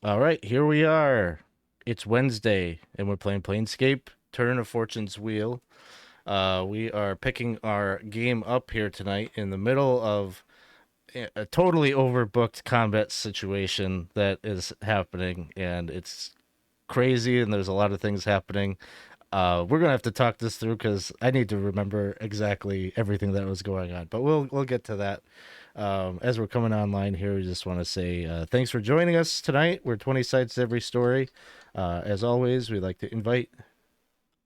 All right, here we are. It's Wednesday, and we're playing Planescape, Turn of Fortune's Wheel. We are picking our game up here tonight in the middle of a totally overbooked combat situation that is happening, and it's crazy, and there's a lot of things happening. We're gonna have to talk this through because I need to remember exactly everything that was going on, but we'll get to that. As we're coming online here, we just want to say thanks for joining us tonight. We're 20 sides to every story. As always, we'd like to invite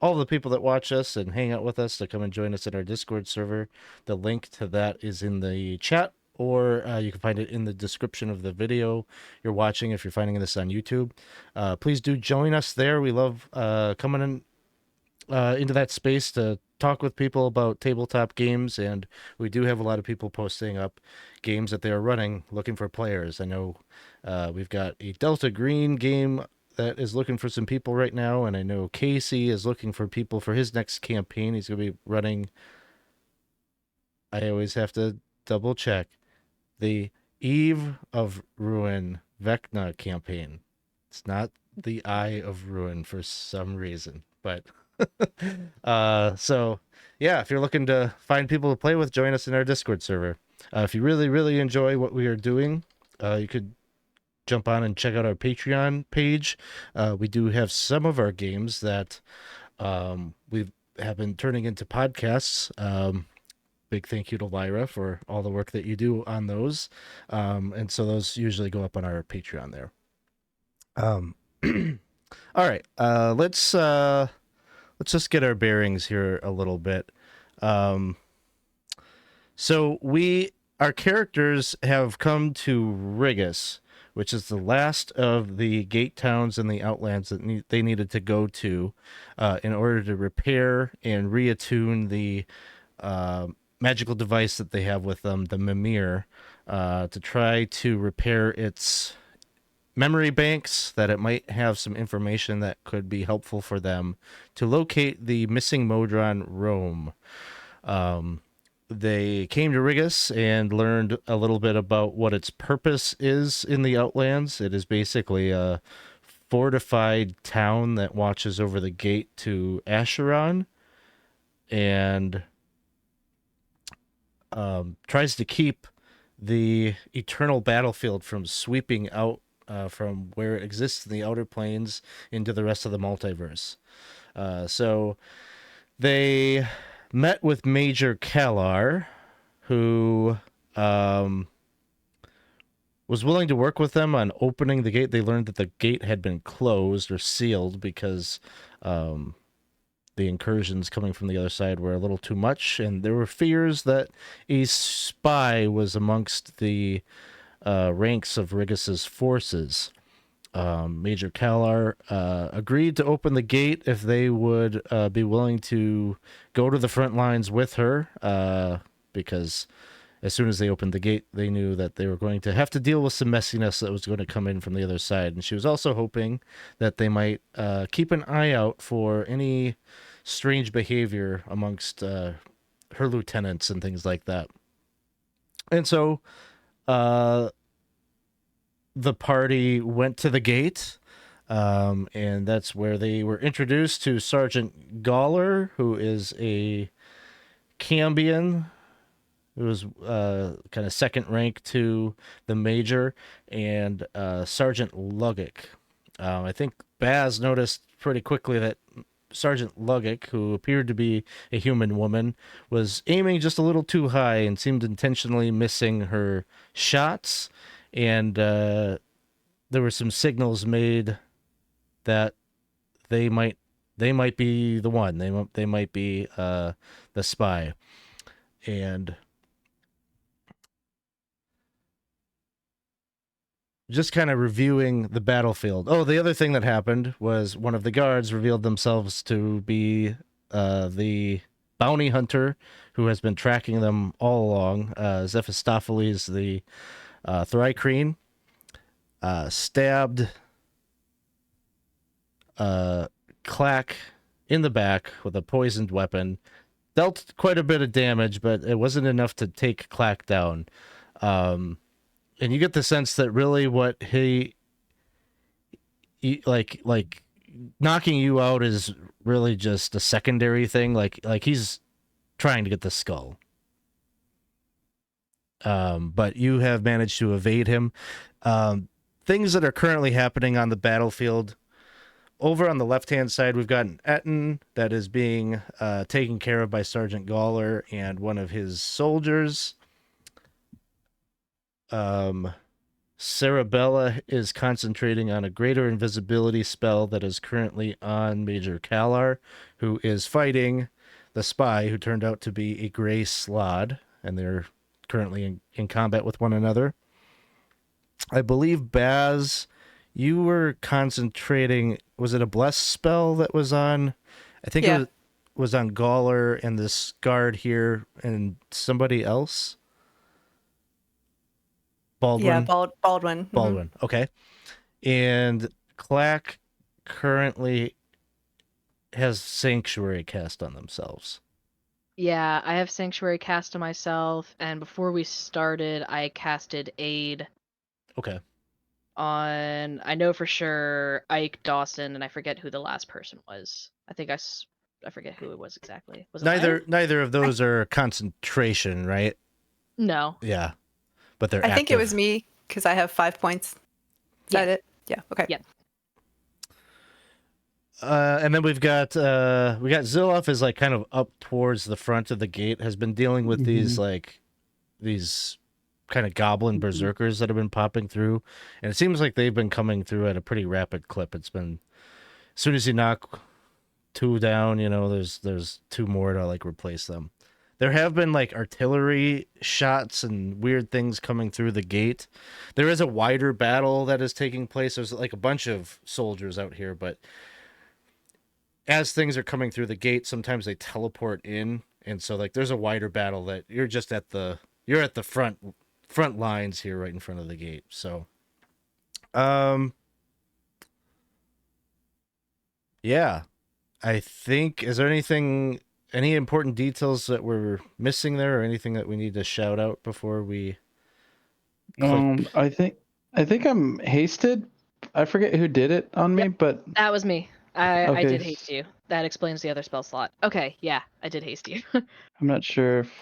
all the people that watch us and hang out with us to come and join us at our Discord server. The link to that is in the chat, or you can find it in the description of the video you're watching if you're finding this on YouTube. Please do join us there. We love coming in into that space to talk with people about tabletop games, and we do have a lot of people posting up games that they're running looking for players. I know we've got a Delta Green game that is looking for some people right now, and I know Casey is looking for people for his next campaign. He's going to be running, I always have to double check, the Eve of Ruin Vecna campaign. It's not the Eye of Ruin for some reason, but so yeah, if you're looking to find people to play with, join us in our Discord server. If you really enjoy what we are doing, you could jump on and check out our Patreon page. We do have some of our games that we have been turning into podcasts. Big thank you to Lyra for all the work that you do on those. And so those usually go up on our Patreon there. All right, let's just get our bearings here a little bit. So our characters have come to Rigus, which is the last of the gate towns in the Outlands that they needed to go to in order to repair and reattune the magical device that they have with them, the mimir, to try to repair its memory banks, that it might have some information that could be helpful for them to locate the missing Modron Rome. They came to Rigus and learned a little bit about what its purpose is in the Outlands. It is basically a fortified town that watches over the gate to Acheron and tries to keep the eternal battlefield from sweeping out from where it exists in the outer planes into the rest of the multiverse. So they met with Major Kalar, who was willing to work with them on opening the gate. They learned that the gate had been closed or sealed because the incursions coming from the other side were a little too much, and there were fears that a spy was amongst the ranks of Rigus's forces. Major Kalar agreed to open the gate if they would be willing to go to the front lines with her, because as soon as they opened the gate, they knew that they were going to have to deal with some messiness that was going to come in from the other side. And she was also hoping that they might keep an eye out for any strange behavior amongst her lieutenants and things like that. And so the party went to the gate, and that's where they were introduced to Sergeant Gawler, who is a Cambion, who was kind of second rank to the Major, and Sergeant Lugic. I think Baz noticed pretty quickly that Sergeant Lugic, who appeared to be a human woman, was aiming just a little too high and seemed intentionally missing her shots. And there were some signals made that they might be the one. They might be the spy. And just kind of reviewing the battlefield. Oh, the other thing that happened was one of the guards revealed themselves to be the bounty hunter who has been tracking them all along. Zephistopheles, the Thrycreen, stabbed Clack in the back with a poisoned weapon. Dealt quite a bit of damage, but it wasn't enough to take Clack down. And you get the sense that really what he like knocking you out is really just a secondary thing. Like he's trying to get the skull. But you have managed to evade him. Things that are currently happening on the battlefield. Over on the left-hand side, we've got an Etten that is being taken care of by Sergeant Gawler and one of his soldiers. Cerebella is concentrating on a greater invisibility spell that is currently on Major Kalar, who is fighting the spy who turned out to be a gray slod, and they're currently in combat with one another. I believe, Baz, you were concentrating. Was it a bless spell that was on? I think it was on Gawler and this guard here and somebody else. Baldwin. Yeah, Baldwin. Baldwin. Okay. And Clack currently has Sanctuary cast on themselves. Yeah, I have Sanctuary cast on myself, and before we started, I casted Aid. Okay. On, I know for sure, Ike, Dawson, and I forget who the last person was. I think I forget who it was exactly. Was it neither of those are concentration, right? No. Yeah, but they're I think it was me because I have 5 points. Is that it? Yeah. Okay. Yeah. And then we got Zilloff is like kind of up towards the front of the gate, has been dealing with these kind of goblin berserkers that have been popping through, and it seems like they've been coming through at a pretty rapid clip. It's been, as soon as you knock 2 down, there's 2 more to like replace them. There have been like artillery shots and weird things coming through the gate. There is a wider battle that is taking place. There's like a bunch of soldiers out here, but as things are coming through the gate, sometimes they teleport in, and so like there's a wider battle that you're just at the front lines here right in front of the gate. So yeah, I think, is there any important details that we're missing there, or anything that we need to shout out before we click? I think I'm hasted. I forget who did it on me, but that was me. I did haste you. That explains the other spell slot. Okay, yeah, I did haste you. I'm not sure if...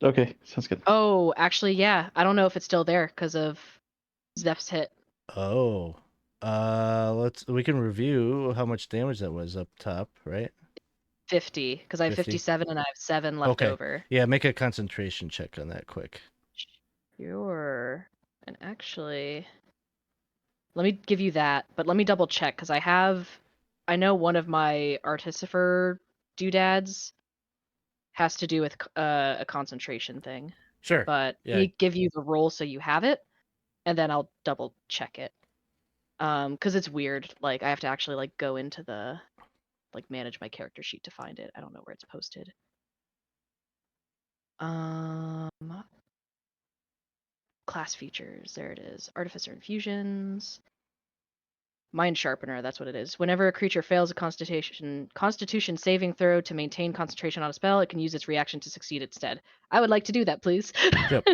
Okay, sounds good. Oh, actually, yeah. I don't know if it's still there because of Zeph's hit. Oh. We can review how much damage that was up top, right? 50, because I have 57 and I have 7 left over. Yeah, make a concentration check on that quick. Sure. And actually, let me give you that, but let me double check, because I know one of my Artificer doodads has to do with a concentration thing. Sure. But let me give you the roll so you have it, and then I'll double check it. Because it's weird. Like, I have to actually like go into the manage my character sheet to find it. I don't know where it's posted. Class features. There it is. Artificer infusions. Mind Sharpener, that's what it is. Whenever a creature fails a Constitution saving throw to maintain concentration on a spell, it can use its reaction to succeed instead. I would like to do that, please. Yep.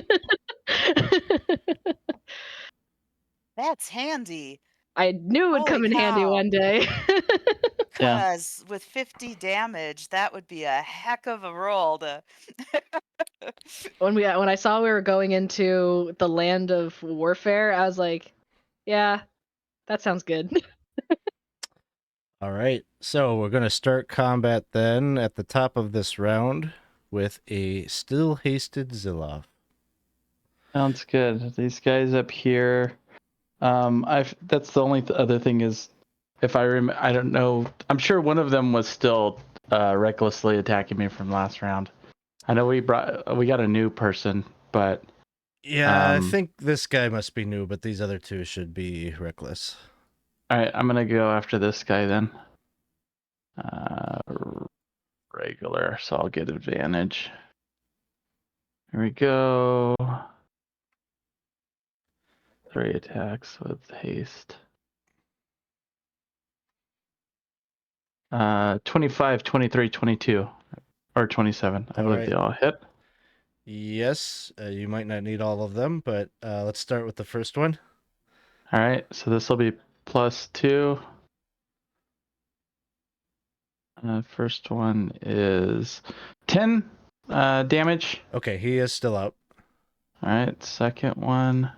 That's handy. I knew it would come in handy one day. Because with 50 damage, that would be a heck of a roll to... When I saw we were going into the land of warfare, I was like, yeah, that sounds good. All right, so we're going to start combat then at the top of this round with a still hasted Zilloff. Sounds good. These guys up here, that's the only other thing is, if I don't know, I'm sure one of them was still recklessly attacking me from last round. I know we got a new person, but yeah, I think this guy must be new, but these other 2 should be reckless. All right, I'm gonna go after this guy then. Regular, so I'll get advantage. Here we go. 3 attacks with haste. 25, 23, 22, or 27. I believe they all hit. Yes, you might not need all of them, but let's start with the first one. All right, so this will be plus 2. First one is 10 damage. Okay, he is still up. All right, second one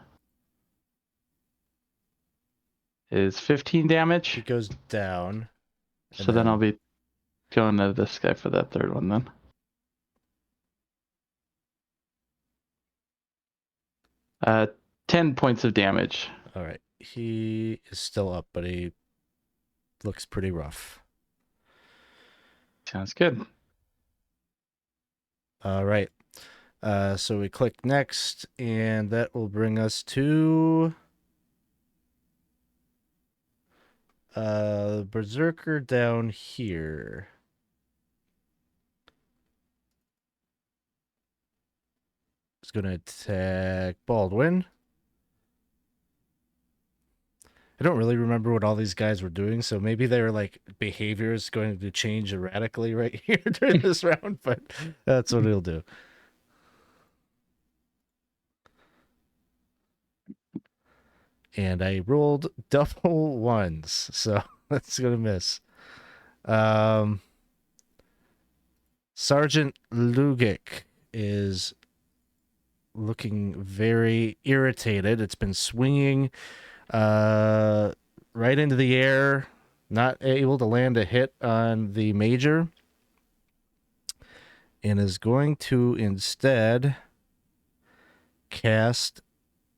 is 15 damage. He goes down. So then I'll be going to this guy for that third one then. Uh, 10 points of damage. All right. He is still up, but he looks pretty rough. Sounds good. All right. So we click next, and that will bring us to Berserker down here. It's going to attack Baldwin. I don't really remember what all these guys were doing, so maybe their like behavior is going to change erratically right here during this round, but that's what he'll do. And I rolled double ones, so that's gonna miss. Sergeant Lugic is looking very irritated. It's been swinging right into the air, not able to land a hit on the major, and is going to instead cast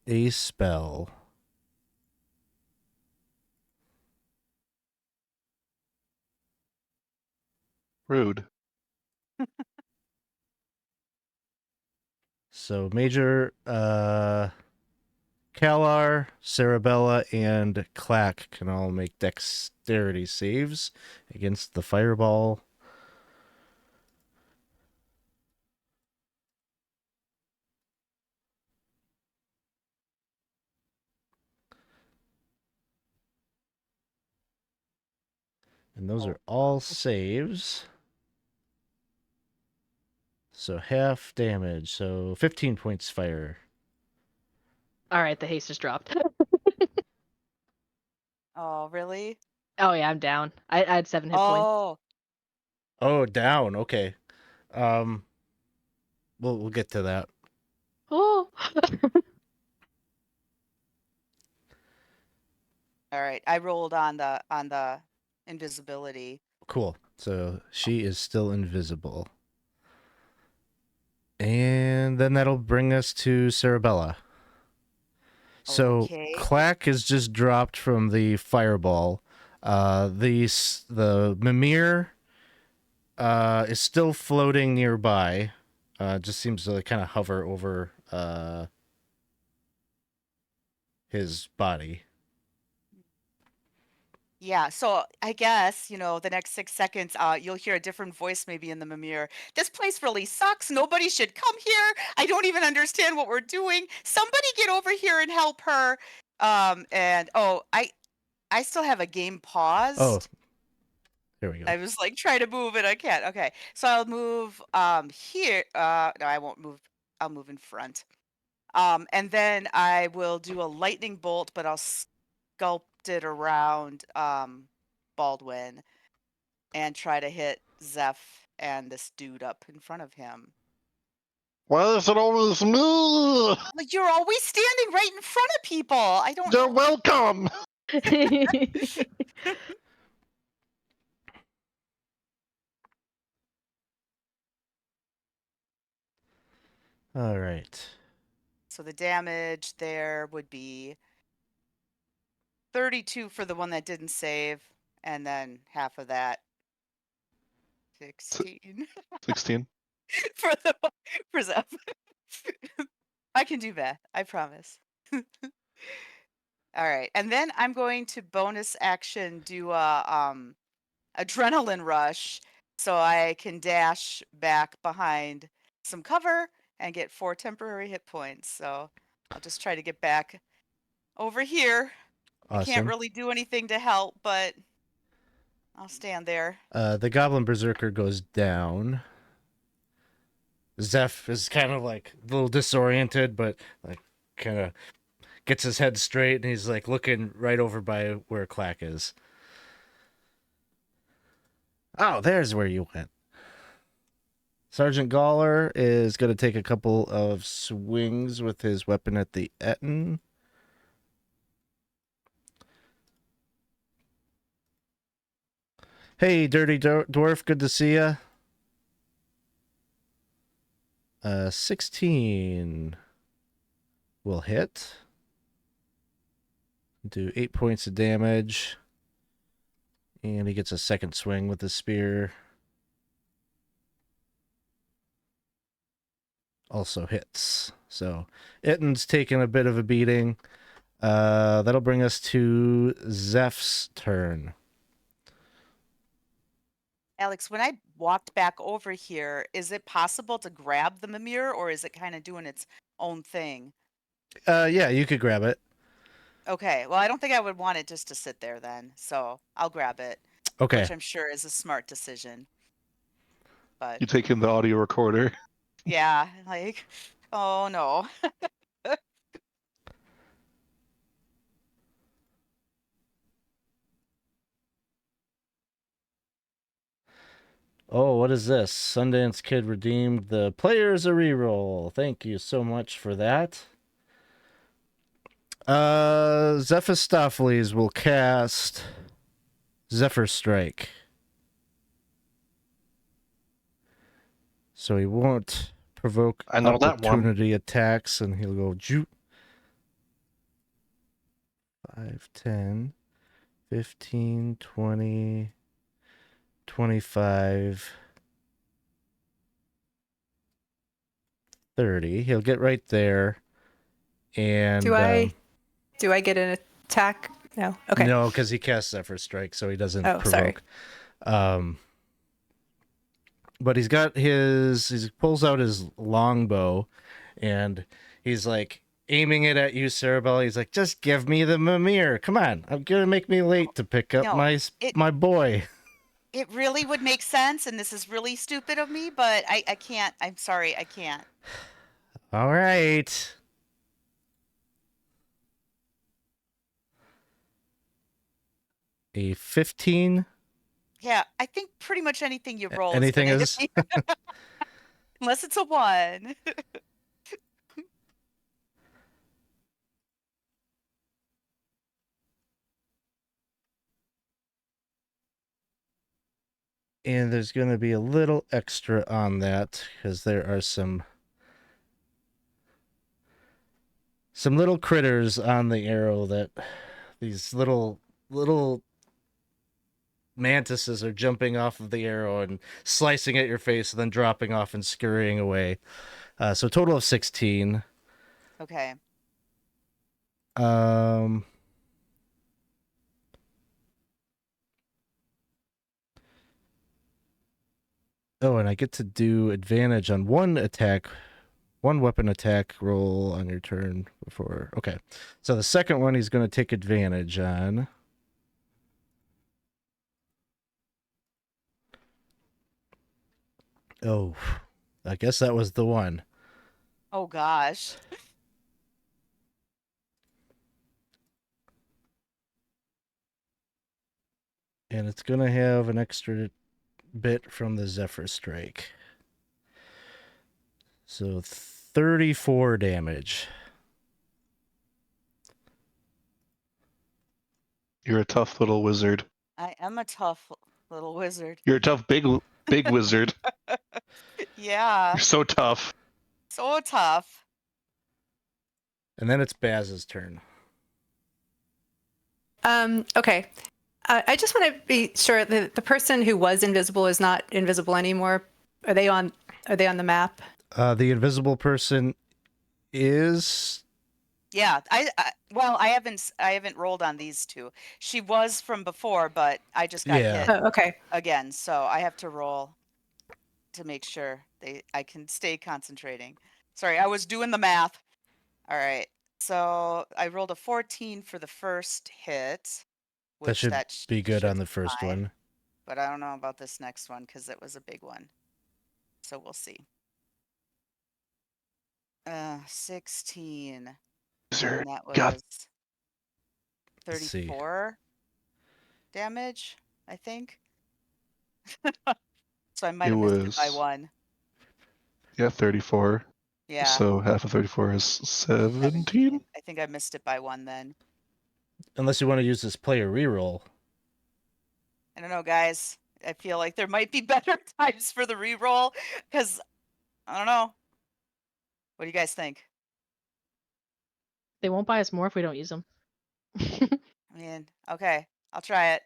a spell. Rude. So Major, Kalar, Cerebella, and Klak can all make dexterity saves against the fireball. And those are all saves. So half damage. So 15 points fire. All right, the haste is dropped. Oh, really? Oh yeah, I'm down. I had 7 hit points. Oh, Oh, down. Okay. We'll get to that. Oh. all right. I rolled on the invisibility. Cool. So she is still invisible. And then that'll bring us to Cerebella. So Okay. Klak is just dropped from the fireball. The mimir is still floating nearby. Just seems to kind of hover over his body. Yeah, so I guess, the next 6 seconds, you'll hear a different voice maybe in the mimir. This place really sucks. Nobody should come here. I don't even understand what we're doing. Somebody get over here and help her. I still have a game paused. Oh, there we go. I was like trying to move and I can't. Okay, so I'll move here. No, I won't move. I'll move in front. And then I will do a lightning bolt, but I'll sculpt it around Baldwin and try to hit Zeph and this dude up in front of him. Why is it always me? Like, you're always standing right in front of people. I don't You're know. welcome. All right. So the damage there would be 32 for the one that didn't save, and then half of that 16 16. for Zeph. I can do math, I promise. All right, and then I'm going to bonus action do a adrenaline rush so I can dash back behind some cover and get 4 temporary hit points. So I'll just try to get back over here. I can't Awesome. really do anything to help, but I'll stand there. The Goblin Berserker goes down. Zeph is kind of like a little disoriented, but like kind of gets his head straight, and he's like looking right over by where Clack is. Oh, there's where you went. Sergeant Galler is going to take a couple of swings with his weapon at the Etten. Hey, Dirty Dwarf, good to see ya. 16 will hit. Do 8 points of damage. And he gets a second swing with the spear. Also hits. So Itten's taking a bit of a beating. That'll bring us to Zeph's turn. Alex, when I walked back over here, is it possible to grab the mimir, or is it kind of doing its own thing? Yeah, you could grab it. Okay, well, I don't think I would want it just to sit there then, so I'll grab it, Okay. which I'm sure is a smart decision. But You take in the audio recorder. yeah, like, oh no. Oh, what is this? Sundance Kid redeemed the player's a reroll. Thank you so much for that. Zephistopheles will cast Zephyr Strike. So he won't provoke I know that one. opportunity attacks, and he'll go joot. 5, 10, 15, 20, 25, 30. He'll get right there. And Do I get an attack? No. Okay. no, because he casts Zephyr Strike, so he doesn't Oh, sorry. provoke. But he pulls out his longbow, and he's like aiming it at you, Cerebella. He's like, just give me the mimir. Come on, I'm gonna make me late to pick up No, my boy. It really would make sense, and this is really stupid of me, but I can't. I'm sorry, I can't. All right. A 15. Yeah, I think pretty much anything you roll Anything is is. gonna hit me. Unless it's a 1. And there's going to be a little extra on that because there are some little critters on the arrow that these little mantises are jumping off of the arrow and slicing at your face and then dropping off and scurrying away. So a total of 16. Okay. Oh, and I get to do advantage on one weapon attack roll on your turn before. Okay. So the second one he's going to take advantage on. Oh, I guess that was the one. Oh gosh. And it's going to have an extra bit from the Zephyr Strike. So 34 damage. You're a tough little wizard. I am a tough little wizard. You're a tough big wizard. Yeah, You're so tough. so tough. And then it's Baz's turn. Okay. I just want to be sure that the person who was invisible is not invisible anymore. Are they on the map? The invisible person is... Yeah, I haven't rolled on these two. She was from before, but I just got Yeah. hit Oh, okay. again, so I have to roll to make sure I can stay concentrating. Sorry, I was doing the math. All right. So I rolled a 14 for the first hit, That which should be good should on the first fine, one. but I don't know about this next one because it was a big one. So we'll see. 16. Wizard. And that God. was Let's see. 34 damage, I think. So I might It have missed it by was 1. yeah 34. Yeah. So half of 34 is 17. I think I missed it by 1 then. Unless you want to use this player reroll. I don't know, guys. I feel like there might be better times for the reroll because I don't know. What do you guys think? They won't buy us more if we don't use them. I mean, okay, I'll try it.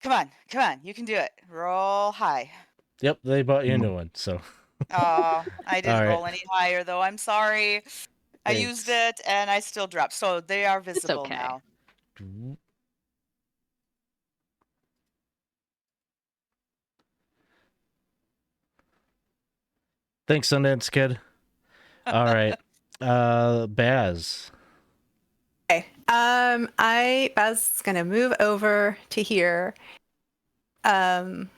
Come on, you can do it. Roll high. Yep, they bought you a new one, so. Oh, I didn't All roll right. any higher though. I'm sorry. I used Thanks. it and I still dropped. So they are It's visible okay. now. Thanks, Sundance Kid. All right. Baz. Okay. Baz is gonna move over to here. And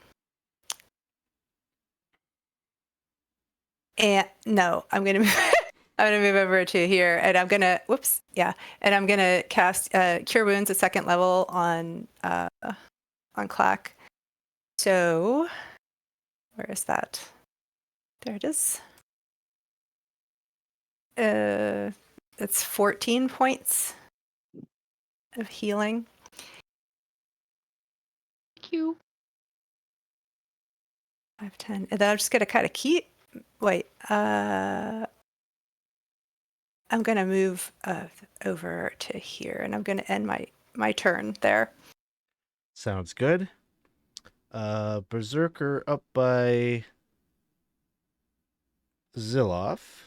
no, I'm gonna move. I'm gonna move over to here, and I'm gonna. Whoops. Yeah, and I'm gonna cast Cure Wounds at 2nd level on Clack. So, where is that? There it is. It's 14 points of healing. Thank you. 5, 10. And then I'm just gonna kind of keep. Wait. I'm gonna move over to here, and I'm gonna end my turn there. Sounds good. Berserker up by Zilloff.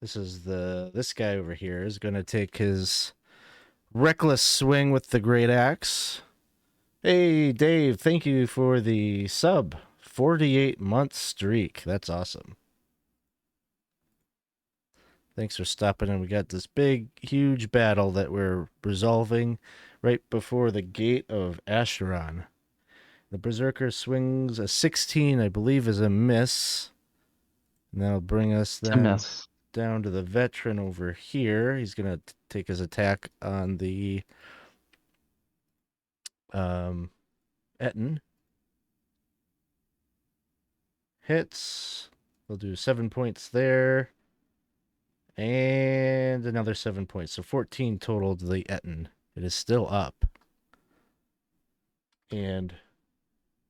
This guy over here is gonna take his reckless swing with the great axe. Hey Dave, thank you for the sub. 48-month streak. That's awesome. Thanks for stopping in. We got this big, huge battle that we're resolving right before the gate of Acheron. The Berserker swings a 16, I believe, is a miss. And that'll bring us It's a then mess. down to the veteran over here. He's going to take his attack on the Etten. Hits. We'll do 7 points there. And another 7 points. So 14 total to the Etten. It is still up. And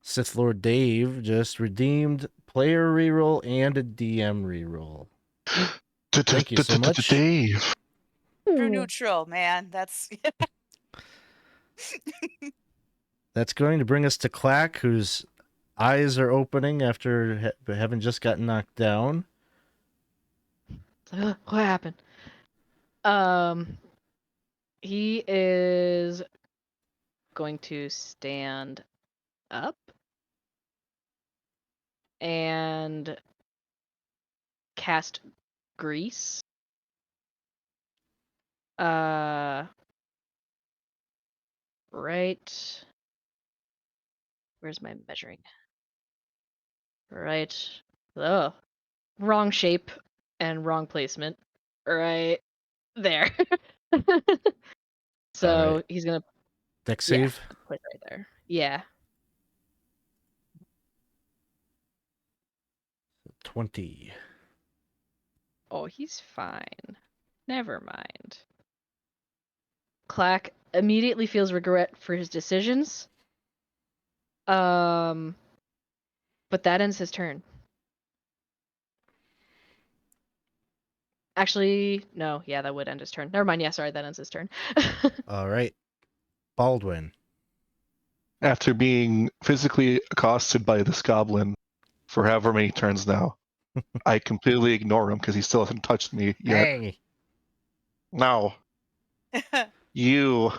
Sith Lord Dave just redeemed player reroll and a DM reroll. Thank you so much. Dave. True neutral, man. That's That's going to bring us to Clack, whose eyes are opening after having just gotten knocked down. What happened? He is going to stand up and cast Grease. Right. Where's my measuring? Right. Oh, wrong shape and wrong placement. Right there. So right. he's gonna Deck save. put it right there. Yeah. 20. Oh, he's fine. Never mind. Clack immediately feels regret for his decisions. But that ends his turn. Actually, no. Yeah, that would end his turn. Never mind. Yeah, sorry, that ends his turn. All right. Baldwin. After being physically accosted by this goblin for however many turns now, I completely ignore him because he still hasn't touched me yet. Hey. No. You.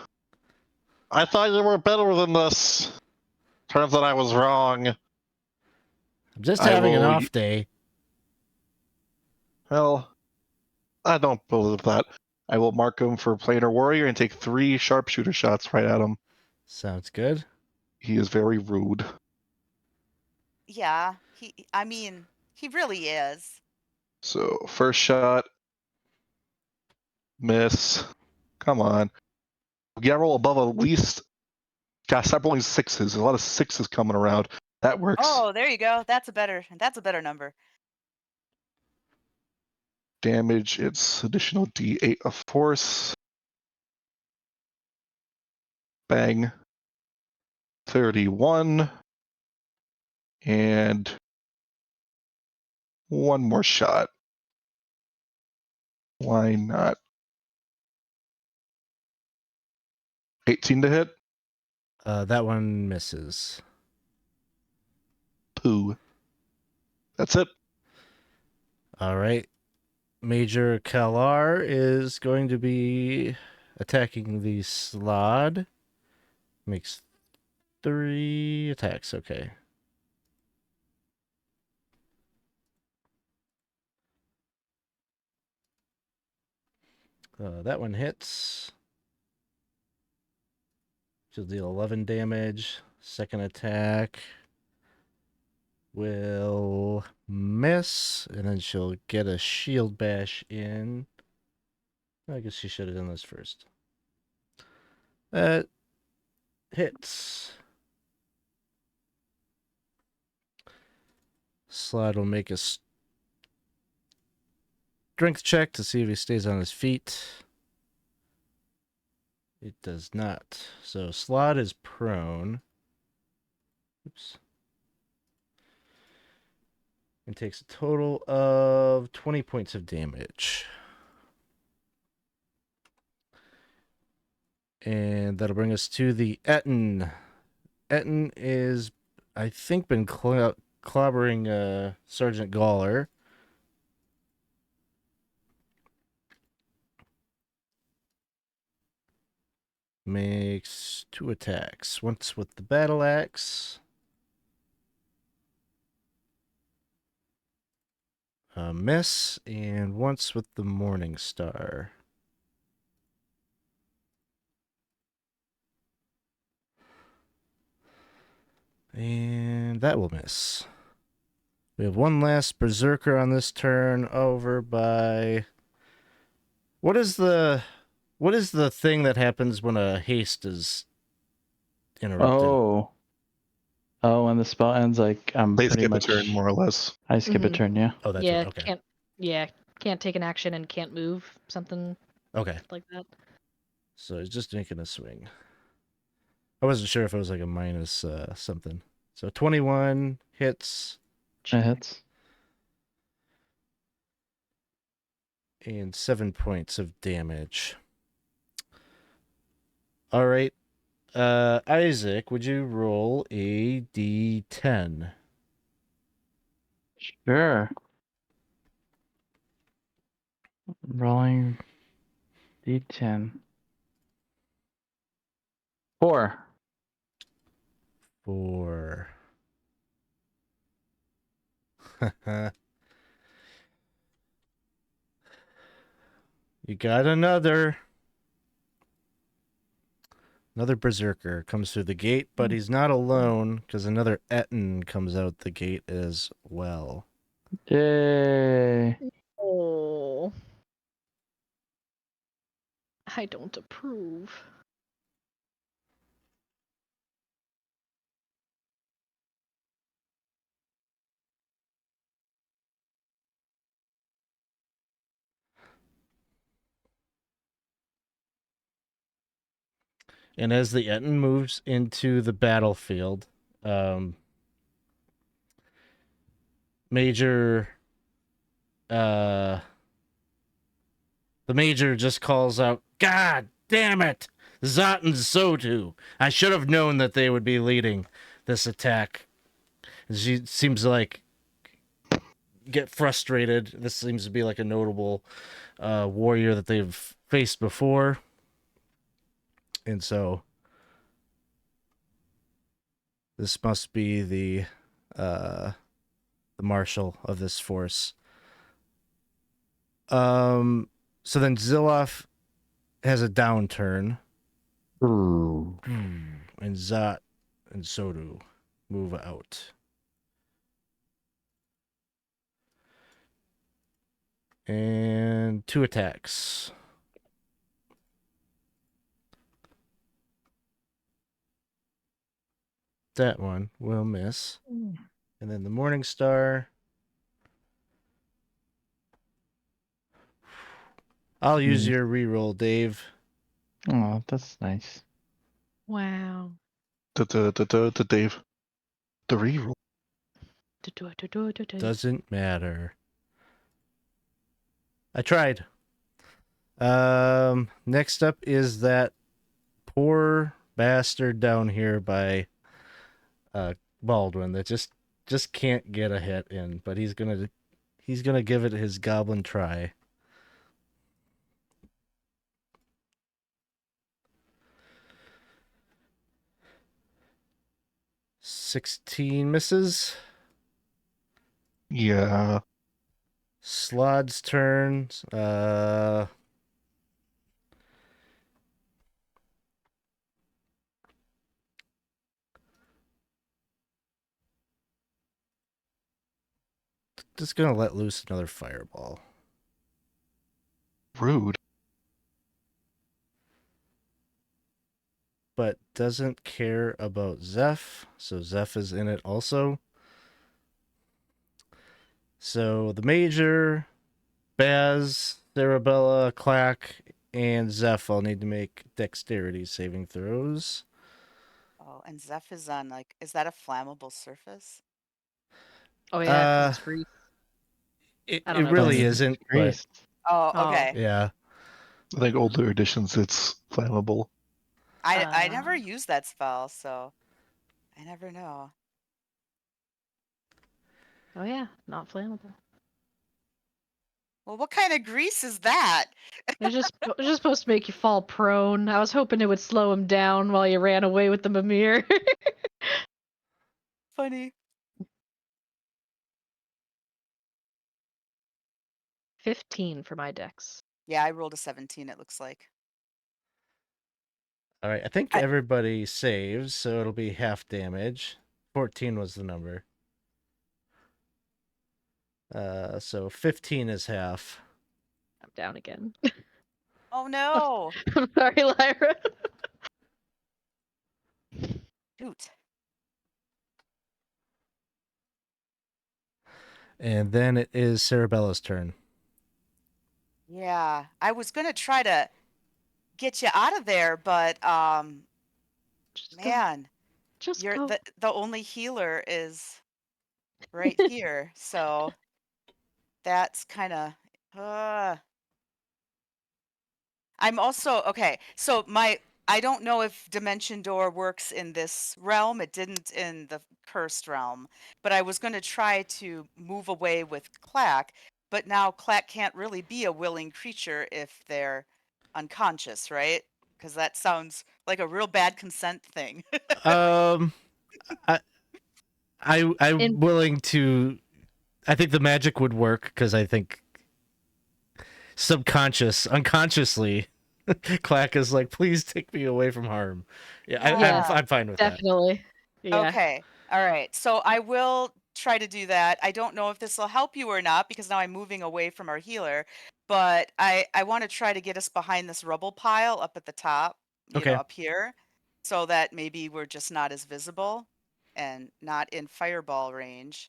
I thought you were better than this. Turns out I was wrong. I'm just I having an will- off day. Well, I don't believe that. I will mark him for planar warrior and take 3 sharpshooter shots right at him. Sounds good. He is very rude. yeah. I mean, he really is. So first shot, miss. Come on. We gotta roll above at least. Gotta stop rolling sixes. There's a lot of sixes coming around. That works. Oh, there you go. That's a better number. Damage, it's additional D8 of force. Bang. 31. And one more shot. Why not? 18 to hit. That one misses. Poo. That's it. All right. Major Kalar is going to be attacking the Slod. Makes 3 attacks. Okay. That one hits. She'll deal 11 damage. Second attack will miss, and then she'll get a shield bash in. I guess she should have done this first. That hits. Slide will make a strength check to see if he stays on his feet. It does not. So Slod is prone. Oops. And takes a total of 20 points of damage. And that'll bring us to the Etten. Etten is, I think, been clobbering Sergeant Gawler. Makes 2 attacks. Once with the battle axe. A miss, and once with the Morning Star. And that will miss. We have one last Berserker on this turn over by... What is the thing that happens when a haste is interrupted? Oh, when the spell ends, like I'm They pretty skip much a turn, more or less. I skip a Mhm. turn, yeah. Oh, that's yeah, right. Okay. can't take an action and can't move, something Okay. like that. So he's just making a swing. I wasn't sure if it was like a minus something. So 21 hits It hits. and 7 points of damage. All right. Isaac, would you roll a d10? Sure. Rolling D10. 4. 4. You got another Berserker comes through the gate, but he's not alone because another Etten comes out the gate as well. Yay. Oh, I don't approve. And as the Etten moves into the battlefield, Major, the Major just calls out, "God damn it! Zot and Sotu! I should have known that they would be leading this attack." She seems to get frustrated. This seems to be like a notable warrior that they've faced before. And so this must be the marshal of this force. So then Zilloff has a downturn. And Zot and Sotu move out. And 2 attacks. That one will miss. And then the Morning Star. I'll use your reroll, Dave. Oh, that's nice. Wow. The Dave. The reroll. Doesn't matter. I tried. Next up is that poor bastard down here by Baldwin that just can't get a hit in, but he's gonna give it his goblin try. $16 misses. Yeah. Slod's turn. Just gonna let loose another fireball. Rude. But doesn't care about Zeph, so Zeph is in it also. So the Major, Baz, Cerebella, Clack, and Zeph all need to make dexterity saving throws. Oh, and Zeph is on like, is that a flammable surface? Oh yeah, because it's free. It I don't know if really that's- isn't, but Grease. Oh, Oh. okay. yeah. I think older editions, it's flammable. I never Ah. used that spell, so I never know. Oh yeah, not flammable. Well, what kind of grease is that? It's just supposed to make you fall prone. I was hoping it would slow him down while you ran away with the mimir. Funny. 15 for my dex. Yeah, I rolled a 17, it looks like. All right, I think everybody saves, so it'll be half damage. 14 was the number. So 15 is half. I'm down again. Oh no! I'm sorry, Lyra. Shoot. And then it is Cerebella's turn. Yeah, I was gonna try to get you out of there, but Just man, Just you're go. the only healer is right here, so that's kind of. I'm also okay. So I don't know if Dimension Door works in this realm. It didn't in the Cursed realm, but I was going to try to move away with Clack, but now Clack can't really be a willing creature if they're unconscious, right? Because that sounds like a real bad consent thing. I'm willing to. I think the magic would work because I think unconsciously, Clack is like, please take me away from harm. Yeah. I'm fine with that. Definitely. Yeah. Okay. All right. So I will try to do that. I don't know if this will help you or not because now I'm moving away from our healer, but I want to try to get us behind this rubble pile up at the top, you know, Okay. up here, so that maybe we're just not as visible and not in fireball range.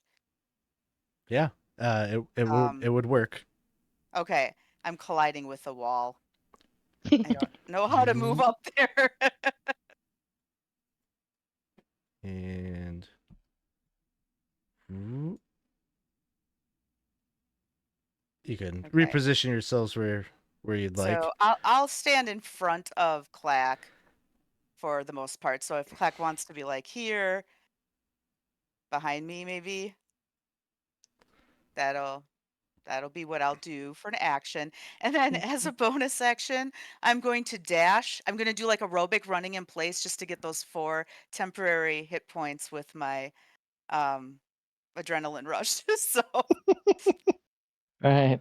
Yeah. It would work. Okay. I'm colliding with a wall. I don't know how to move up there. And you can Okay. reposition yourselves where you'd like. So I'll stand in front of Clack for the most part. So if Clack wants to be like here, behind me, maybe that'll be what I'll do for an action. And then as a bonus action, I'm going to dash. I'm going to do like aerobic running in place just to get those 4 temporary hit points with my adrenaline rush. So All right.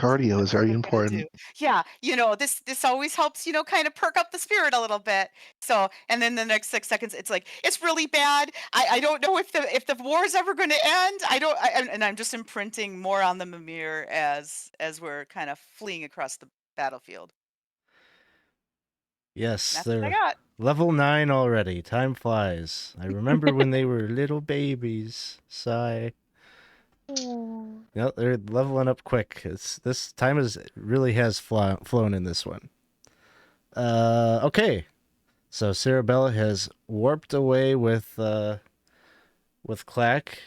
cardio is very important. Yeah, this always helps, kind of perk up the spirit a little bit. So, and then the next 6 seconds, it's like it's really bad. I don't know if the war is ever going to end. And I'm just imprinting more on the mimir as we're kind of fleeing across the battlefield. Yes, That's what I they're got. level 9 already. Time flies. I remember when they were little babies. Sigh. Yep, they're leveling up quick. This time really has flown in this one. Okay. So Cerebella has warped away with Klak.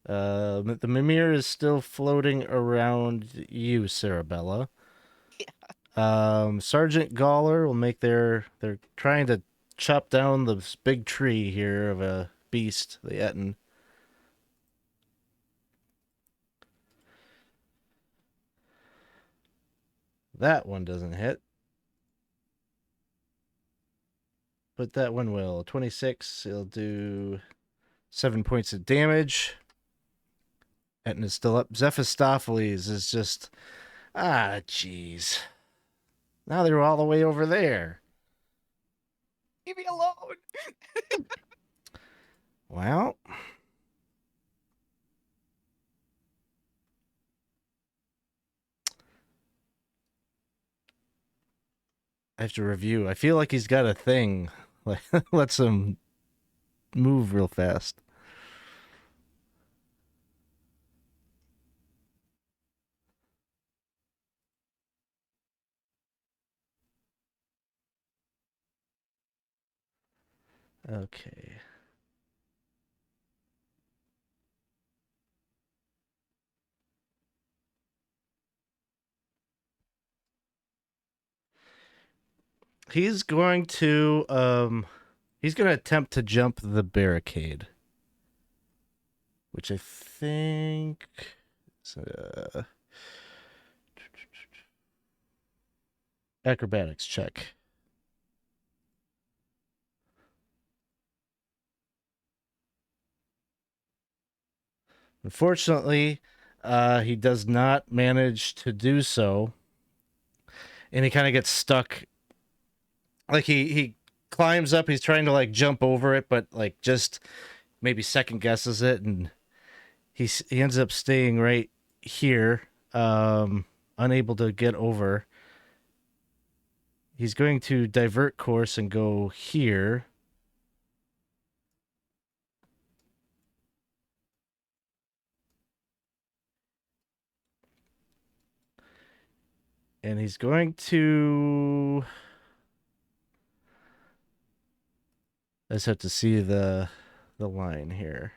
The mimir is still floating around you, Cerebella. Sergeant Gawler will make they're trying to chop down this big tree here of a beast, the Etten. That one doesn't hit. But that one will. 26, it'll do 7 points of damage. Etten is still up. Zephistopheles is just... jeez. Now they're all the way over there. Leave me alone. Well... I have to review. I feel like he's got a thing. Like, lets him move real fast. Okay. He's going to attempt to jump the barricade, which I think is acrobatics check. Unfortunately, he does not manage to do so, and he kind of gets stuck. Like he climbs up, he's trying to like jump over it, but like just maybe second guesses it, and he ends up staying right here, unable to get over. He's going to divert course and go here. And he's going to... I just have to see the line here.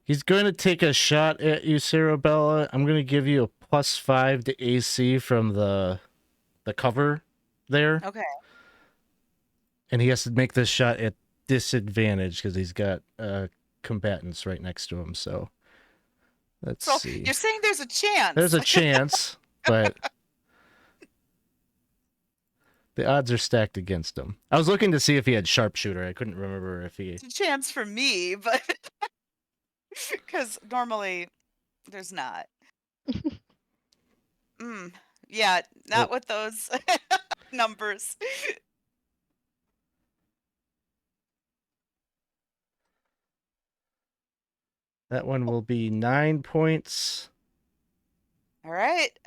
He's going to take a shot at you, Cerebella. I'm going to give you a +5 to AC from the cover there. Okay. And he has to make this shot at disadvantage because he's got combatants right next to him. So let's see. You're saying there's a chance. There's a chance, but the odds are stacked against him. I was looking to see if he had sharpshooter. I couldn't remember if he... It's a chance for me, but... Because normally there's not. Yeah, not with those numbers. That one will be 9 points. All right.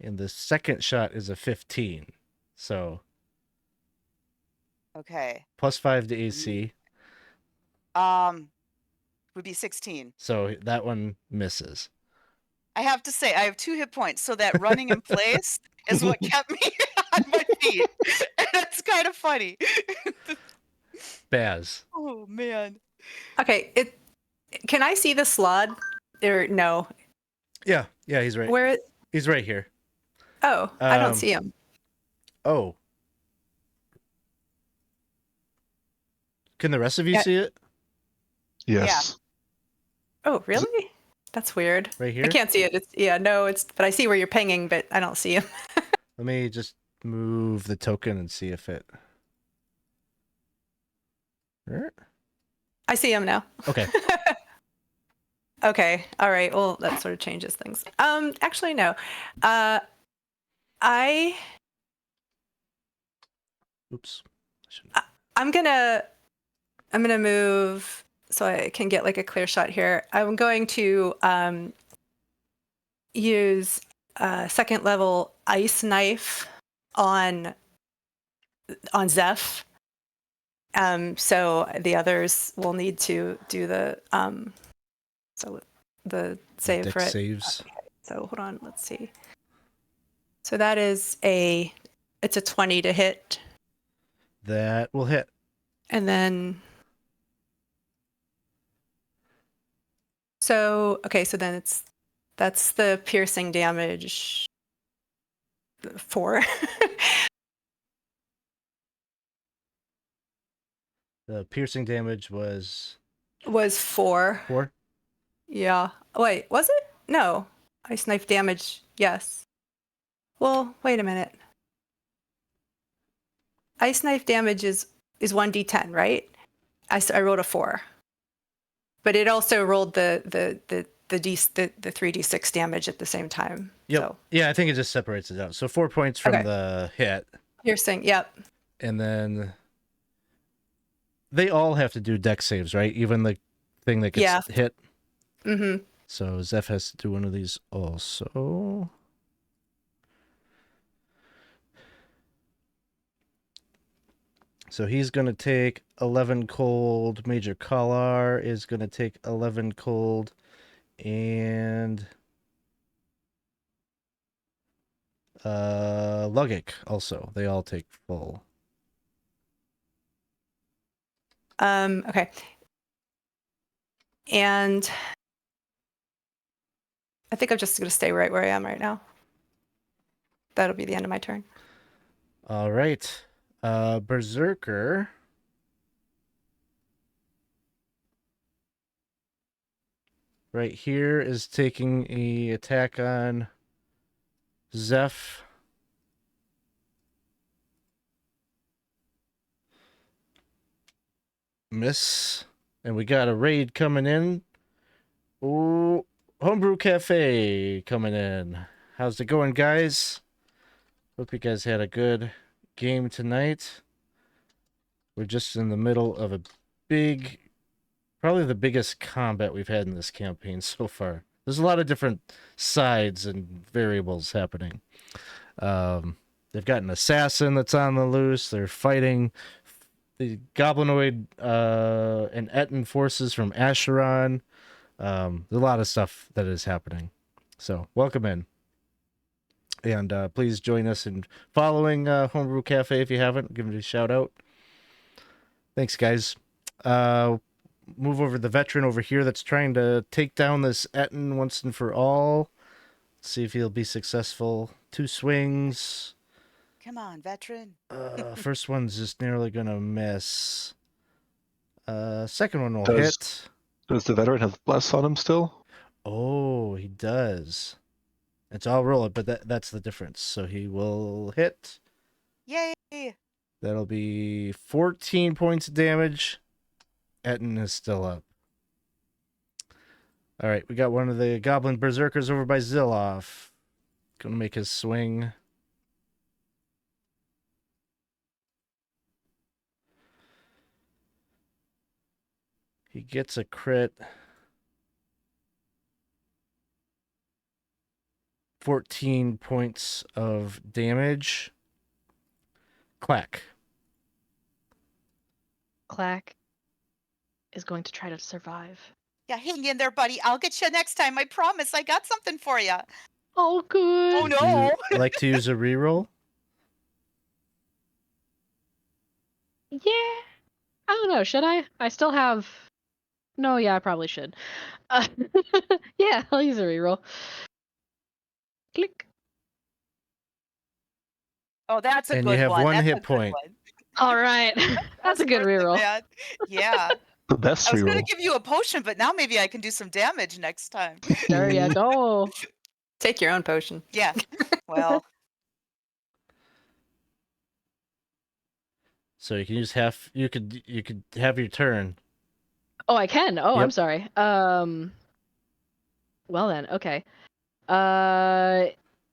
And the second shot is a 15. So... Okay. +5 to AC. Would be 16. So that one misses. I have to say, I have 2 hit points, so that running in place is what kept me on my feet. And it's kind of funny. Baz. Oh, man. Okay, can I see the slot? Or no? Yeah, he's right. Where? He's right here. Oh, I don't see him. Oh. Can the rest of you Yeah. see it? Yes. Oh, really? That's weird. Right here? I can't see it. But I see where you're pinging, but I don't see him. Let me just move the token and see if it... I see him now. Okay. Okay. All right. Well, that sort of changes things. Actually, no. Oops. I'm gonna move so I can get like a clear shot here. I'm going to use second level ice knife on Zeph. So the others will need to do the save Dex for it. saves. Okay, so hold on, let's see. So that is it's a 20 to hit. That will hit. And then so then that's the piercing damage 4. The piercing damage was Was 4. 4. Yeah. Wait, was it? No. Ice knife damage, yes. Well, wait a minute. Ice knife damage is 1d10, right? I rolled a 4. But it also rolled the 3d6 damage at the same time. Yep. So Yeah, I think it just separates it out. So 4 points from Okay. the hit. piercing, yep. And then they all have to do dex saves, right? Even the thing that gets hit. Mm-hmm. So Zeph has to do one of these also. So he's going to take 11 cold. Major Collar is going to take 11 cold. And Lugic also. They all take full. Okay. And I think I'm just going to stay right where I am right now. That'll be the end of my turn. All right. Berserker. Right here is taking a attack on Zeph. Miss. And we got a raid coming in. Oh, Homebrew Cafe coming in. How's it going, guys? Hope you guys had a good game tonight. We're just in the middle of a big, probably the biggest combat we've had in this campaign so far. There's a lot of different sides and variables happening. They've got an assassin that's on the loose. They're fighting the Goblinoid and Etten forces from Acheron. There's a lot of stuff that is happening. So welcome in. And please join us in following Homebrew Cafe if you haven't. Give it a shout out. Thanks, guys. Move over the veteran over here that's trying to take down this Etten once and for all. See if he'll be successful. 2 swings. Come on, veteran. First one's just nearly gonna miss. Second one will Does- hit. Does the veteran have bless on him still? Oh, he does. It's all roll it, but that's the difference. So he will hit. Yay! That'll be 14 points of damage. Etten is still up. All right, we got one of the Goblin Berserkers over by Zilloff. Gonna make his swing. He gets a crit. 14 points of damage. Clack. Clack is going to try to survive. Yeah, hang in there, buddy. I'll get you next time. I promise. I got something for you. Oh, good. Oh, Would no. you like to use a reroll? Yeah. I don't know. Should I? I still have. No, yeah, I probably should. Yeah, I'll use a reroll. Click. Oh, that's a And good you have one. one That's hit a good point. one. All right. That's a good worth it, reroll. man. Yeah. The best I was going reroll. to give you a potion, but now maybe I can do some damage next time. There you go. Take your own potion. Yeah. Well, So you can use half. You could have your turn. Oh, I can. Oh, I'm Yep. sorry. Well then, okay.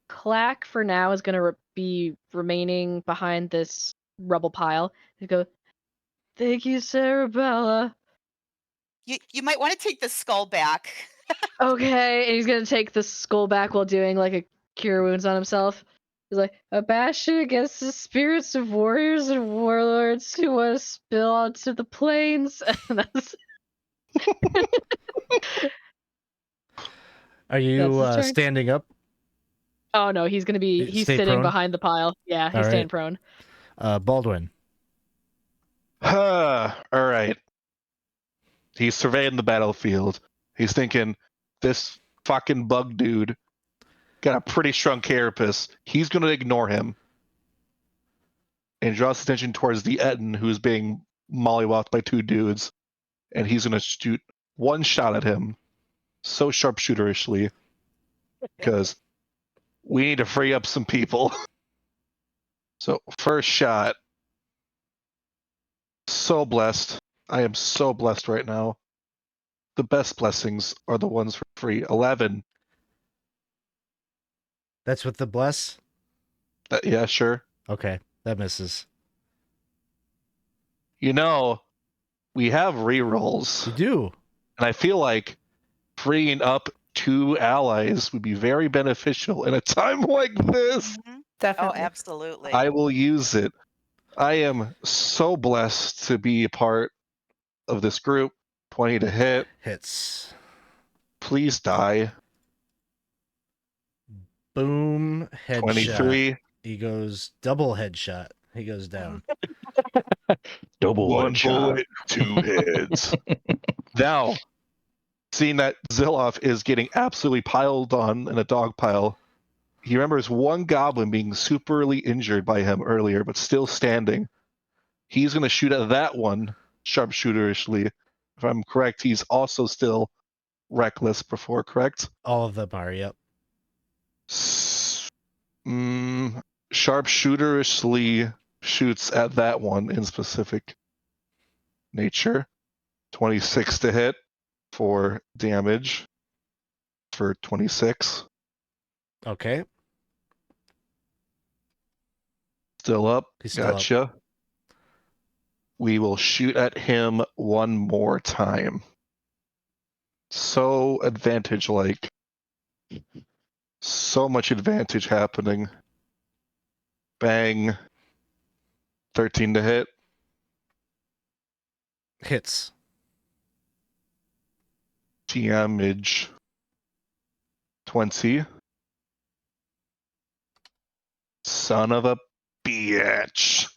Clack for now is gonna be remaining behind this rubble pile. He go, thank you, Cerebella. you might want to take the skull back. Okay, and he's gonna take the skull back while doing like a cure wounds on himself. He's like, a bastion against the spirits of warriors and warlords who want to spill onto the plains. And that's Are you his turn. standing up? Oh no, he's Stay sitting prone? behind the pile. Yeah, he's All staying right. prone. Baldwin. All right. He's surveying the battlefield. He's thinking, this fucking bug dude got a pretty strong carapace. He's going to ignore him and draws attention towards the Etten, who's being mollywopped by two dudes. And he's going to shoot one shot at him, so sharpshooterishly, because we need to free up some people. So, first shot. So blessed. I am so blessed right now. The best blessings are the ones for free. 11. That's with the bless. Yeah, sure. Okay, that misses. You know, we have rerolls, You do. and I feel like freeing up 2 allies would be very beneficial in a time like this. Mhm. Oh, Definitely. absolutely. I will use it. I am so blessed to be a part of this group. 20 to hit. Hits. Please die. Boom. Headshot. 23. He goes double headshot. He goes down. Double 1 headshot. bullet, 2 heads. Now, seeing that Zilloff is getting absolutely piled on in a dog pile, he remembers one goblin being superly injured by him earlier, but still standing. He's going to shoot at that one sharpshooterishly. If I'm correct, he's also still reckless before, correct? All of them are. Yep. Sharpshooterishly shoots at that one in specific nature. 26 to hit for damage for 26. Okay. Still up. He's still up. Gotcha. We will shoot at him one more time. So advantage like. So much advantage happening. Bang. 13 to hit. Hits. Damage. 20. Son of a bitch.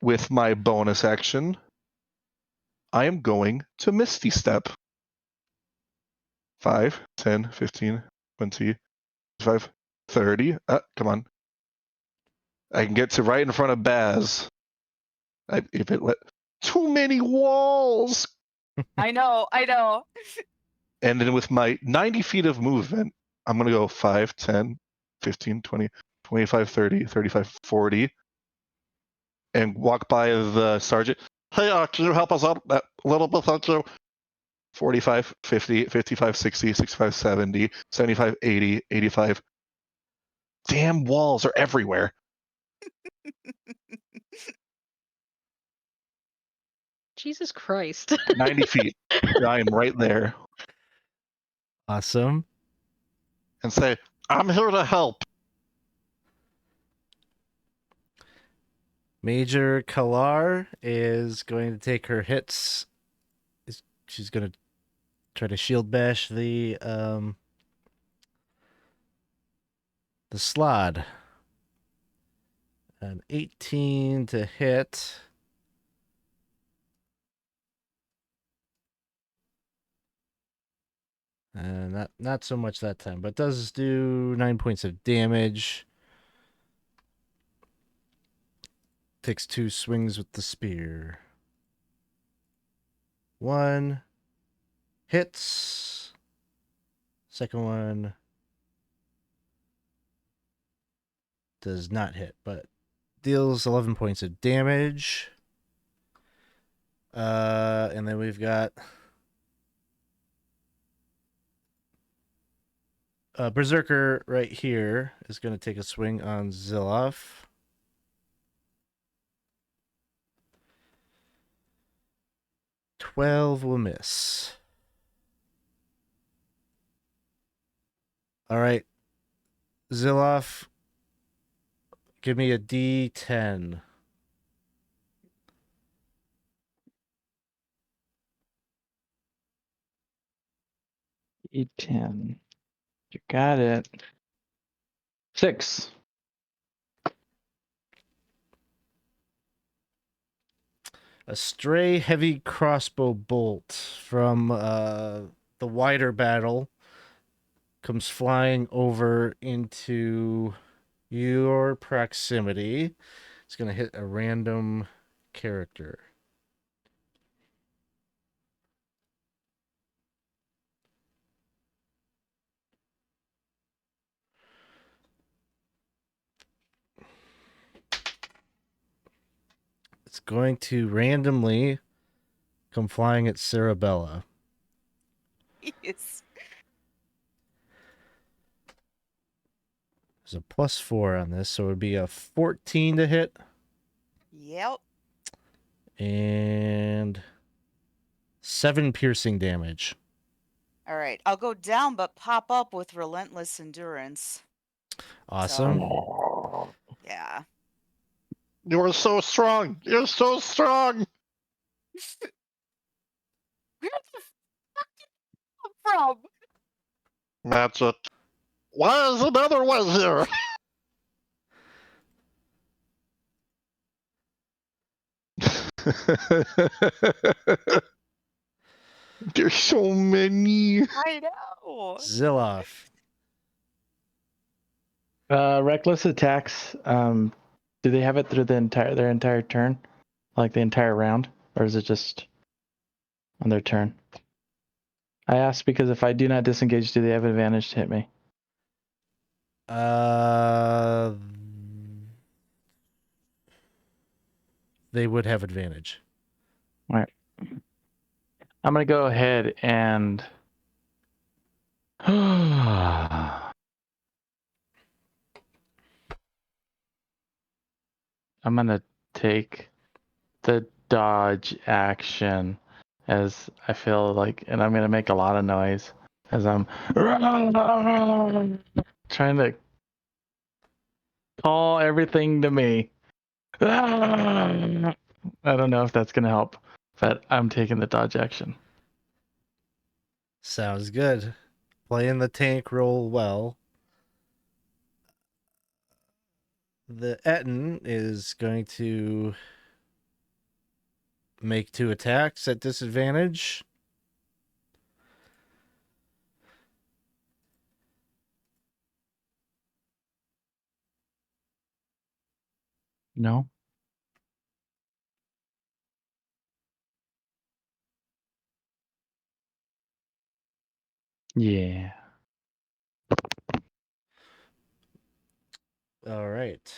With my bonus action, I am going to Misty Step. 5, 10, 15, 20, 25, 30. Come on. I can get to right in front of Baz. If it let too many walls. I know. And then with my 90 feet of movement, I'm going to go 5, 10, 15, 20, 25, 30, 35, 40. And walk by the sergeant. Hey, can you help us out a little bit? Thank you. 45, 50, 55, 60, 65, 70, 75, 80, 85. Damn walls are everywhere. Jesus Christ. 90 feet. I am right there. Awesome. And say, I'm here to help. Major Kalar is going to take her hits. She's going to try to shield bash the slod. An 18 to hit. And not so much that time, but does do 9 points of damage. Takes 2 swings with the spear. 1 hits. Second one does not hit, but deals 11 points of damage. And then we've got Berserker right here is going to take a swing on Zilloff. $12 will miss. All right. Zilloff, give me a D10. E10. You got it. 6. A stray heavy crossbow bolt from the wider battle comes flying over into your proximity. It's going to hit a random character. It's going to randomly come flying at Cerebella. Yes. There's a +4 on this, so it would be a 14 to hit Yep. and 7 piercing damage. All right. I'll go down, but pop up with relentless endurance. Awesome. Yeah. You are so strong. You're so strong. Where the fuck did you come from? That's it. Why is another one here? There's so many. I know. Zilloff. Reckless attacks. Do they have it through their entire turn, like the entire round, or is it just on their turn? I asked because if I do not disengage, do they have advantage to hit me? They would have advantage. All right. I'm gonna go ahead and. I'm gonna take the dodge action as I feel like, and I'm gonna make a lot of noise as I'm trying to call everything to me. I don't know if that's gonna help, but I'm taking the dodge action. Sounds good. Playing the tank role well. The Etten is going to make 2 attacks at disadvantage. No. Yeah. All right.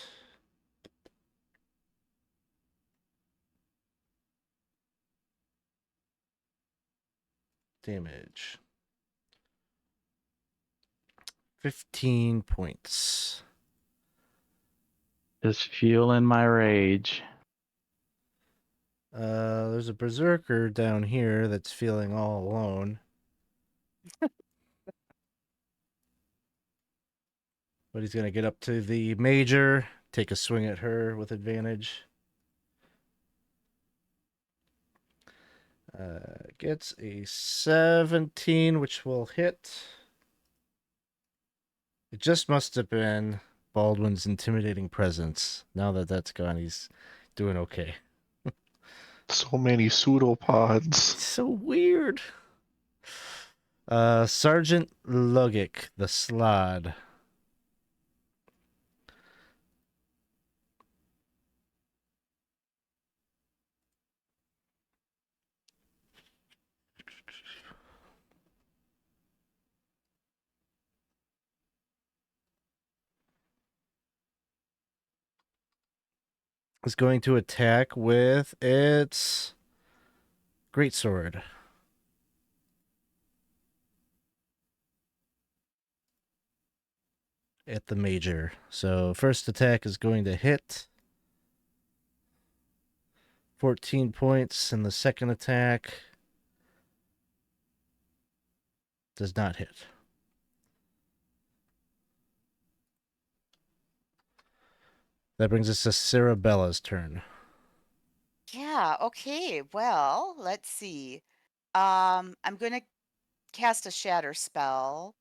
Damage. 15 points. Just fueling my rage. There's a berserker down here that's feeling all alone. But he's going to get up to the major, take a swing at her with advantage. Gets a 17, which will hit. It just must have been Baldwin's intimidating presence. Now that that's gone, he's doing okay. So many pseudopods. So weird. Sergeant Logic, the Slod. is going to attack with its greatsword. At the major. So first attack is going to hit. 14 points, and the second attack does not hit. That brings us to Cerebella's turn. Yeah, okay. Well, let's see. I'm gonna cast a shatter spell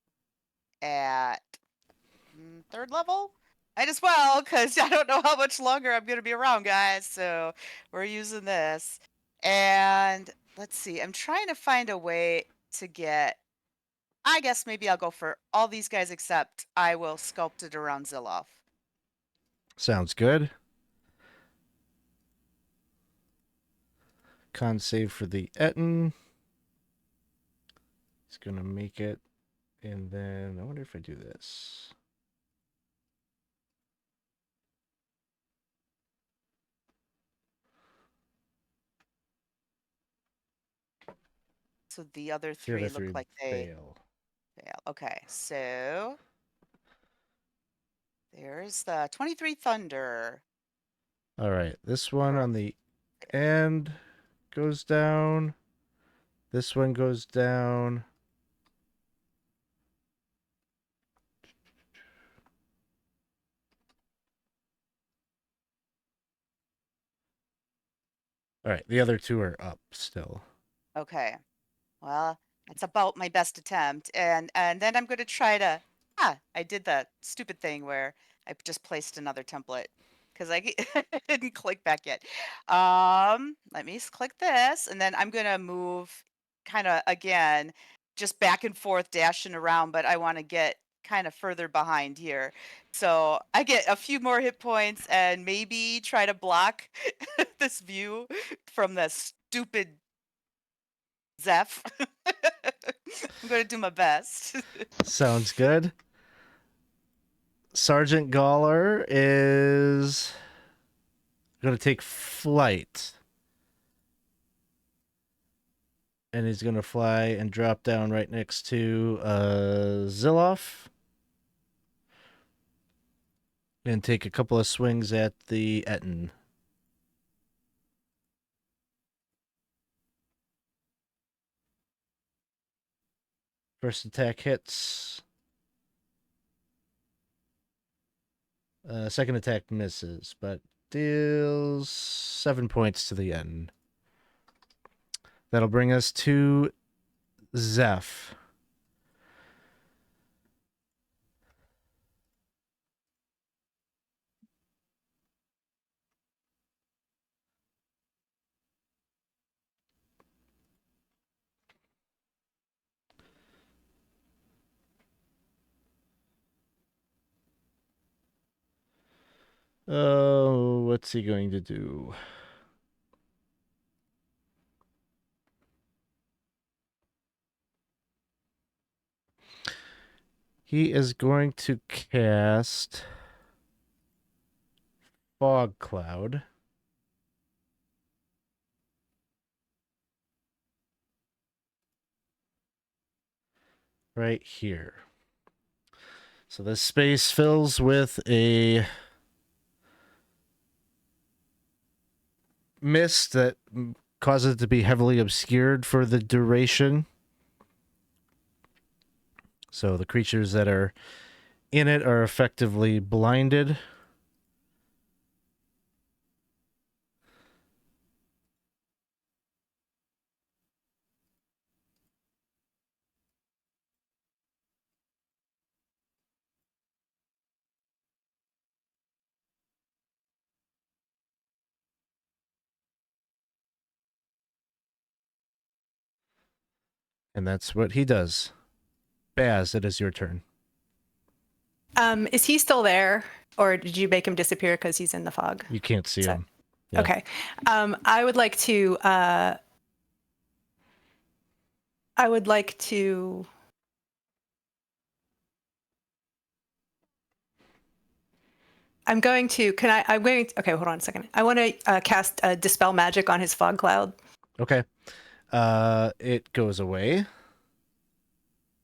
at third level. Might as well, because I don't know how much longer I'm gonna be around, guys. So we're using this. And let's see, I'm trying to find a way to get, I guess maybe I'll go for all these guys except I will sculpt it around Zilloff. Sounds good. Con save for the Etten. He's going to make it. And then I wonder if I do this. So the other The three other look three like they fail. fail. Okay, so there's the 23 Thunder. All right. This one Or- on the end goes down. This one goes down. All right. The other two are up still. Okay. Well, that's about my best attempt. And then I'm going to try to, I did that stupid thing where I just placed another template because I didn't click back yet. Let me click this, and then I'm going to move kind of again, just back and forth, dashing around, but I want to get kind of further behind here. So I get a few more hit points and maybe try to block this view from the stupid Zeph. I'm going to do my best. Sounds good. Sergeant Galler is going to take flight. And he's going to fly and drop down right next to Zilloff. And take a couple of swings at the Etten. First attack hits. Second attack misses, but deals 7 points to the Etten. That'll bring us to Zeph. Oh, what's he going to do? He is going to cast Fog Cloud. Right here. So this space fills with a mist that causes it to be heavily obscured for the duration. So the creatures that are in it are effectively blinded. And that's what he does. Baz, it is your turn. Is he still there, or did you make him disappear because he's in the fog? You can't see So- him. Yeah. Okay. I would like to. I'm going to. Can I? I'm going. Okay, hold on a second. I want to cast dispel magic on his fog cloud. Okay. It goes away.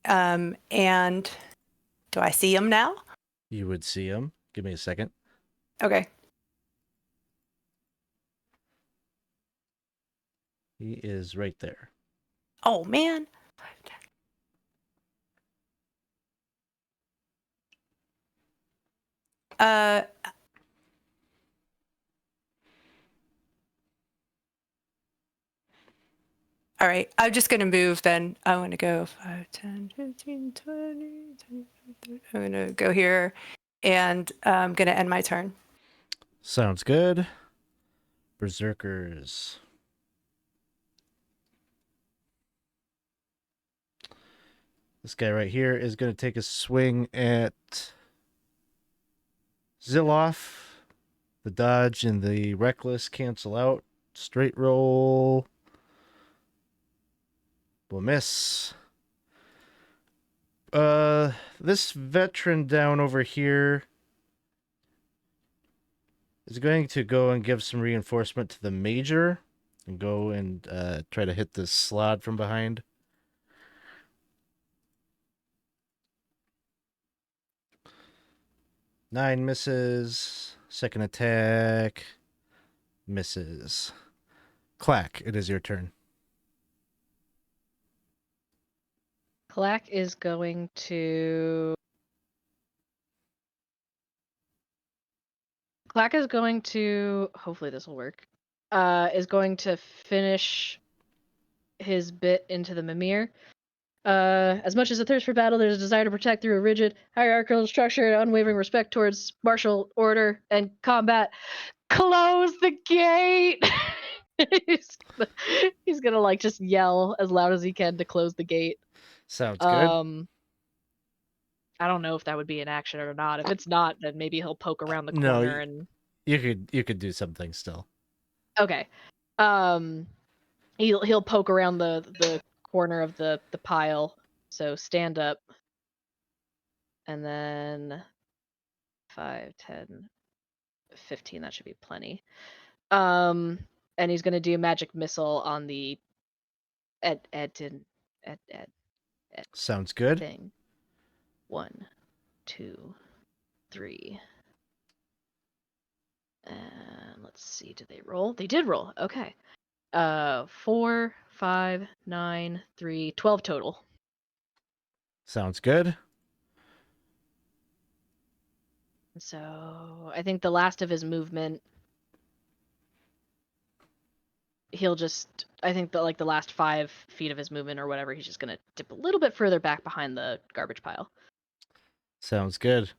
And do I see him now? You would see him. Give me a second. Okay. He is right there. Oh man. Uh. All right. I'm just going to move then. I want to go 5, 10, 15, 20. I'm going to go here and I'm going to end my turn. Sounds good. Berserkers. This guy right here is going to take a swing at Zilloff. The dodge and the reckless cancel out. Straight roll. Will miss. This veteran down over here is going to go and give some reinforcement to the major and go and try to hit this slot from behind. Nine misses. Second attack misses. Clack, it is your turn. Clack is going to. Clack is going to. Hopefully this will work. Is going to finish his bit into the mimir. As much as a thirst for battle, there's a desire to protect through a rigid hierarchical structure and unwavering respect towards martial order and combat. Close the gate! he's gonna like just yell as loud as he can to close the gate. Sounds good. I don't know if that would be an action or not. If it's not, then maybe he'll poke around the No, corner and You could do something still. okay. He'll poke around the corner of the pile. So stand up. And then 5, 10, 15, that should be plenty. And he's gonna do magic missile on the Ed Sounds good. thing. 1, 2, 3. And let's see, did they roll? They did roll. Okay. 4, 5, 9, 3, 12 total. Sounds good. So I think the last of his movement, he'll just, I think that like the last 5 feet of his movement or whatever, he's just gonna dip a little bit further back behind the garbage pile. Sounds good.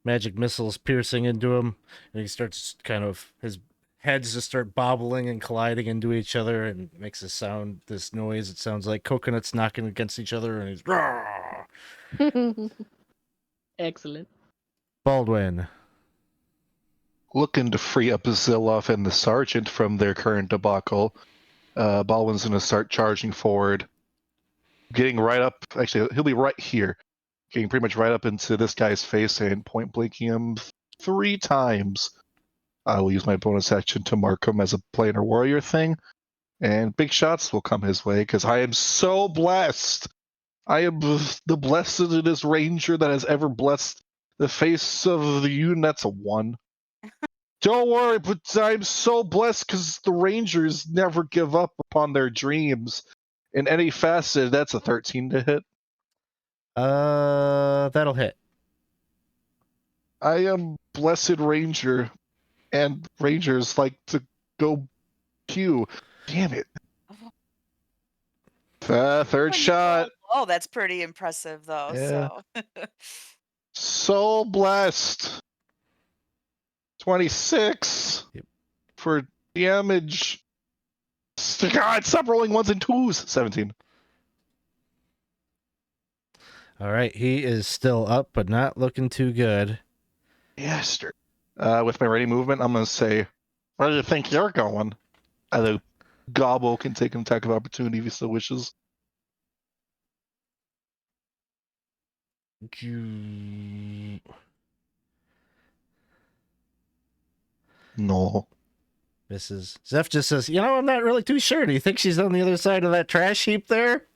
Magic missiles piercing into him, and he starts kind of, his heads just start bobbling and colliding into each other, and makes this noise. It sounds like coconuts knocking against each other, and he's Rawr! Excellent. Baldwin. Looking to free up Zilloff and the sergeant from their current debacle. Baldwin's going to start charging forward. Getting right up, actually, he'll be right here. Getting pretty much right up into this guy's face and point blanking him 3 times. I will use my bonus action to mark him as a planar warrior thing. And big shots will come his way because I am so blessed. I am the blessedest ranger that has ever blessed the face of the unit. That's a 1. Don't worry, but I'm so blessed because the Rangers never give up upon their dreams. In any facet, that's a 13 to hit. That'll hit. I am Blessed Ranger, and Rangers like to go Q. Damn it. Third shot. Oh, that's pretty impressive, though. Yeah. So. So blessed. 26 Yep. for damage. God, stop rolling 1s and 2s. 17. All right, he is still up, but not looking too good. Yes. With my ready movement, I'm going to say, where do you think you're going? Either Gobbo can take an attack of opportunity if he still wishes. No. Misses. Zeph just says, I'm not really too sure. Do you think she's on the other side of that trash heap there?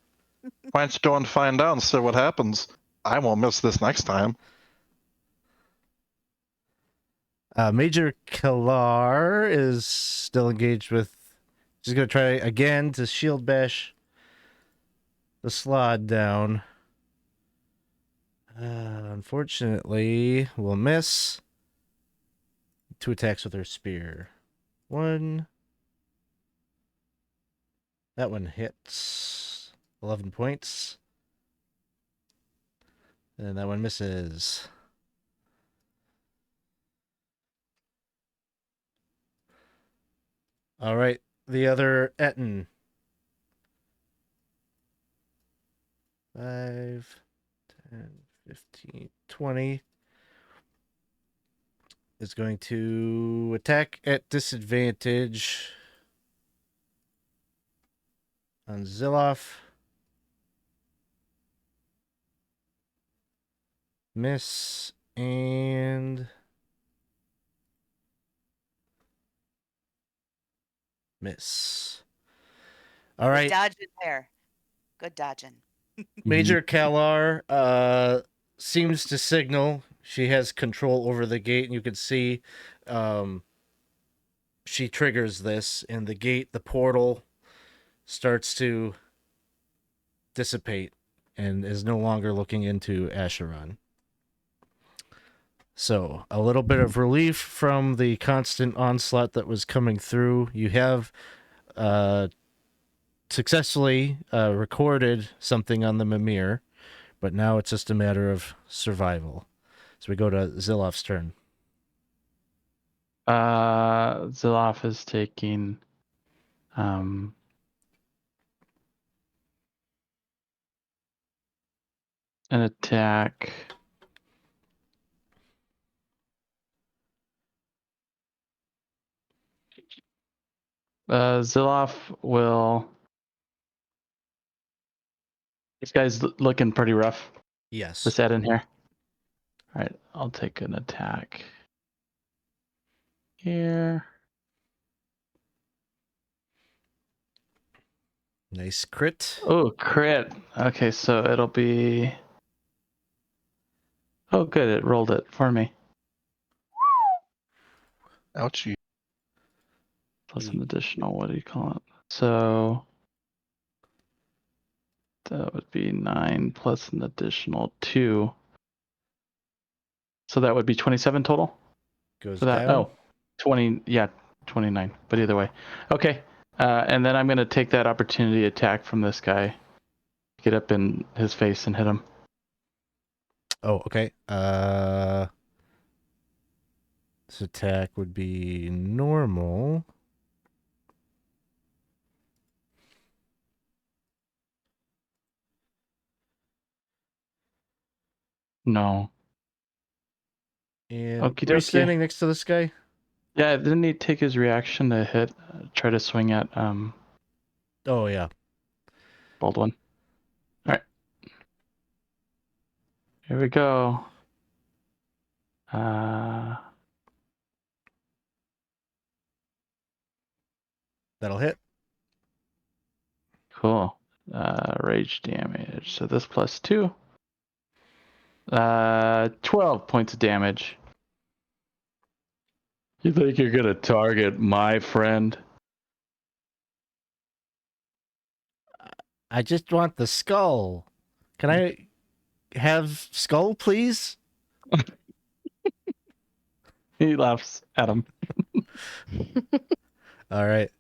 Why don't you go and find out and see what happens? I won't miss this next time. Major Kalar is still engaged with... She's going to try again to shield bash the Slod down. Unfortunately, will miss. 2 attacks with her spear. 1. That one hits. 11 points. And that one misses. All right, the other Etten. 5, 10, 15, 20. Is going to attack at disadvantage on Zilloff. Miss and miss. All right. Good dodging there. Good dodging. Major Kalar seems to signal she has control over the gate, and you can see she triggers this, and the gate, the portal, starts to dissipate and is no longer looking into Acheron. So, a little bit of relief from the constant onslaught that was coming through. You have successfully recorded something on the mimir, but now it's just a matter of survival. So we go to Zilloff's turn. Zilloff is taking an attack. Zilloff will. This guy's looking pretty rough. Yes. This in here. All right, I'll take an attack here. Nice crit. Oh, crit. Okay, so it'll be. Oh, good. It rolled it for me. Ouchie. Plus an additional, what do you call it? So that would be 9 plus an additional 2. So that would be 27 total? Goes For that? down. Oh, 20. Yeah, 29. But either way. Okay. And then I'm going to take that opportunity attack from this guy. Get up in his face and hit him. Oh, okay. This attack would be normal. No. And Okie we're dokie. standing next to this guy. Yeah, didn't he take his reaction to hit, try to swing at Oh, yeah. Baldwin? All right. Here we go. That'll hit. Cool. Rage damage. So this plus 2. 12 points of damage. You think you're gonna target my friend? I just want the skull. Can I have skull, please? He laughs at him. All right.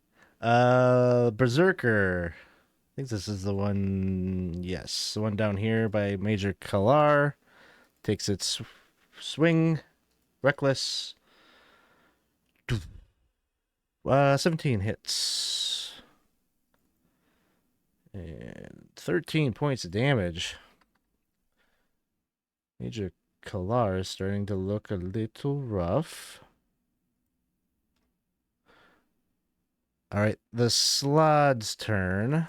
Berserker. I think this is the one. Yes, the one down here by Major Kalar. Takes its swing. Reckless. 17 hits. And 13 points of damage. Major Kalar is starting to look a little rough. All right, the Slod's turn.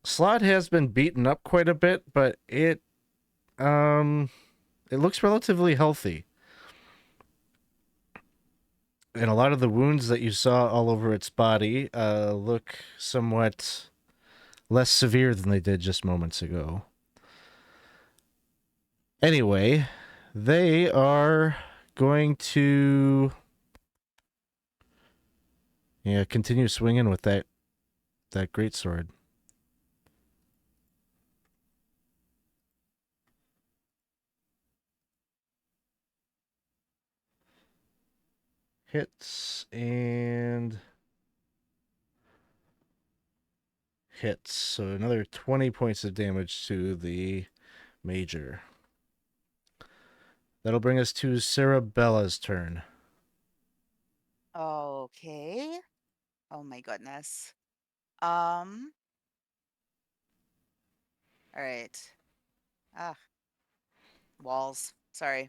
Slod has been beaten up quite a bit, but it looks relatively healthy. And a lot of the wounds that you saw all over its body look somewhat less severe than they did just moments ago. Anyway, they are going to continue swinging with that greatsword. Hits and hits. So another 20 points of damage to the major. That'll bring us to Cerebella's turn. Okay. Oh my goodness. All right. Ah, walls. Sorry.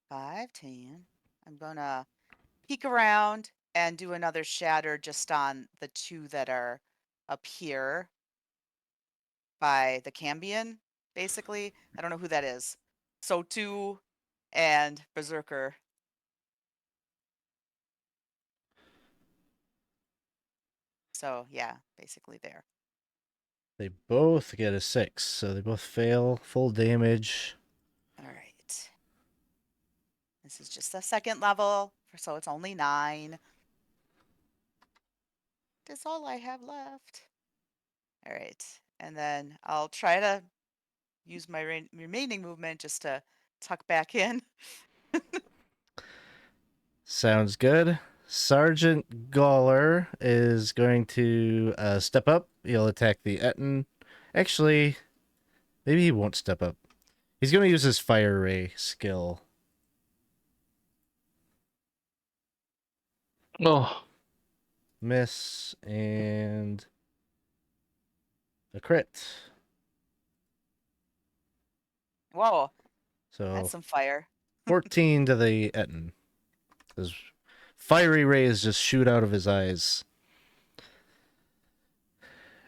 5, 10. I'm gonna peek around and do another shatter just on the two that are up here by the Cambion, basically. I don't know who that is. So 2 and Berserker. So yeah, basically there. They both get a 6, so they both fail. Full damage. All right. This is just the second level, so it's only 9. That's all I have left. All right. And then I'll try to use my remaining movement just to tuck back in. Sounds good. Sergeant Gawler is going to step up. He'll attack the Etten. Actually, maybe he won't step up. He's going to use his Fire Ray skill. Oh, Miss and a crit. Whoa, So that's some fire. 14 to the Etten. His fiery rays just shoot out of his eyes.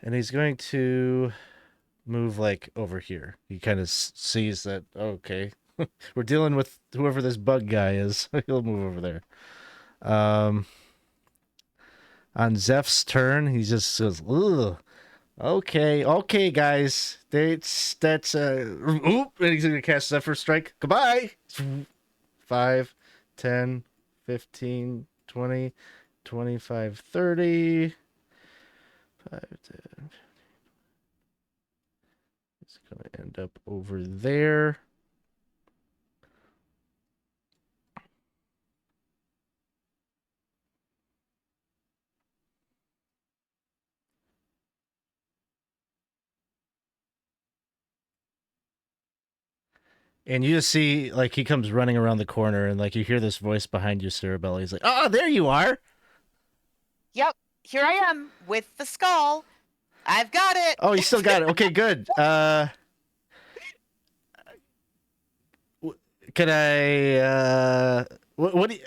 And he's going to move like over here. He kind of sees that, okay, we're dealing with whoever this bug guy is. He'll move over there. On Zeph's turn, he just says, ugh. Okay, guys. That's oop, and he's gonna cast Zephyr Strike. Goodbye. 5, 10, 15, 20, 25, 30. 5, 10. It's gonna end up over there. And you just see, like, he comes running around the corner, and, like, you hear this voice behind you, Cerebella. He's like, oh, there you are. Yep, here I am with the skull. I've got it. Oh, you still got it. Okay, good. Can I, what do you,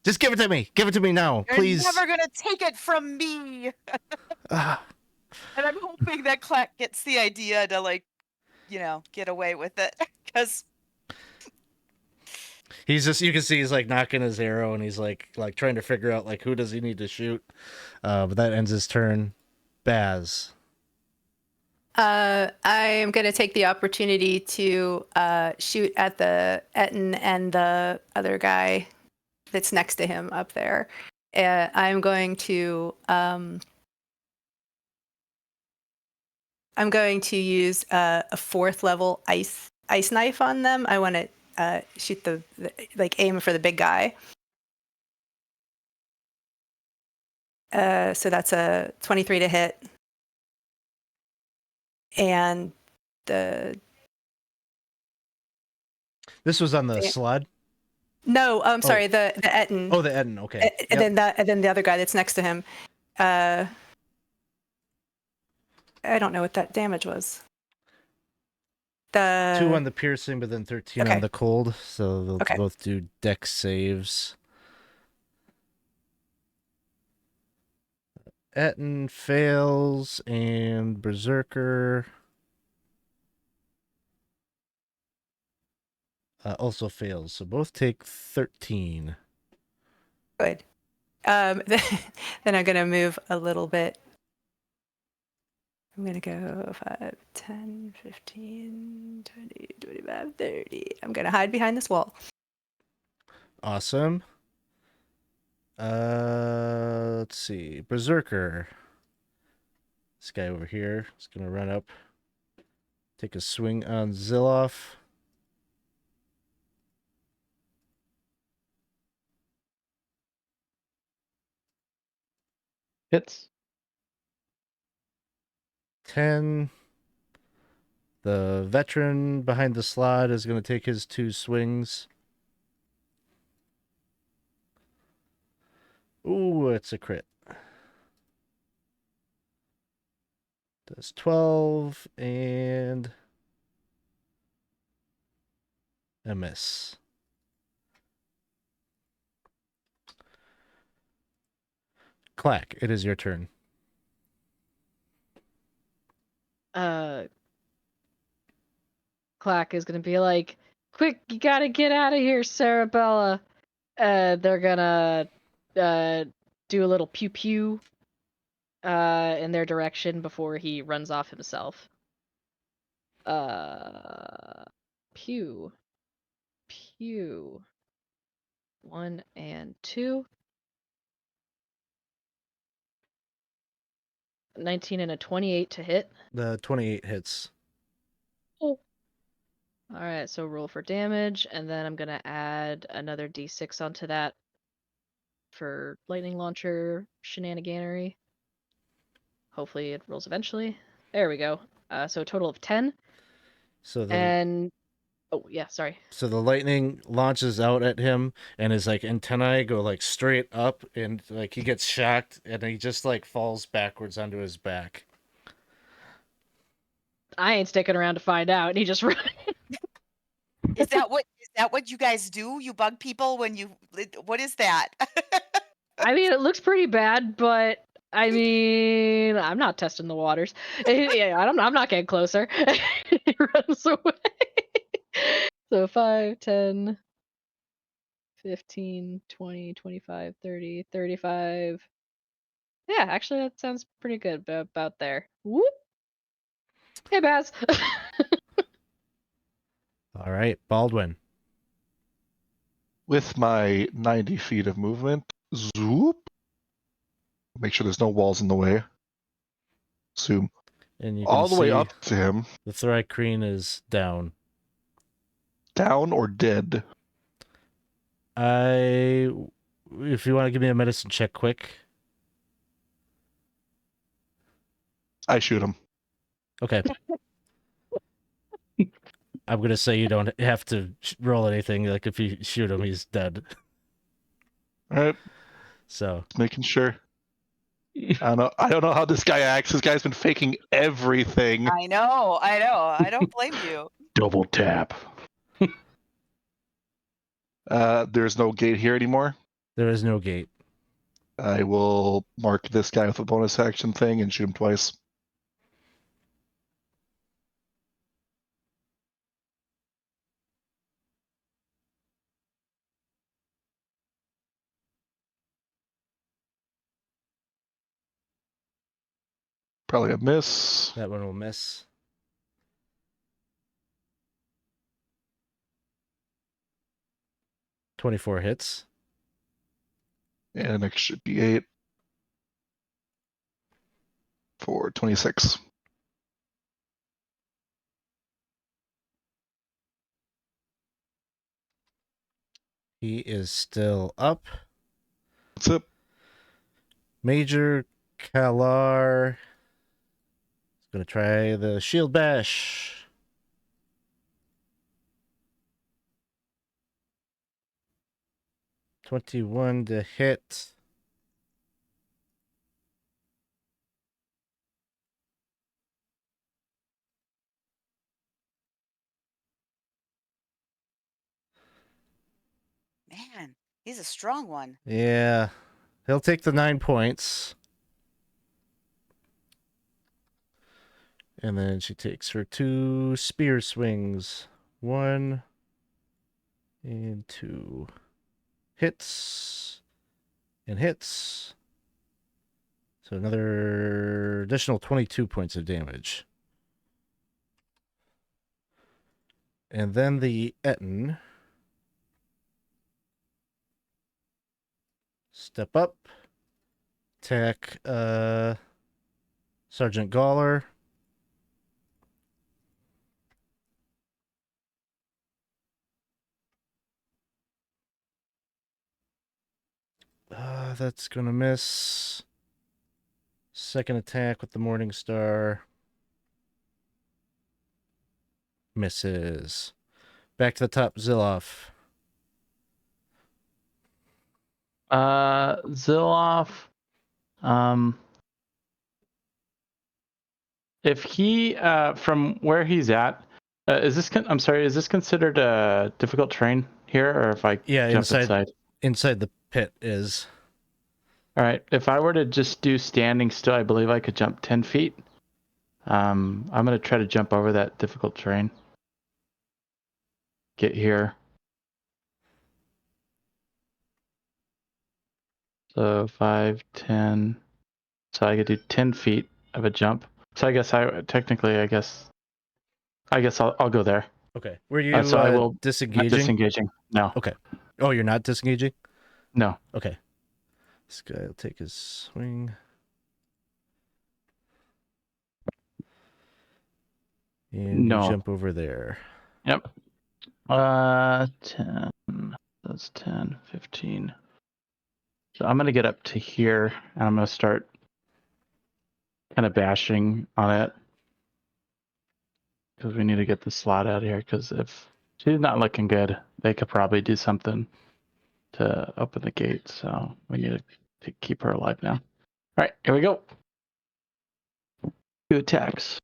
just give it to me. Give it to me now, You're please. never gonna take it from me. And I'm hoping that Clack gets the idea to, like, get away with it. Because He's just, you can see he's like knocking his arrow, and he's like trying to figure out like who does he need to shoot. But that ends his turn. Baz. I am going to take the opportunity to shoot at the Etten and the other guy that's next to him up there. I'm going to use a 4th level ice knife on them. I want to shoot the aim for the big guy. So that's a 23 to hit. And this was on the slud. No, I'm sorry, the Etten. Oh, the Etten. Okay. And then the other guy that's next to him. I don't know what that damage was. 2 on the piercing, but then 13 on the cold. So they'll both do dex saves. Etten fails, and Berserker also fails. So both take 13. Good. Then I'm going to move a little bit. I'm going to go 5, 10, 15, 20, 25, 30. I'm going to hide behind this wall. Awesome. Let's see. Berserker. This guy over here is going to run up, take a swing on Zilloff. Hits. 10. The veteran behind the slot is going to take his 2 swings. Ooh, it's a crit. Does 12 and a miss. Clack, it is your turn. Clack is gonna be like, quick, you gotta get out of here, Cerebella. They're gonna do a little pew pew in their direction before he runs off himself. Pew. Pew. 1 and 2. 19 and a 28 to hit. The 28 hits. Oh. Alright, so roll for damage, and then I'm gonna add another d6 onto that for lightning launcher shenaniganery. Hopefully it rolls eventually. There we go. So a total of 10. So the And oh yeah, sorry. So the lightning launches out at him, and his like antennae go like straight up, and like he gets shocked, and he just like falls backwards onto his back. I ain't sticking around to find out. And he just Is that what you guys do? You bug people when you what is that? I mean, it looks pretty bad, but I mean, I'm not testing the waters. Yeah, I'm not getting closer. He runs away. So 5, 10, 15, 20, 25, 30, 35. Yeah, actually, that sounds pretty good about there. Whoop. Hey, Baz. All right, Baldwin. With my 90 feet of movement, zoop. Make sure there's no walls in the way. Zoom. And you can All the way see up to him. the Thrycreen is down. Down or dead? If you want to give me a medicine check quick. I shoot him. Okay. I'm going to say you don't have to roll anything. Like if you shoot him, he's dead. All right, So making sure. I don't know how this guy acts. This guy's been faking everything. I know. I don't blame you. Double tap. There's no gate here anymore. there is no gate. I will mark this guy with a bonus action thing and shoot him twice. Probably a miss. That one will miss. "24 hits. And an extra d8 for 26. He is still up. That's it. Major Kalar is going to try the Shield Bash. "21 to hit. Man, he's a strong one. Yeah. He'll take the 9 points. And then she takes her 2 spear swings. 1 and 2. Hits. and hits. So another additional 22 points of damage. And then the Etten. Step up. Attack Sergeant Gawler. That's going to miss. Second attack with the Morning Star. Misses. Back to the top, Zilloff. Zilloff. If he from where he's at, is this? I'm sorry. Is this considered a difficult terrain here, or if I jump inside the pit is? All right. If I were to just do standing still, I believe I could jump 10 feet. I'm gonna try to jump over that difficult terrain. Get here. So 5, 10. So I could do 10 feet of a jump. So I guess I'll go there. Okay. Were you so I will disengaging? Not disengaging. No. Okay. Oh, you're not disengaging? No. Okay. This guy will take his swing. And you jump over there. Yep. 10. That's 10, 15. So I'm going to get up to here, and I'm going to start kind of bashing on it. Because we need to get the slot out of here, because if she's not looking good, they could probably do something to open the gate. So we need to keep her alive now. All right, here we go. 2 attacks.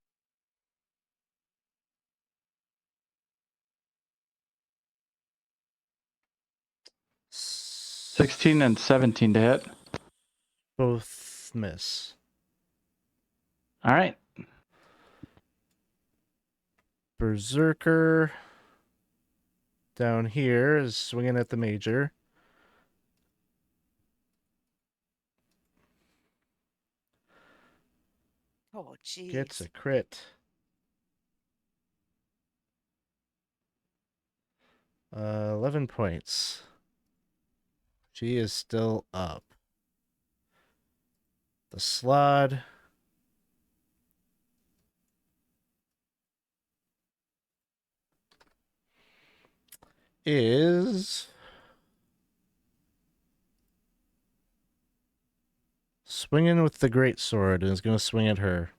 16 and 17 to hit. Both miss. All right. Berserker down here is swinging at the major. Oh, geez. Gets a crit. 11 points. She is still up. The Slod is swinging with the great sword and is going to swing at her.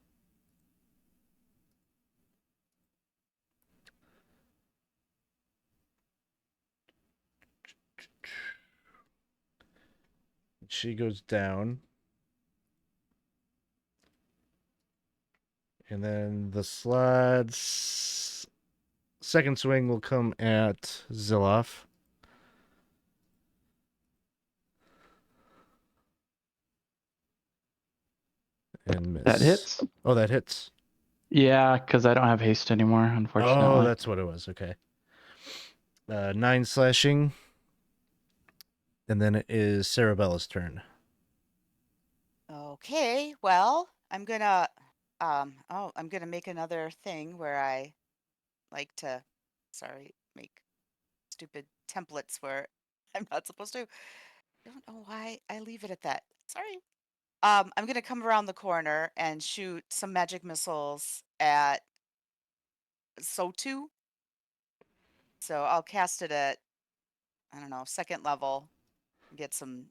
She goes down. And then the Slod's second swing will come at Zilloff. And miss. That hits. Oh, that hits. Yeah, because I don't have haste anymore, unfortunately. Oh, that's what it was. Okay. 9 slashing. And then it is Cerebella's turn. Okay, well, I'm gonna make another thing where I like to make stupid templates where I'm not supposed to. I don't know why I leave it at that. Sorry. I'm gonna come around the corner and shoot some magic missiles at Sotu. So I'll cast it at, I don't know, 2nd level, get some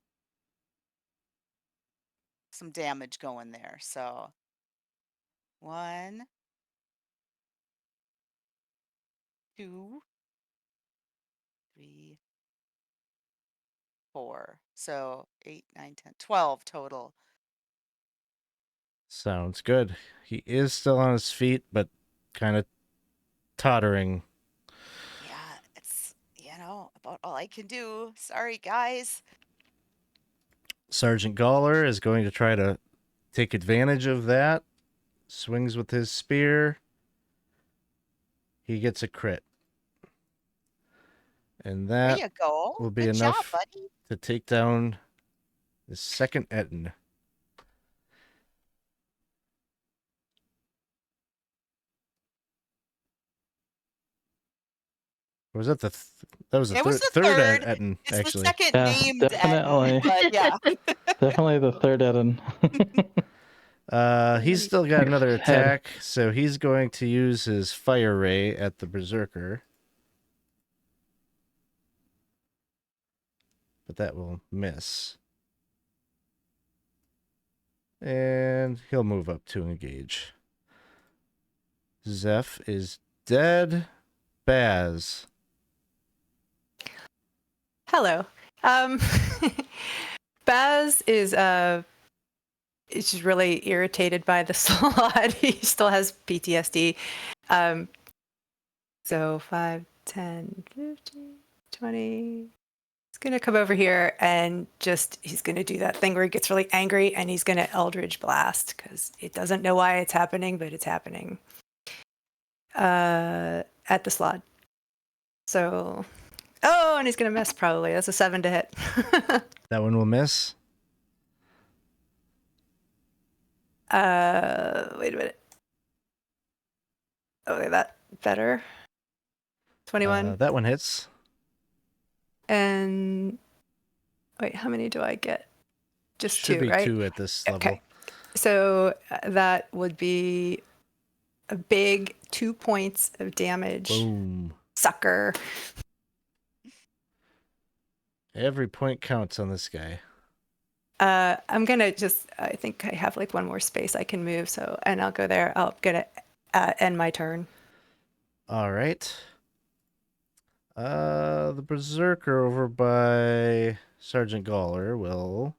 damage going there. So 1, 2, 3, 4. So 8, 9, 10, 12 total. Sounds good. He is still on his feet, but kind of tottering. Yeah, it's, about all I can do. Sorry, guys. Sergeant Gawler is going to try to take advantage of that. Swings with his spear. He gets a crit. And There that you go. will be Good enough job, buddy. to take down The second Etten. Or was that the that was the It was third the third. Etten, It's actually. the second Yeah, named definitely. Etten, but yeah. Definitely the third Eden. He's still got another Head. attack, so he's going to use his fire ray at the berserker. But that will miss. And he'll move up to engage. Zeph is dead. Baz. Hello. Baz is just really irritated by the slot. He still has PTSD. So 5, 10, 15, 20. He's going to come over here and he's going to do that thing where he gets really angry and he's going to Eldritch Blast because it doesn't know why it's happening, but it's happening at the slot. So, and he's going to miss probably. That's a 7 to hit. That one will miss. Wait a minute. Okay, that better. 21. That one hits. And wait, how many do I get? Just Should 2, be right? 2 at this level. Okay. So that would be a big 2 points of damage. Boom. Sucker. Every point counts on this guy. I'm gonna I think I have like one more space I can move, and I'll go there. I'm gonna end my turn. All right. The berserker over by Sergeant Gawler will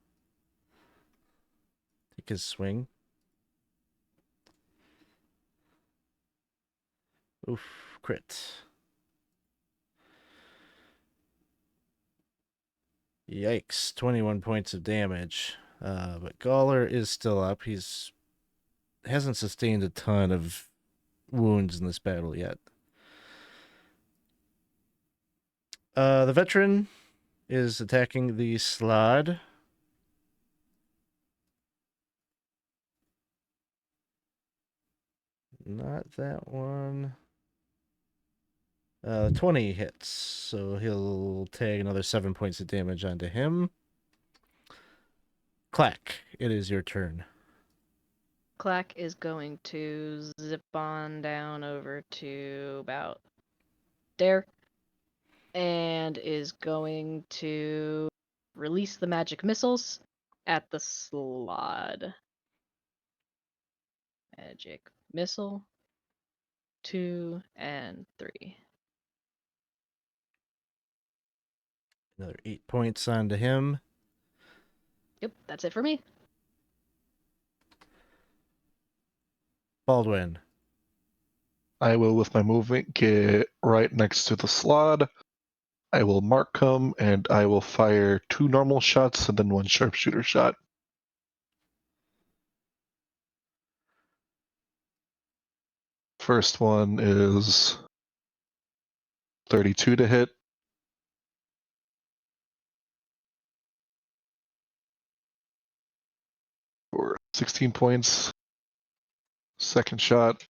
take his swing. Oof, crit. Yikes, 21 points of damage. But Gawler is still up. Hasn't sustained a ton of wounds in this battle yet. The veteran is attacking the Slod. Not that one. 20 hits, so he'll take another 7 points of damage onto him. Clack, it is your turn. Clack is going to zip on down over to about there and is going to release the magic missiles at the Slod. Magic missile 2 and 3. Another 8 points onto him. Yep, that's it for me. Baldwin. I will, with my movement, get right next to the Slod. I will mark him, and I will fire 2 normal shots and then 1 sharpshooter shot. First one is 32 to hit. For 16 points. Second shot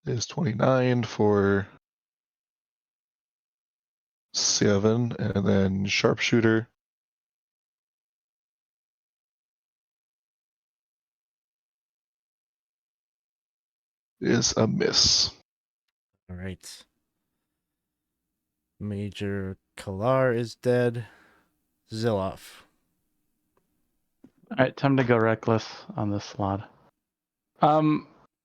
is 29 for 7, and then sharpshooter is a miss. All right. Major Kalar is dead. Zilloff. All right, time to go reckless on this slot.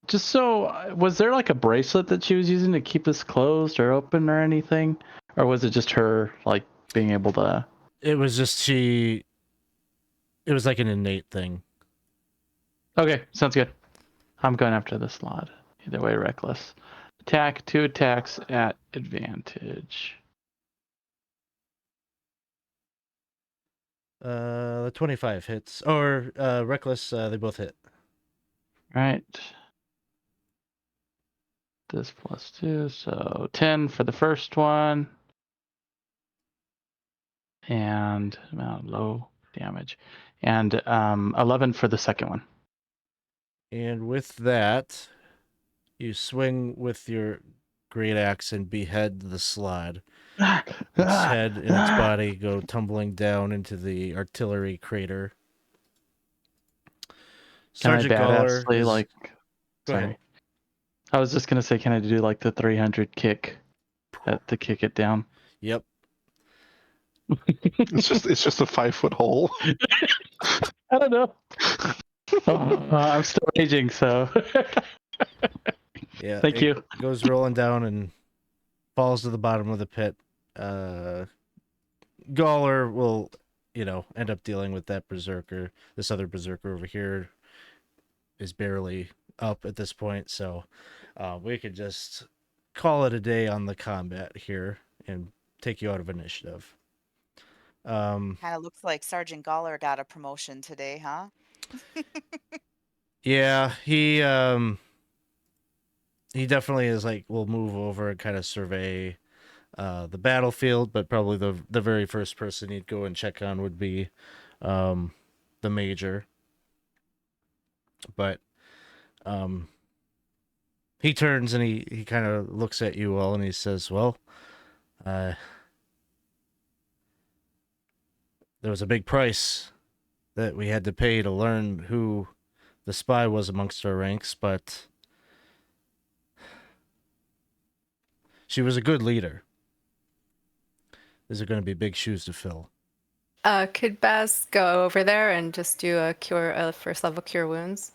Just so, was there like a bracelet that she was using to keep this closed or open or anything, or was it just her like being able to? It was just it was like an innate thing. Okay, sounds good. I'm going after the slot. Either way, reckless. Attack, 2 attacks at advantage. 25 hits. Or reckless, they both hit. Right. This +2, so 10 for the first one. and low damage, and 11 for the second one. And with that, you swing with your great axe and behead the slod. Its head and its body go tumbling down into the artillery crater. Sergeant Can I Galler badassly is... like? Go Sorry, ahead. I was just gonna say, can I do like the 300 kick to kick it down? Yep. It's just a 5-foot hole. I don't know. I'm still raging, so. Yeah. Thank you. Goes rolling down and falls to the bottom of the pit. Galler will, end up dealing with that berserker. This other berserker over here is barely up at this point, so we could just call it a day on the combat here and take you out of initiative. Kind of looks like Sergeant Galler got a promotion today, huh? Yeah, he definitely is like, will move over and kind of survey the battlefield, but probably the very first person he'd go and check on would be the major. But he turns and he kind of looks at you all and he says, well, there was a big price that we had to pay to learn who the spy was amongst our ranks, but she was a good leader. These are going to be big shoes to fill. Could Baz go over there and just do a first level cure wounds?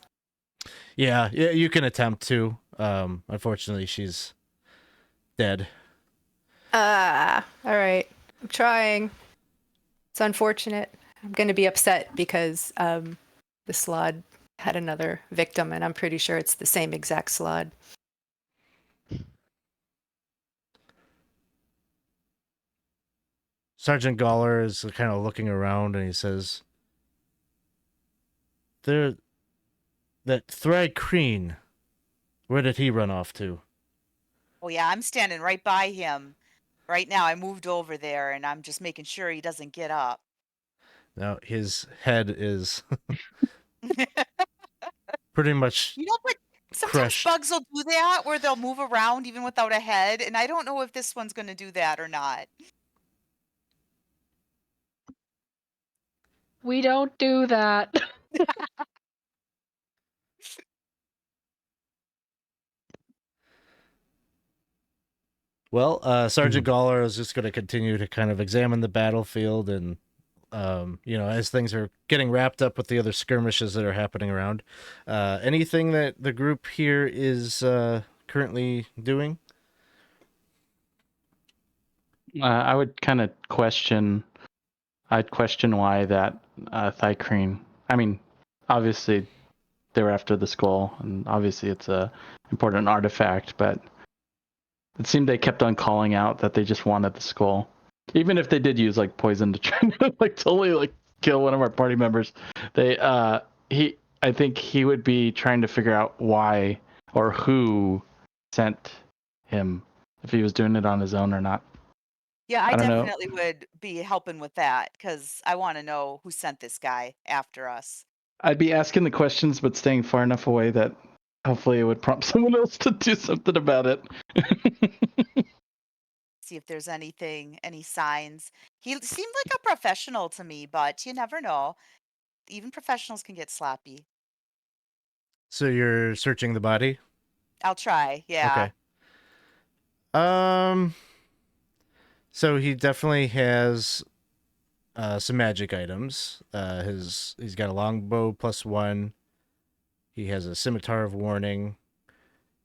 Yeah, you can attempt to. Unfortunately, she's dead. All right. I'm trying. It's unfortunate. I'm going to be upset because the slod had another victim, and I'm pretty sure it's the same exact slod. Sergeant Galler is kind of looking around and he says, that Thrag Kreen, where did he run off to? Oh yeah, I'm standing right by him. Right now, I moved over there, and I'm just making sure he doesn't get up. Now, his head is pretty much But sometimes crushed. bugs will do that, where they'll move around even without a head, and I don't know if this one's going to do that or not. We don't do that. Well, Sergeant Galler is just going to continue to kind of examine the battlefield and, as things are getting wrapped up with the other skirmishes that are happening around. Anything that the group here is currently doing? I would kind of question. I'd question why that Thycrene. I mean, obviously they were after the skull, and obviously it's a important artifact, but it seemed they kept on calling out that they just wanted the skull, even if they did use like poison to try to like totally like kill one of our party members. I think he would be trying to figure out why or who sent him, if he was doing it on his own or not. Yeah, I I don't know. definitely would be helping with that, because I want to know who sent this guy after us. I'd be asking the questions, but staying far enough away that hopefully it would prompt someone else to do something about it. See if there's any signs. He seemed like a professional to me, but you never know. Even professionals can get sloppy. So you're searching the body? I'll try, yeah. Okay. So he definitely has some magic items. He's got a longbow +1. He has a scimitar of warning,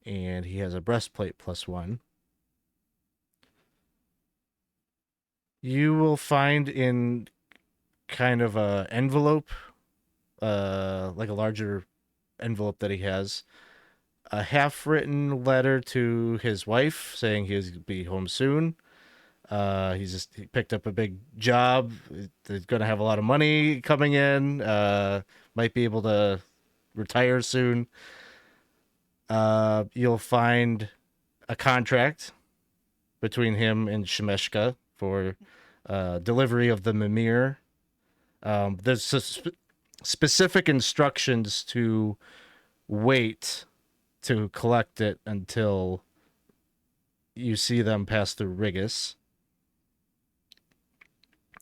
and he has a breastplate +1. You will find in kind of a envelope, like a larger envelope that he has, a half-written letter to his wife saying he'll be home soon. He picked up a big job. He's going to have a lot of money coming in. Might be able to retire soon. You'll find a contract between him and Shemeshka for delivery of the mimir. There's specific instructions to wait to collect it until you see them pass through Rigus.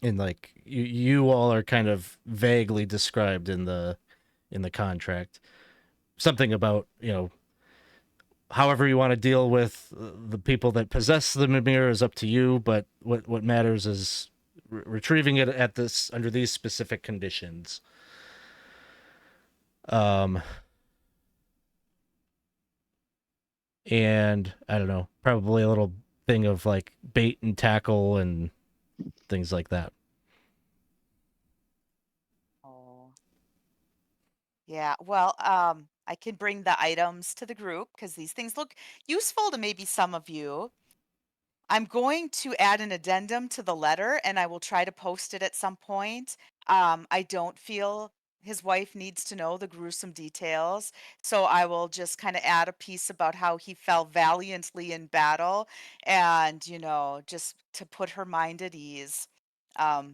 And like you all are kind of vaguely described in the contract. Something about, however you want to deal with the people that possess the mimir is up to you, but what matters is retrieving it under these specific conditions. And I don't know, probably a little thing of like bait and tackle and things like that. Oh. Yeah, well, I can bring the items to the group because these things look useful to maybe some of you. I'm going to add an addendum to the letter and I will try to post it at some point. I don't feel his wife needs to know the gruesome details, so I will just kind of add a piece about how he fell valiantly in battle and, just to put her mind at ease.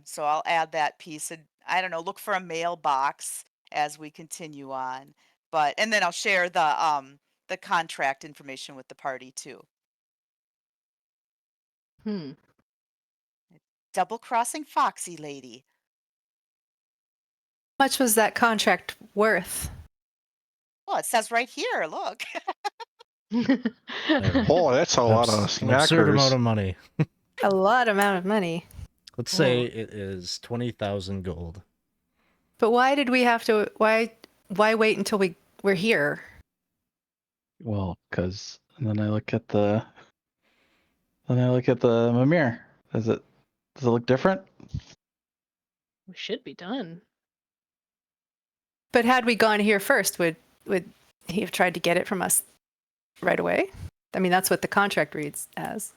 So I'll add that piece and I don't know, look for a mailbox as we continue on. And then I'll share the contract information with the party too. Double crossing Foxy lady. How much was that contract worth? Well, it says right here. Look. Oh, that's a lot of An absurd amount snackers. of money. A lot amount of money. Let's say it is 20,000 gold. But why did we have to? Why wait until we're here? Well, because then I look at the mimir. Does it look different? We should be done. But had we gone here first, would he have tried to get it from us right away? I mean, that's what the contract reads as.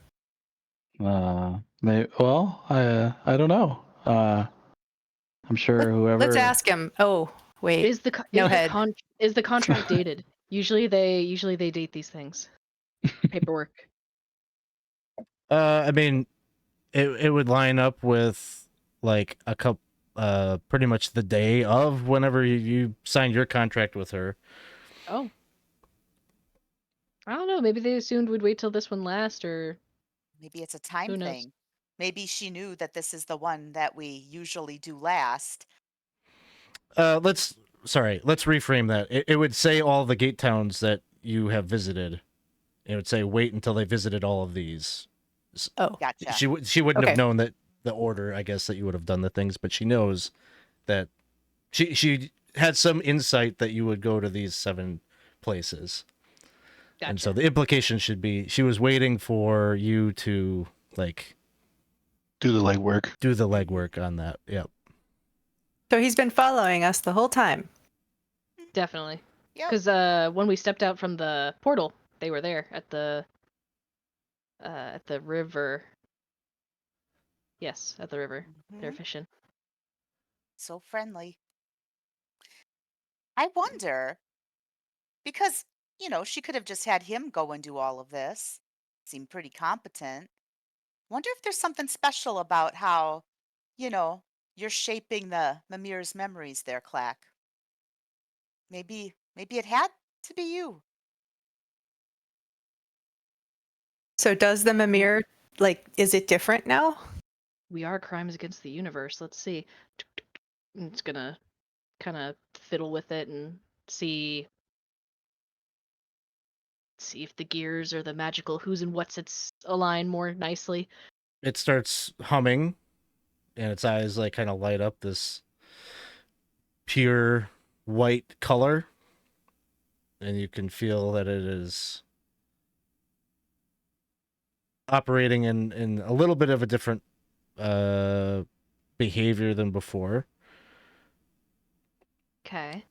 I don't know. I'm sure whoever. Let's ask him. Oh, wait. Is the contract dated? Usually they date these things. Paperwork. I mean, it would line up with like a couple, pretty much the day of whenever you signed your contract with her. Oh. I don't know. Maybe they assumed we'd wait till this one lasts, or Maybe it's a time Who knows? thing. Maybe she knew that this is the one that we usually do last. Let's reframe that. It would say all the gate towns that you have visited. It would say wait until they visited all of these. Oh, Gotcha. She wouldn't Okay. have known that the order, I guess, that you would have done the things, but she knows that she had some insight that you would go to these 7 places. gotcha. And so the implication should be she was waiting for you to like Do the legwork. do the legwork on that. Yep. so he's been following us the whole time. Definitely. Yep. Because when we stepped out from the portal, they were there at the river. Yes, at the river. They're Mhm. fishing. So friendly. I wonder, because, she could have just had him go and do all of this. Seemed pretty competent. Wonder if there's something special about how, you're shaping the Mimir's memories there, Clack. Maybe it had to be you. So does the mimir, is it different now? We are crimes against the universe. Let's see. It's gonna kind of fiddle with it and see if the gears or the magical who's and what's it's align more nicely. It starts humming and its eyes like kind of light up this pure white color, and you can feel that it is operating in a little bit of a different behavior than before. Okay.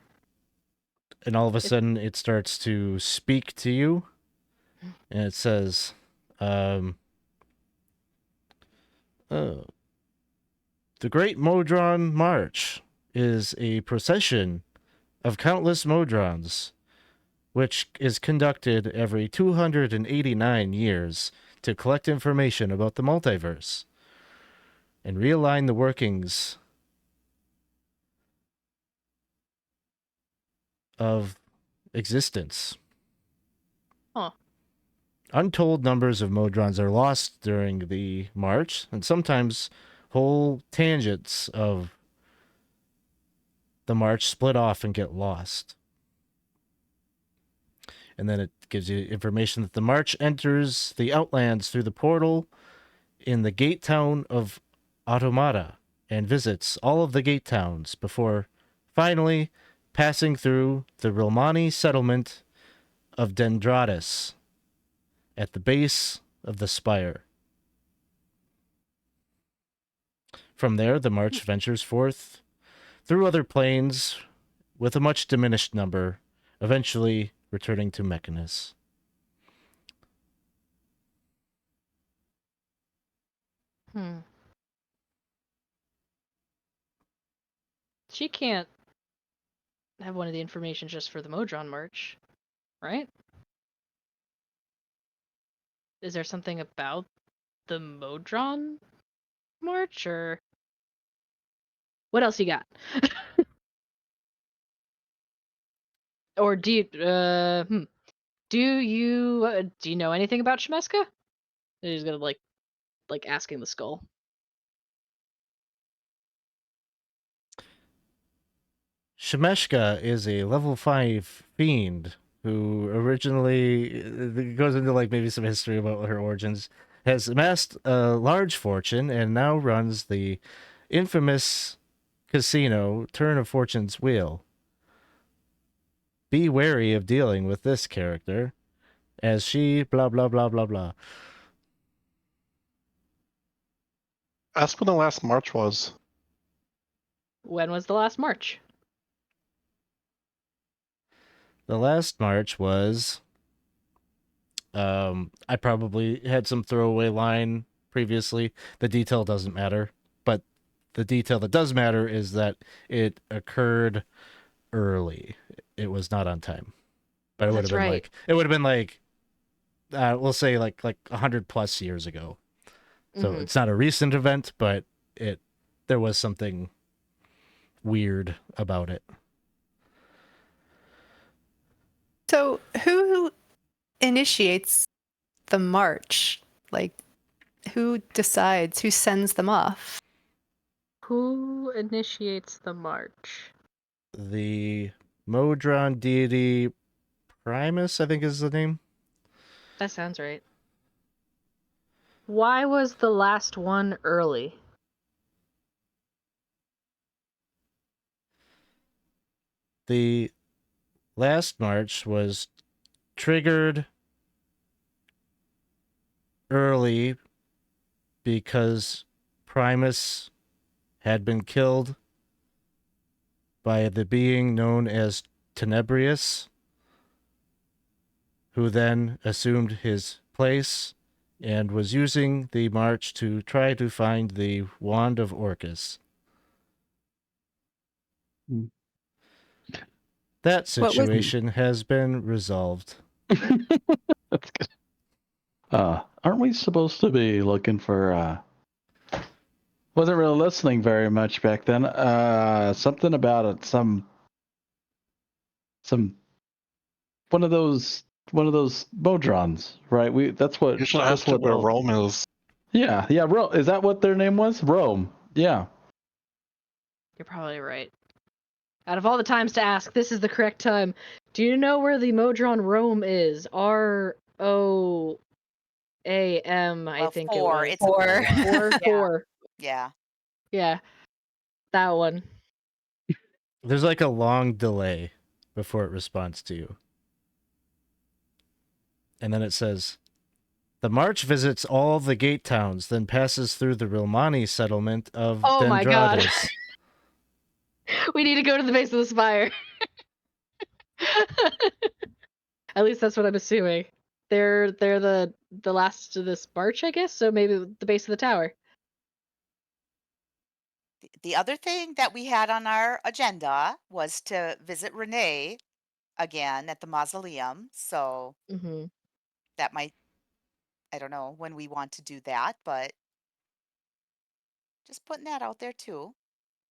And all of a sudden it starts to speak to you, and it says, the Great Modron March is a procession of countless Modrons, which is conducted every 289 years to collect information about the multiverse. and realign the workings of existence. Huh. Untold numbers of Modrons are lost during the march, and sometimes whole tangents of the march split off and get lost. And then it gives you information that the march enters the Outlands through the portal in the gate town of Automata and visits all of the gate towns before finally passing through the Romani settlement of Dendratus at the base of the spire. From there, the march ventures forth through other planes with a much diminished number, eventually returning to Mechanus. She can't have one of the information just for the Modron March, right? Is there something about the Modron March, or what else you got? Or do you do you know anything about Shemeska? He's gonna like asking the skull. Shemeshka is a level 5 fiend who originally it goes into like maybe some history about her origins, has amassed a large fortune and now runs the infamous casino Turn of Fortune's Wheel. Be wary of dealing with this character, as she blah blah blah blah blah. Ask when the last march was. When was the last March? The last march was I probably had some throwaway line previously. The detail doesn't matter, but the detail that does matter is that it occurred early. It was not on time. But it would have That's been right. like it would have been like we'll say like 100 plus years ago. So Mhm. it's not a recent event, but there was something weird about it. So who initiates the march? Like, who decides? Who sends them off? Who initiates the march? The Modron deity Primus, I think is the name. That sounds right. Why was the last one early? The last march was triggered early because Primus had been killed by the being known as Tenebrius, who then assumed his place and was using the march to try to find the Wand of Orcus. Hmm. That What was- situation has been resolved. That's good. Aren't we supposed to be looking for wasn't really listening very much back then. Something about it, some one of those Bodrons, right? That's what You should ask what where Rome is. Yeah, Rome. Is that what their name was? Rome. Yeah. You're probably right. Out of all the times to ask, this is the correct time. Do you know where the Modron Rome is? ROAM, I Well, think four. it was. It's a Four. four. Four. Yeah. Yeah. That one. There's like a long delay before it responds to you. And then it says, the march visits all the gate towns, then passes through the Romani settlement of Oh my god. Dendratus. We need to go to the base of the spire. At least that's what I'm assuming. They're the last of this march, I guess, so maybe the base of the tower. The other thing that we had on our agenda was to visit Renee again at the mausoleum. So Mm-hmm. that might, I don't know when we want to do that, but Just putting that out there too.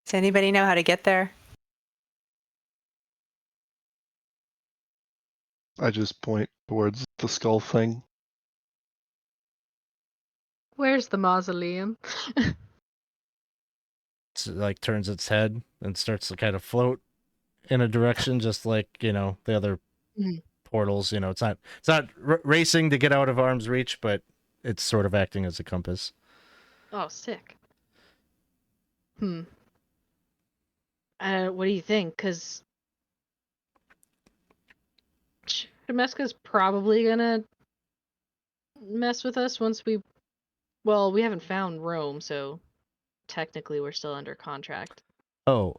Does anybody know how to get there? I just point towards the skull thing. Where's the mausoleum? It's like turns its head and starts to kind of float in a direction, just like the other Mhm. portals. It's not racing to get out of arm's reach, but it's sort of acting as a compass. Oh, sick. What do you think? Because Shemeska's probably gonna mess with us once we... Well, we haven't found Rome, so technically we're still under contract. Oh,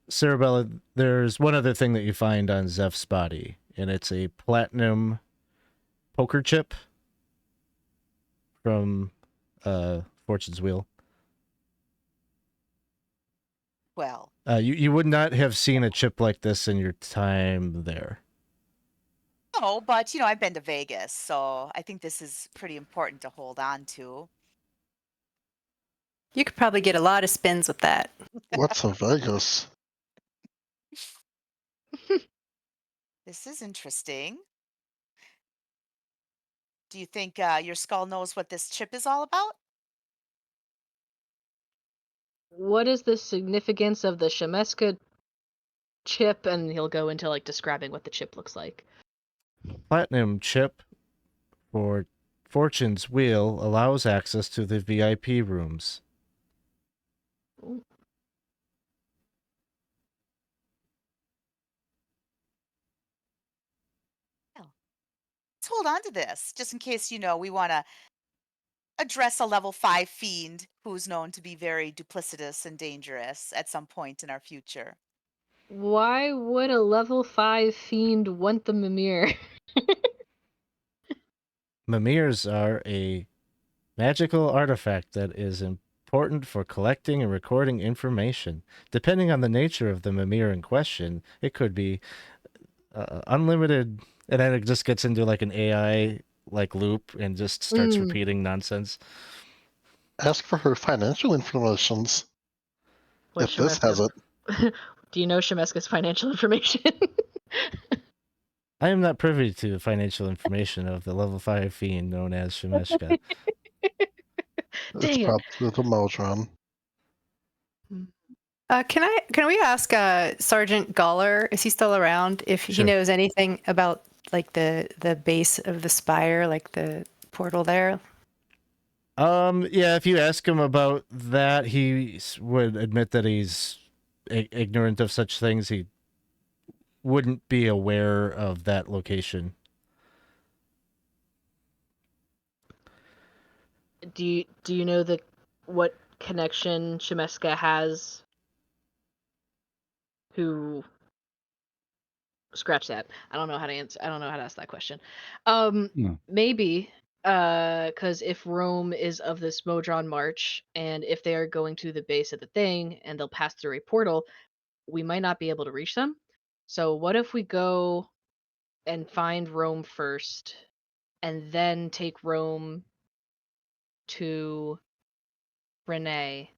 Cerebella, there's one other thing that you find on Zeph's body, and it's a platinum poker chip from Fortune's Wheel. Well, You would not have seen a chip like this in your time there. no, but I've been to Vegas, so I think this is pretty important to hold on to. You could probably get a lot of spins with that. What's a Vegas? This is interesting. Do you think your skull knows what this chip is all about? What is the significance of the Shemeska chip? And he'll go into like describing what the chip looks like. Platinum chip for Fortune's Wheel allows access to the VIP rooms. Ooh. Let's hold on to this just in case we want to address a level 5 fiend who's known to be very duplicitous and dangerous at some point in our future. Why would a level 5 fiend want the mimir? Mimirs are a magical artifact that is important for collecting and recording information. Depending on the nature of the mimir in question, it could be unlimited, and then it just gets into like an AI like loop and just starts repeating nonsense. Ask for her financial informations. What If this has it. Do you know Shemeska's financial information? I am not privy to the financial information of the level 5 fiend known as Shemeska. It's probably the Modron. Can we ask Sergeant Galler, is he still around, if he Sure. knows anything about like the base of the spire, like the portal there? Yeah, if you ask him about that, he would admit that he's ignorant of such things. He wouldn't be aware of that location. Do you know what connection Shemeska has? Who... Scratch that. I don't know how to answer. I don't know how to ask that question. Maybe because if Rome is of this Modron March, and if they are going to the base of the thing, and they'll pass through a portal, we might not be able to reach them. So what if we go and find Rome first, and then take Rome to Renee?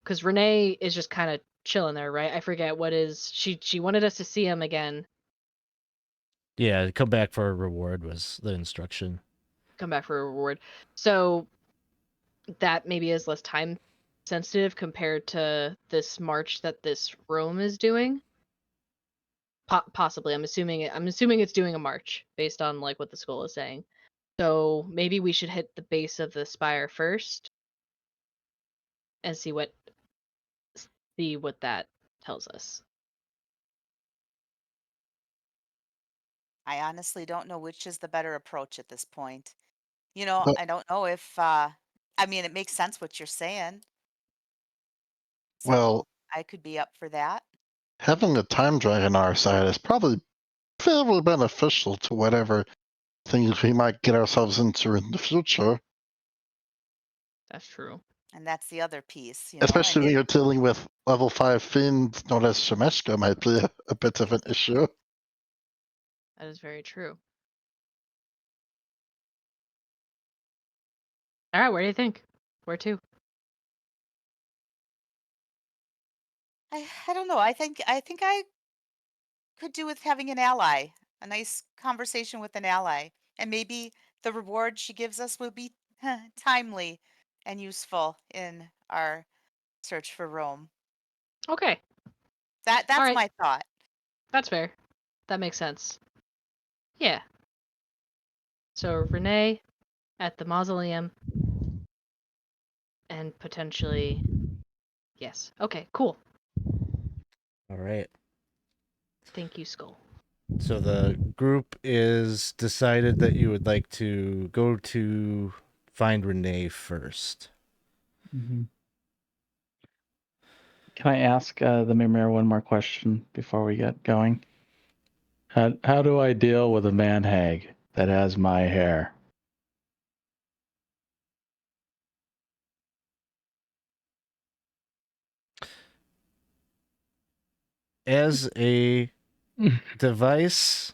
Because Renee is just kind of chilling there, right? I forget what is she wanted us to see him again. Yeah, come back for a reward was the instruction. Come back for a reward. So that maybe is less time sensitive compared to this march that this Rome is doing. Possibly. I'm assuming it's doing a march based on like what the skull is saying. So maybe we should hit the base of the spire first and see what that tells us. I honestly don't know which is the better approach at this point. But- I don't know if it makes sense what you're saying. So Well, I could be up for that. having a time drag on our side is probably very beneficial to whatever things we might get ourselves into in the future. That's true. And that's the other piece, Especially when you're dealing with level 5 fiends known as Shemeska might be a bit of an issue. That is very true. All right, where do you think? Where to? I don't know. I think I could do with having an ally, a nice conversation with an ally, and maybe the reward she gives us will be timely and useful in our search for Rome. Okay, That's right. my thought. that's fair. That makes sense. Yeah. So Renee at the mausoleum, and potentially, yes. Okay, cool. All right. Thank you, Skull. So the group is decided that you would like to go to find Renee first. Mhm. Can I ask the Mimir one more question before we get going? How do I deal with a man hag that has my hair? As a device,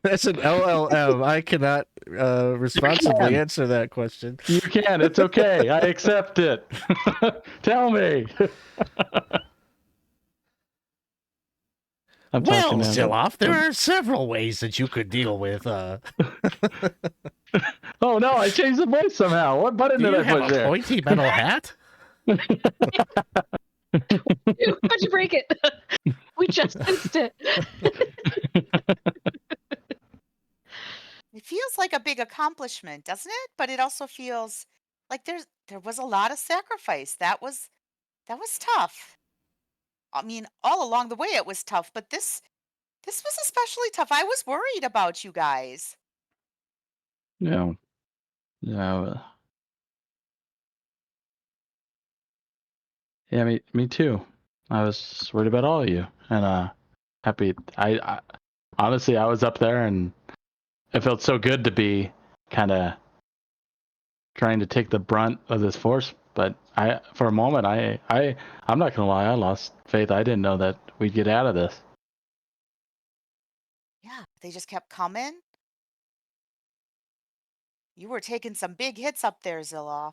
that's an LLM. I cannot responsibly answer that question. You can. It's okay. I accept it. Tell me. I'm Well, talking to him. Zilloff, there are several ways that you could deal with. Oh no! I changed the voice somehow. What button Do did you I have push a there? pointy metal hat? Ew, how'd you break it? We just sensed it. It feels like a big accomplishment, doesn't it? But it also feels like there was a lot of sacrifice. That was tough. I mean, all along the way it was tough, but this was especially tough. I was worried about you guys. No. No. Yeah, me too. I was worried about all of you, and happy. I honestly, I was up there, and it felt so good to be kind of trying to take the brunt of this force. But for a moment, I'm not gonna lie, I lost faith. I didn't know that we'd get out of this. Yeah, they just kept coming. You were taking some big hits up there, Zilloff.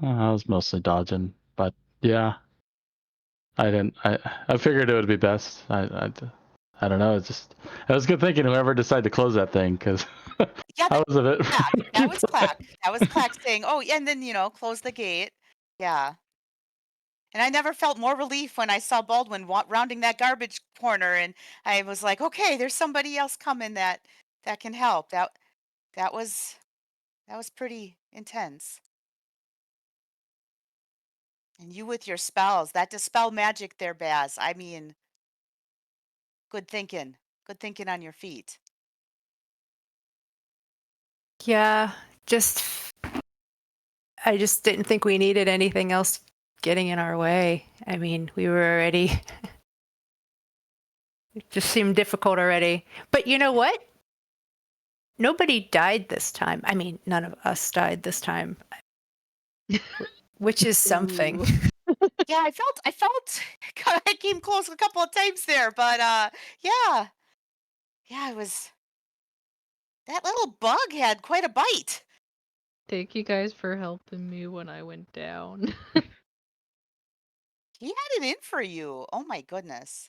I was mostly dodging, but yeah, I didn't. I figured it would be best. I don't know. It was good thinking. Whoever decided to close that thing, because Yeah, I was a bit. that was Clack. That was Clack saying, "Oh, yeah," and then close the gate. Yeah. And I never felt more relief when I saw Baldwin rounding that garbage corner, and I was like, "Okay, there's somebody else coming that can help." That was pretty intense. And you with your spells, that dispel magic there, Baz. I mean, good thinking. Good thinking on your feet. Yeah, I just didn't think we needed anything else getting in our way. I mean, we were already it just seemed difficult already. But you know what? Nobody died this time. I mean, none of us died this time. Which is something. Yeah, I felt God, I came close a couple of times there, but yeah. Yeah, it was that little bug had quite a bite. Thank you guys for helping me when I went down. He had it in for you. Oh my goodness.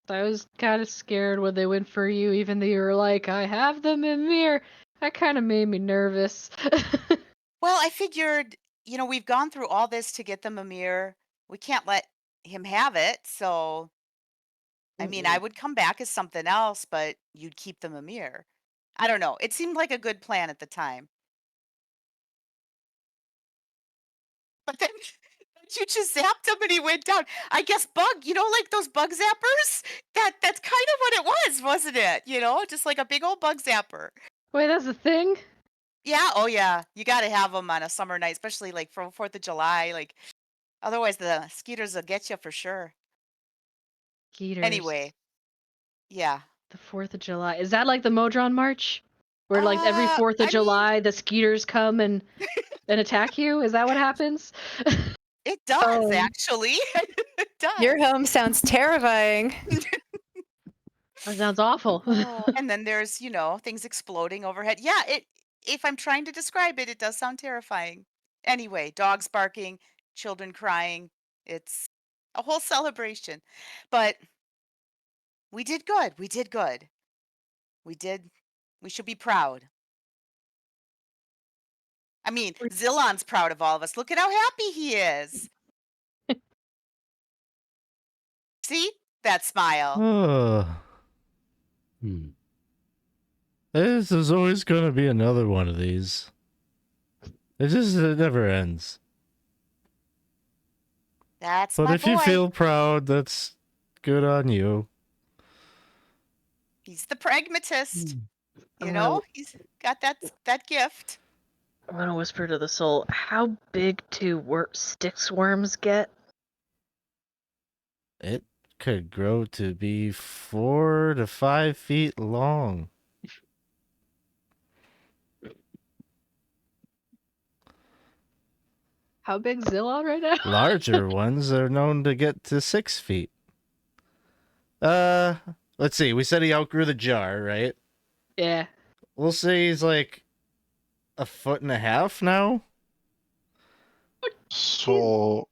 I was kind of scared when they went for you, even though you were like, I have the mimir. That kind of made me nervous. Well, I figured, we've gone through all this to get the mimir. We can't let him have it, so I mean, I would come back as something else, but you'd keep the mimir. I don't know. It seemed like a good plan at the time. But then you just zapped him and he went down. I guess bug, like those bug zappers? That's kind of what it was, wasn't it? Just like a big old bug zapper. Wait, that's a thing? Yeah, oh yeah. You got to have them on a summer night, especially like for 4th of July. Like, otherwise the skeeters will get you for sure. Skeeters. Anyway, yeah. The 4th of July. Is that like the Modron March? Where like every 4th of I mean, July the skeeters come and attack you? Is that what happens? it does Oh. actually. It does. Your home sounds terrifying. That sounds awful. Oh, and then there's, things exploding overhead. Yeah, if I'm trying to describe it, it does sound terrifying. Anyway, dogs barking, children crying. It's a whole celebration. But we did good. We did good. We did. We should be proud. I mean, Zillon's proud of all of us. Look at how happy he is. See? That smile. Oh, Hmm. this is always going to be another one of these. It never ends. That's But my if boy. you feel proud, that's good on you. He's the pragmatist. You I'm know, gonna- he's got that gift. I'm gonna whisper to the soul. How big do Styx worms get? It could grow to be 4 to 5 feet long. How big's Zilloff right now? Larger ones are known to get to 6 feet. Let's see. We said he outgrew the jar, right? Yeah. We'll say he's like 1.5 feet now. So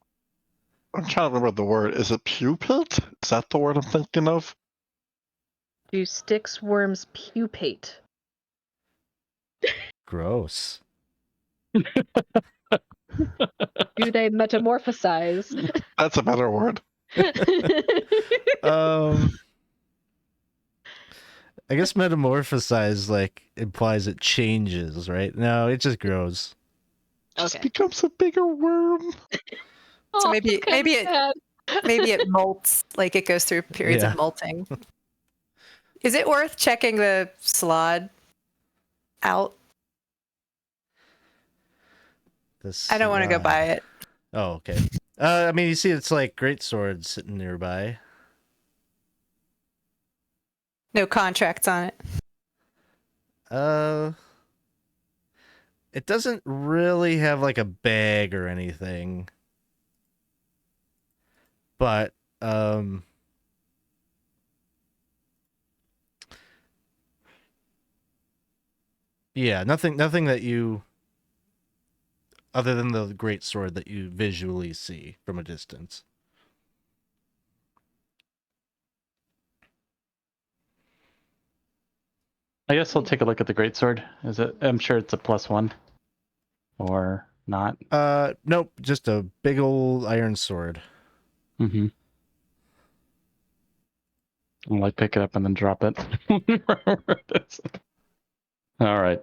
I'm trying to remember the word. Is it pupil? Is that the word I'm thinking of? Do Styx worms pupate? Gross. Do they metamorphosize? That's a better word. I guess metamorphosize like implies it changes, right? No, it just grows. Just Okay. becomes a bigger worm. So Oh, maybe that's kinda sad. maybe it molts, like it goes through periods Yeah. of molting. Is it worth checking the slot out? This, I don't want to go buy it. Oh, okay. I mean, you see, it's like great swords sitting nearby. No contracts on it. It doesn't really have like a bag or anything, but yeah, nothing that you, other than the great sword that you visually see from a distance. I guess I'll take a look at the greatsword. Is it? I'm sure it's a +1, or not. Nope, just a big old iron sword. Mm-hmm. I'll like pick it up and then drop it. All right.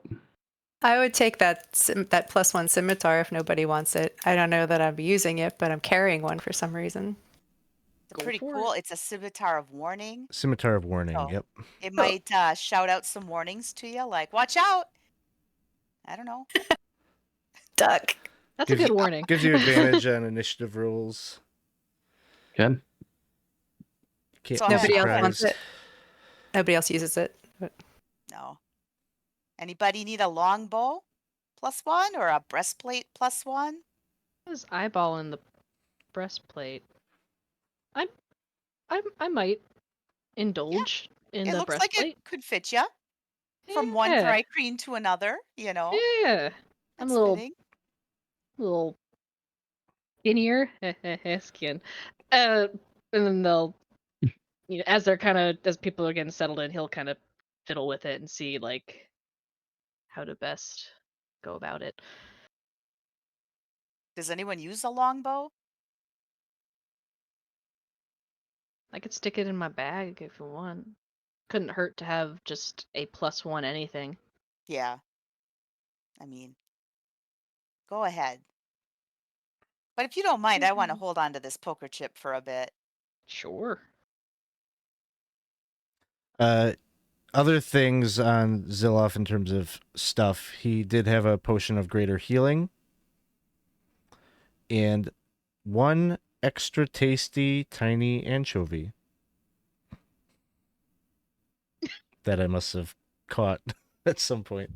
I would take that +1 scimitar if nobody wants it. I don't know that I'm using it, but I'm carrying one for some reason. It's Go pretty for cool. it. It's a scimitar of warning. Scimitar of warning. Oh. Yep. It might shout out some warnings to you, like "Watch out!" I don't know. Duck. That's a Gives- good warning. Gives you advantage on initiative rolls. Good. Can't So be Nobody else wants surprised. it. Nobody else uses it. But No. Anybody need a longbow +1 or a breastplate +1? His eyeball in the breastplate. I might indulge in It the looks like breastplate. it could fit you from one Yeah. Thri-kreen to another. You know, Yeah. I'm that's a little fitting. skinnier skin. And then they'll, as they're as people are getting settled in, he'll kind of fiddle with it and see like how to best go about it. Does anyone use a longbow? I could stick it in my bag if you want. Couldn't hurt to have just a +1 anything. Yeah. I mean, go ahead. But if you don't mind, I want to hold on to this poker chip for a bit. Sure. Other things on Zilloff in terms of stuff, he did have a potion of greater healing and one extra tasty tiny anchovy that I must have caught at some point.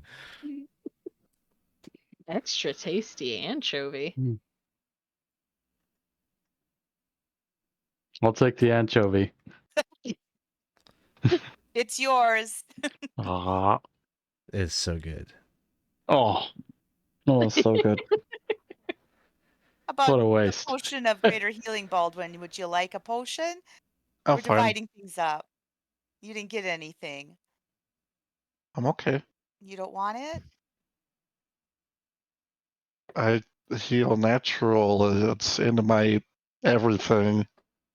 Extra tasty anchovy. I'll take the anchovy. It's yours. Ah. It's so good. Oh, so good. How about What a the waste. potion of greater healing, Baldwin? Would you like a potion? I'm We're fine. dividing things up. You didn't get anything. I'm okay. You don't want it? I heal natural. It's into my everything.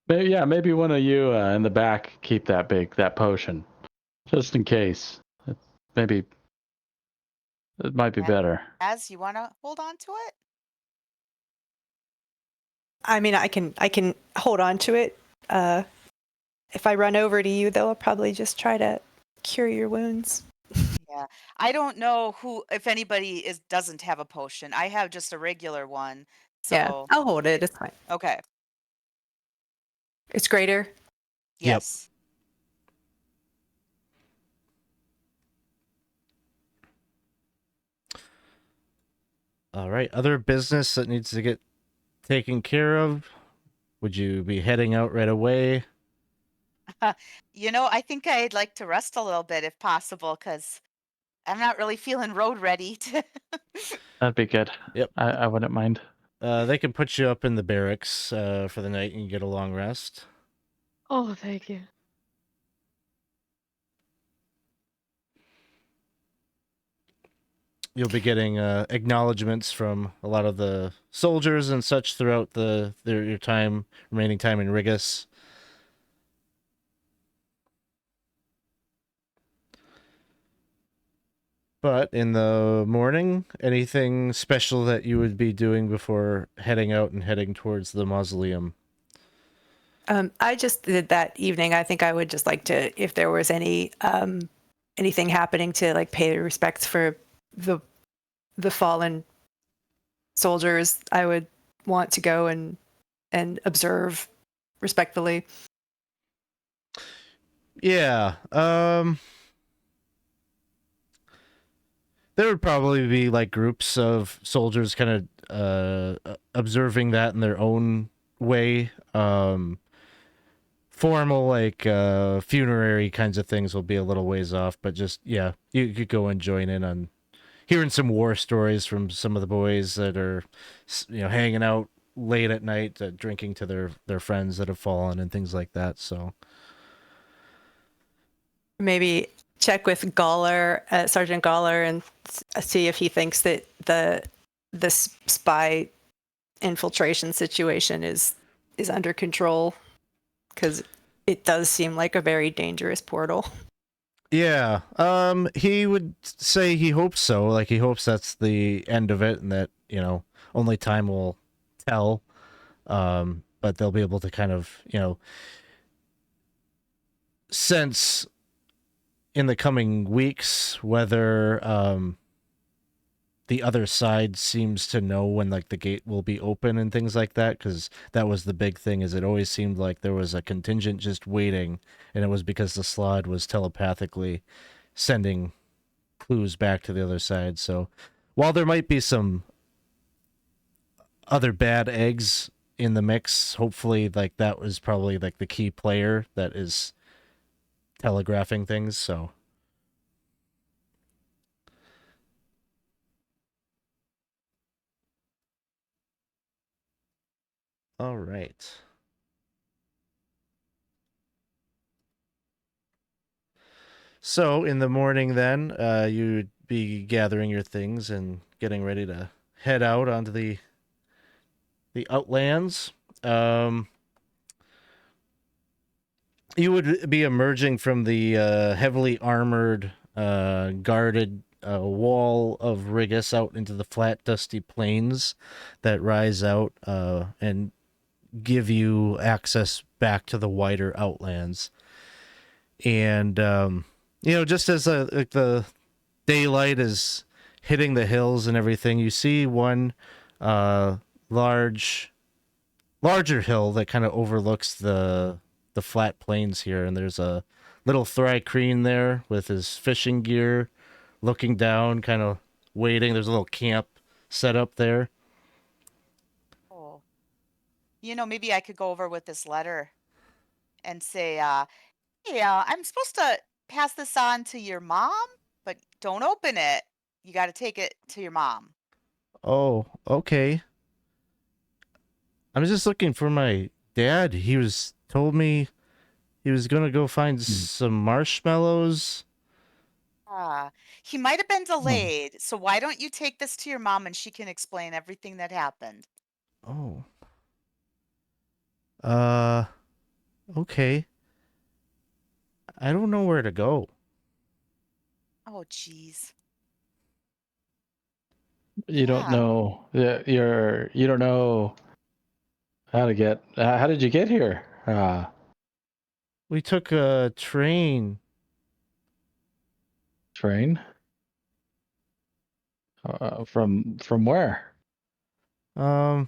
Maybe one of you in the back keep that potion, just in case. Maybe it might be Yeah. better. As you want to hold on to it? I mean, I can hold on to it. If I run over to you, they'll probably just try to cure your wounds. Yeah. I don't know if anybody doesn't have a potion. I have just a regular one. So Yeah, I'll hold it. It's fine. Okay. It's greater. Yes. All right. Other business that needs to get taken care of. Would you be heading out right away? I think I'd like to rest a little bit if possible, because I'm not really feeling road ready to. That'd be good. Yep. I wouldn't mind. They can put you up in the barracks for the night and you get a long rest. Oh, thank you. You'll be getting acknowledgments from a lot of the soldiers and such throughout your remaining time in Rigus. But in the morning, anything special that you would be doing before heading out and heading towards the mausoleum? I just did that evening. I think I would just like to, if there was anything happening, to like pay respects for the fallen soldiers. I would want to go and observe respectfully. Yeah. There would probably be like groups of soldiers kind of observing that in their own way. Formal like funerary kinds of things will be a little ways off, but just you could go and join in on hearing some war stories from some of the boys that are hanging out late at night, drinking to their friends that have fallen and things like that. So Maybe check with Sergeant Galler, and see if he thinks that the spy infiltration situation is under control, because it does seem like a very dangerous portal. yeah, he would say he hopes so. Like he hopes that's the end of it, and that only time will tell. But they'll be able to kind of sense in the coming weeks whether the other side seems to know when like the gate will be open and things like that, because that was the big thing. Is it always seemed like there was a contingent just waiting, and it was because the Slod was telepathically sending clues back to the other side. So while there might be some other bad eggs in the mix, hopefully like that was probably like the key player that is telegraphing things. So all right. So in the morning then, you'd be gathering your things and getting ready to head out onto the outlands. You would be emerging from the heavily armored, guarded wall of Rigus out into the flat, dusty plains that rise out and give you access back to the wider outlands. And just as the daylight is hitting the hills and everything, you see one larger hill that kind of overlooks the flat plains here, and there's a little Thrycreen there with his fishing gear, looking down, kind of waiting. There's a little camp set up there. Oh. Maybe I could go over with this letter and say, hey, I'm supposed to pass this on to your mom, but don't open it. You got to take it to your mom. Oh, okay. I'm just looking for my dad. He told me he was gonna go find some marshmallows. He might have been delayed. So why don't you take this to your mom and she can explain everything that happened? Oh. Okay. I don't know where to go. Oh, jeez. You don't Yeah. know. You don't know how to get. How did you get here? We took a train. Train. From where? I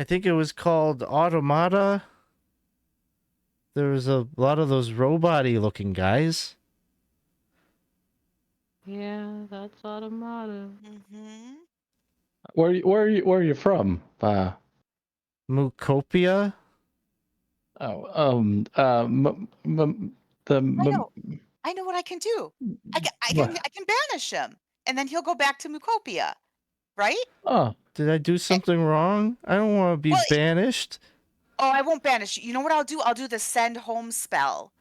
think it was called Automata. There was a lot of those robot-y looking guys. Yeah, that's Automata. Mm-hmm. Where are you from? Mucopia? I know what I can do. I What? can banish him, and then he'll go back to Mucopia, right? Oh, Did I do something wrong? I don't want to be Well, banished. Oh, I won't banish you. You know what I'll do? I'll do the send home spell.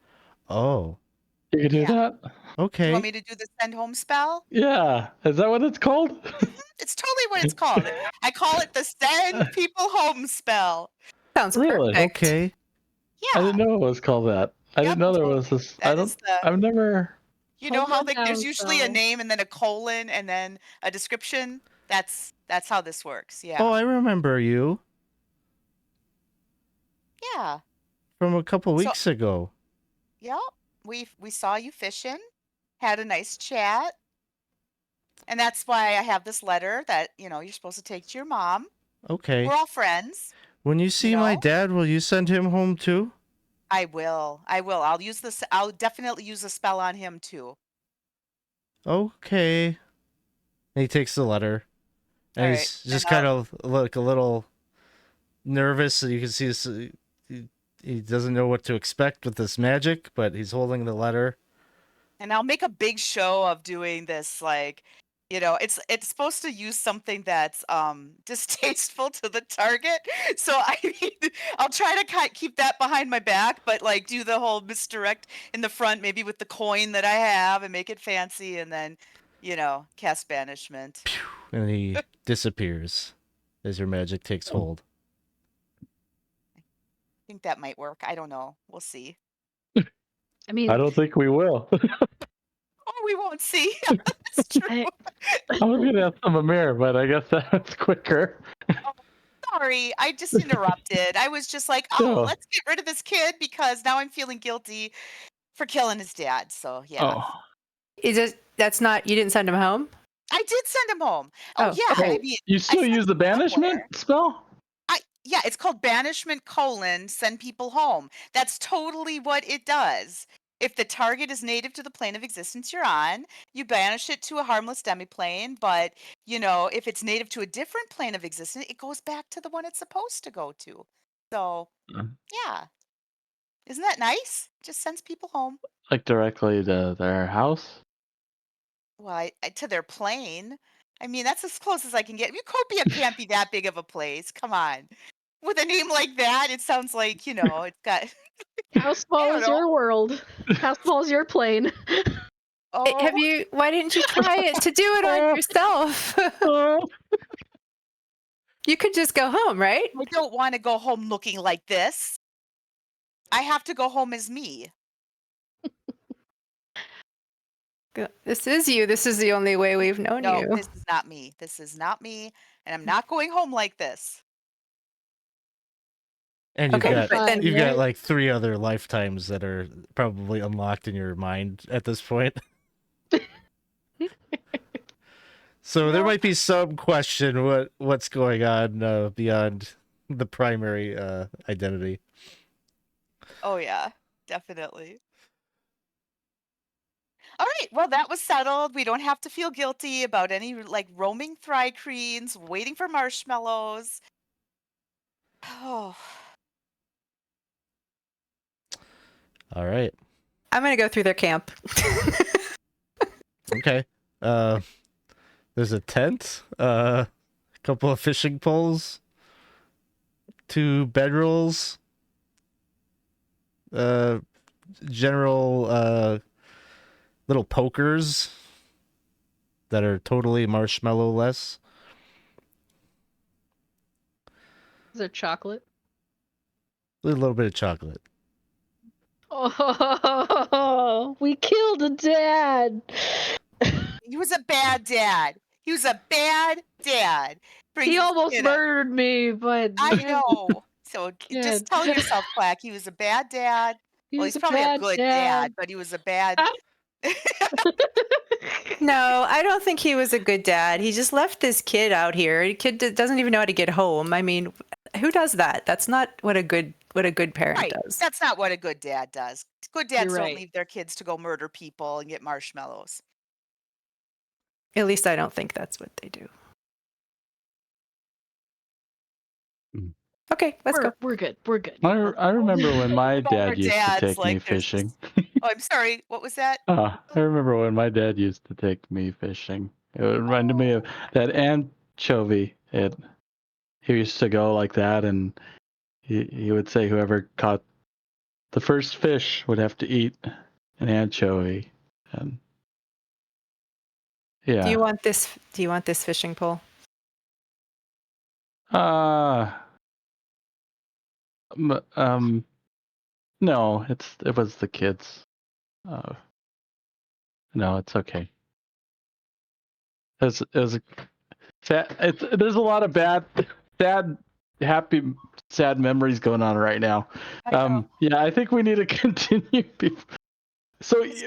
Oh, you can do Yeah. that? Do you okay. want me to do the send home spell? Yeah. Is that what it's called? It's totally what it's called. I call it the send people home spell. Sounds Really? perfect. Okay. Yeah. I didn't know it was called that. I didn't Yep, know there totally. was this. That is I've never. you know how Hold on there's down, usually a spell. name and then a colon and then a description? That's how this works. Oh, Yeah. I remember you Yeah. from a couple So- weeks ago. Yep. We saw you fishing, had a nice chat. And that's why I have this letter that, you're supposed to take to your mom. Okay. We're all friends. When you see my know? dad, will you send him home too? I will. I'll definitely use a spell on him too. Okay. And he takes the letter. And All he's right, just and kind of like a little nervous. So you can see this, he doesn't know what to expect with this magic, but he's holding the letter. And I'll make a big show of doing this, like, it's supposed to use something that's distasteful to the target. So I'll try to keep that behind my back, but like do the whole misdirect in the front, maybe with the coin that I have, and make it fancy, and then cast banishment. And he disappears as your magic takes hold. I think that might work. I don't know. We'll see. I mean, I don't think we will. Oh, we won't see. That's true. I was gonna ask them a mirror, but I guess that's quicker. Sorry, I just interrupted. I was just like, No. let's get rid of this kid because now I'm feeling guilty for killing his dad. So yeah. Oh. That's not, you didn't send him home? I did send him home. Oh, Oh, yeah. okay. I mean, You still sent use the him somewhere. banishment spell? Yeah, it's called banishment : send people home. That's totally what it does. If the target is native to the plane of existence you're on, you banish it to a harmless demiplane. But, if it's native to a different plane of existence, it goes back to the one it's supposed to go to. So, yeah. Isn't that nice? Just sends people home. Like directly to their house? Well, to their plane. I mean, that's as close as I can get. Utopia can't be that big of a place. Come on. With a name like that, it sounds like, it's got. how small don't is know. your world? How small is your plane? Oh, Why didn't you try it to do it on yourself? You could just go home, right? I don't want to go home looking like this. I have to go home as me. This is you. This is the only way we've known No, you. this is not me. This is not me. And I'm not going home like this. And you've Okay, got but then- you've got like 3 other lifetimes that are probably unlocked in your mind at this point. So there might be some question what's going on beyond the primary identity. Oh, yeah, definitely. All right, well, that was settled. We don't have to feel guilty about any like roaming thrycreens, waiting for marshmallows. Oh, All right. I'm going to go through their camp. Okay. There's a tent. couple of fishing poles, 2 bedrolls, general little pokers that are totally marshmallow-less. Is there chocolate? A little bit of chocolate. Oh, we killed a dad. He was a bad dad. He was a bad dad. Brings He his almost kid up. murdered me, but I know. So Kid. just tell yourself, Quack, he was a bad dad. he Well, was he's probably a bad good dad, but he was a bad. No, I don't think he was a good dad. He just left this kid out here. The kid doesn't even know how to get home. I mean, who does that? That's not what a good parent Right. does. That's not what a good dad does. Good dads You're don't right. leave their kids to go murder people and get marshmallows. At least I don't think that's what they do. Mm. Okay, let's go. We're good. We're good. I remember when my About our dad used to dads, take me like, there's fishing. Oh, I'm sorry. What was that? I remember when my dad used to take me fishing. It reminded me of that anchovy. He used to go like that, and he would say whoever caught the first fish would have to eat an anchovy. And yeah. Do you want this fishing pole? No, it was the kids. No, it's okay. There's a lot of bad, sad, happy, sad memories going on right now. I know. Yeah, I think we need to continue. So It's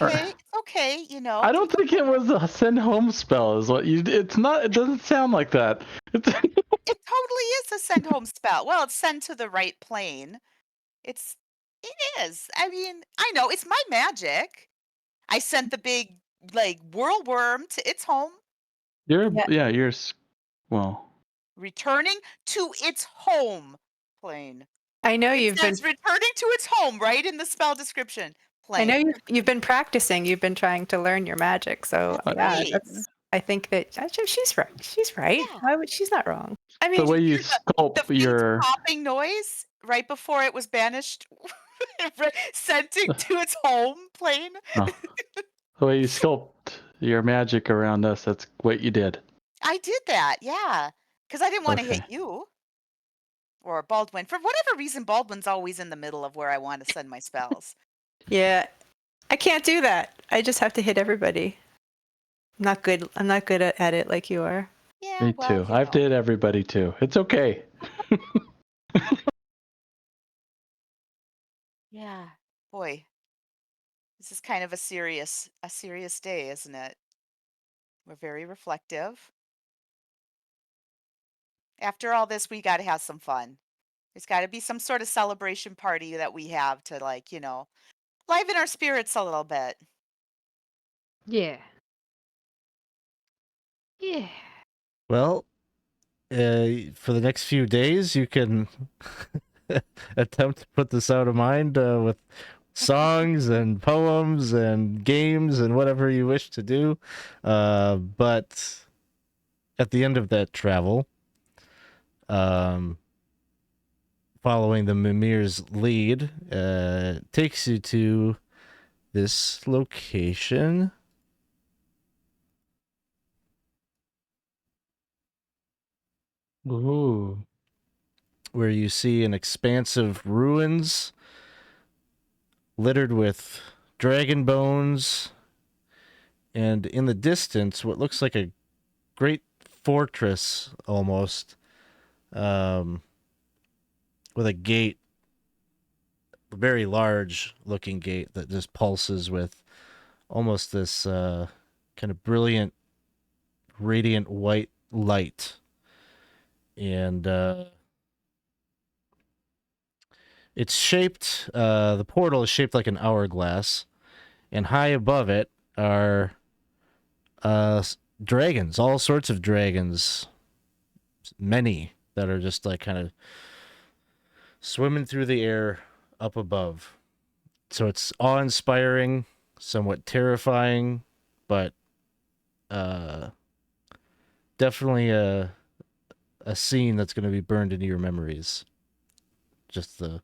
okay. It's okay. You know. I don't think it was a send home spell. Is what you? It's not. It doesn't sound like that. It totally is a send home spell. Well, it's send to the right plane. It is. I mean, I know it's my magic. I sent the big whirlworm to its home. Yeah. Well, Returning to its home plane. I know It says returning to its home right in the spell description. Plane. I know you've been practicing. You've been trying to learn your magic. So That's yeah, right. I think that actually she's right. She's right. Yeah. She's not wrong. I mean, the way you the sculpt faint your popping noise right before it was banished, sent it to its home plane. the way you sculpt your magic around us. That's what you did. I did that, yeah, because I didn't want to hit you or Baldwin. For whatever reason, Baldwin's always in the middle of where I want to send my spells. yeah, I can't do that. I just have to hit everybody. I'm not good at it like you are. Yeah, Me well, too. you I've know. did everybody too. It's okay. Yeah, boy, this is kind of a serious day, isn't it? We're very reflective. After all this, we got to have some fun. There's got to be some sort of celebration party that we have to liven our spirits a little bit. Yeah. Yeah. Well, for the next few days, you can attempt to put this out of mind with songs and poems and games and whatever you wish to do. But at the end of that travel, following the mimir's lead, takes you to this location. Ooh. Where you see an expansive ruins littered with dragon bones, and in the distance, what looks like a great fortress almost, with a gate, a very large looking gate that just pulses with almost this kind of brilliant, radiant white light. And it's shaped, the portal is shaped like an hourglass, and high above it are dragons, all sorts of dragons, many that are just like kind of swimming through the air up above. So it's awe-inspiring, somewhat terrifying, but definitely a scene that's going to be burned into your memories. Just the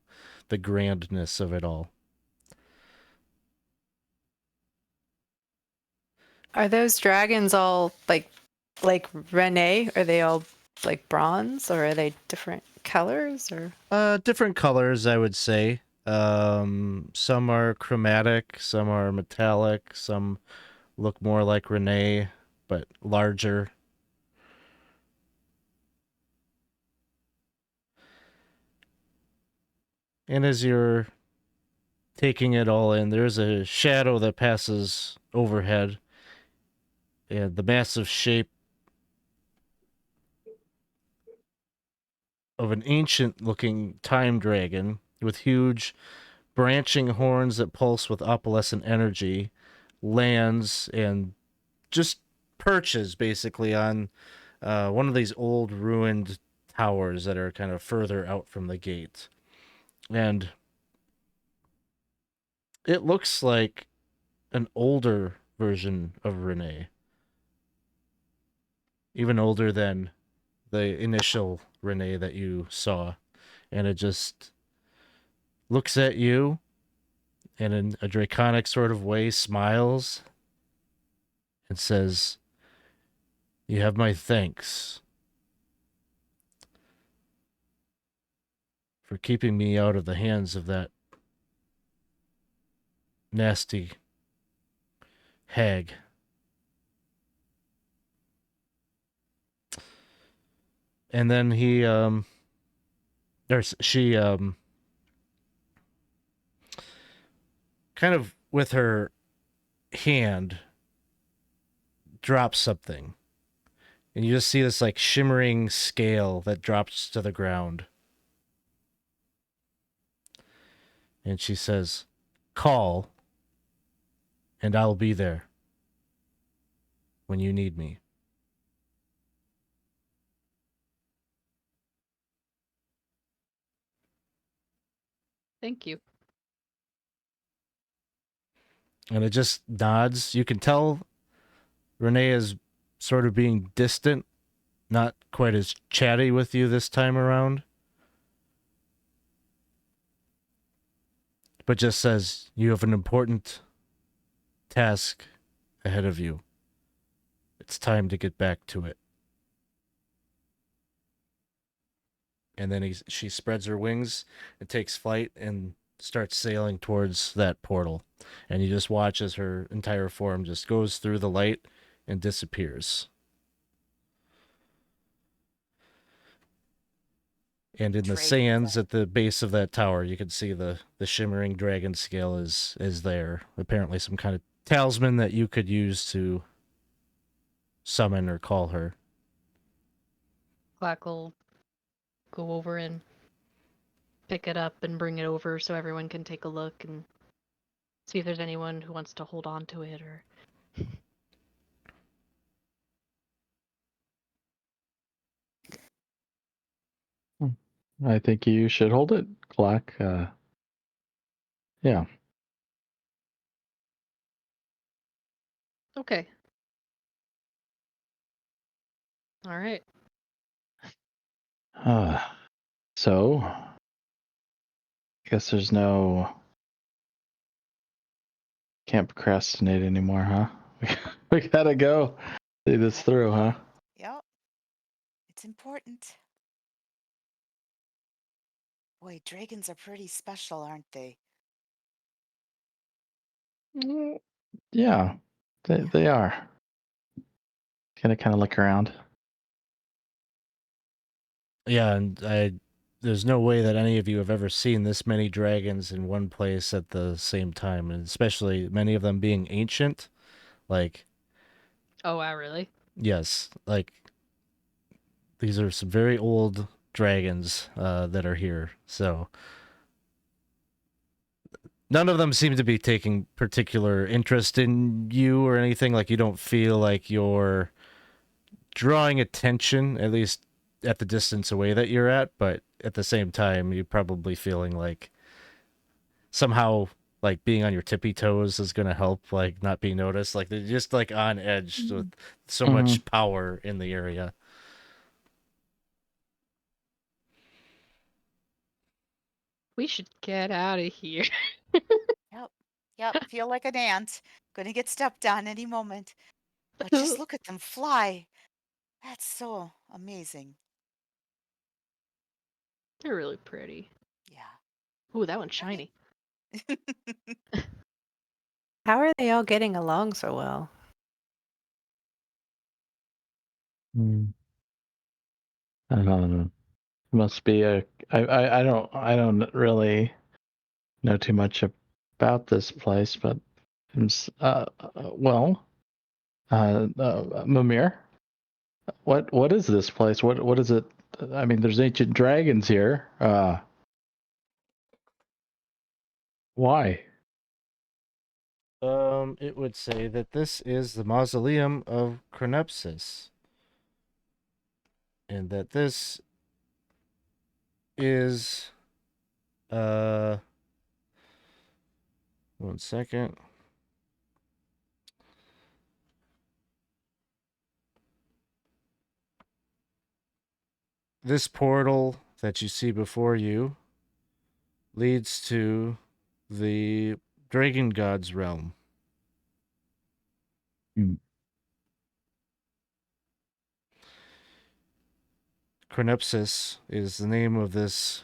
grandness of it all. Are those dragons all like Renee? Are they all like bronze, or are they different colors, or? Different colors, I would say. Some are chromatic, some are metallic, some look more like Renee, but larger. And as you're taking it all in, there's a shadow that passes overhead, and the massive shape of an ancient-looking time dragon with huge branching horns that pulse with opalescent energy lands and just perches basically on one of these old ruined towers that are kind of further out from the gate. And it looks like an older version of Renee. Even older than the initial Renee that you saw. And it just looks at you and in a draconic sort of way smiles and says, "You have my thanks for keeping me out of the hands of that nasty hag." And then she kind of with her hand drops something. And you just see this like shimmering scale that drops to the ground. And she says, "Call, and I'll be there when you need me." Thank you. And it just nods. You can tell Renee is sort of being distant, not quite as chatty with you this time around. But just says, "You have an important task ahead of you. It's time to get back to it." And then she spreads her wings and takes flight and starts sailing towards that portal. And you just watch as her entire form just goes through the light and disappears. And in the Dragon sands fly. at the base of that tower, you can see the shimmering dragon scale is there. Apparently some kind of talisman that you could use to summon or call her. Clack will go over and pick it up and bring it over so everyone can take a look and see if there's anyone who wants to hold on to it or. I think you should hold it, Clack. Yeah. Okay. All right. So, I guess there's no. Can't procrastinate anymore, huh? We gotta go see this through, huh? Yep. It's important. Boy, dragons are pretty special, aren't they? Yeah, they are. Gonna kind of look around. Yeah, and there's no way that any of you have ever seen this many dragons in one place at the same time, and especially many of them being ancient. Like, Oh, wow, really? yes, like these are some very old dragons that are here. So none of them seem to be taking particular interest in you or anything. Like, you don't feel like you're drawing attention, at least at the distance away that you're at, but at the same time, you're probably feeling like somehow like being on your tippy toes is going to help, like not be noticed. Like, they're just like on edge with so much power in the area. We should get out of here. Yep. Feel like an ant. Gonna get stepped on any moment. But just look at them fly. That's so amazing. They're really pretty. Yeah. Ooh, that one's shiny. How are they all getting along so well? I don't know. Must be I don't really know too much about this place, but Mimir, what is this place? What is it? I mean, there's ancient dragons here. Why? It would say that this is the mausoleum of Chronepsis, and that this is one second. This portal that you see before you leads to the Dragon God's realm. Chronepsis is the name of this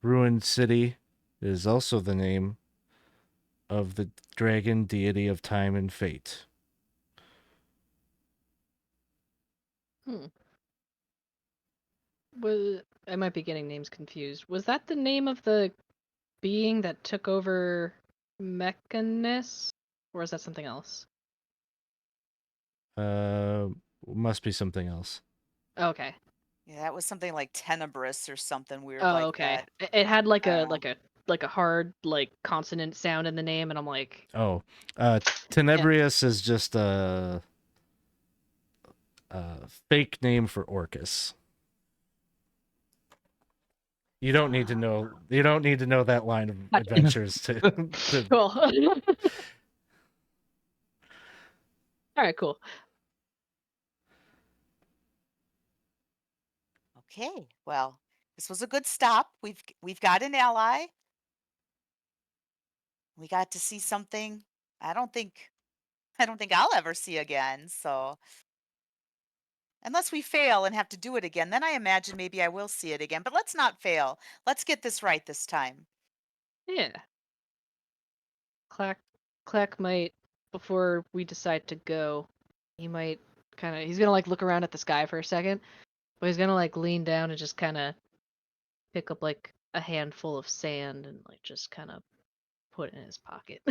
ruined city. It is also the name of the dragon deity of time and fate. I might be getting names confused. Was that the name of the being that took over Mechanus? Or is that something else? Must be something else. Okay. Yeah, that was something like Tenebrous or something weird Oh, like okay. that. It had like I a don't know. like a hard like consonant sound in the name, and I'm like, Oh, Tenebrius is just a fake name for Orcus. You don't need to know. You don't need to know that line of Gotcha. adventures to. cool. All right, cool. Okay, well, this was a good stop. We've got an ally. We got to see something I don't think I'll ever see again. So unless we fail and have to do it again, then I imagine maybe I will see it again. But let's not fail. Let's get this right this time. Yeah. Clack might, before we decide to go, he might he's gonna like look around at the sky for a second, but he's gonna like lean down and just kind of pick up like a handful of sand and like just kind of put it in his pocket.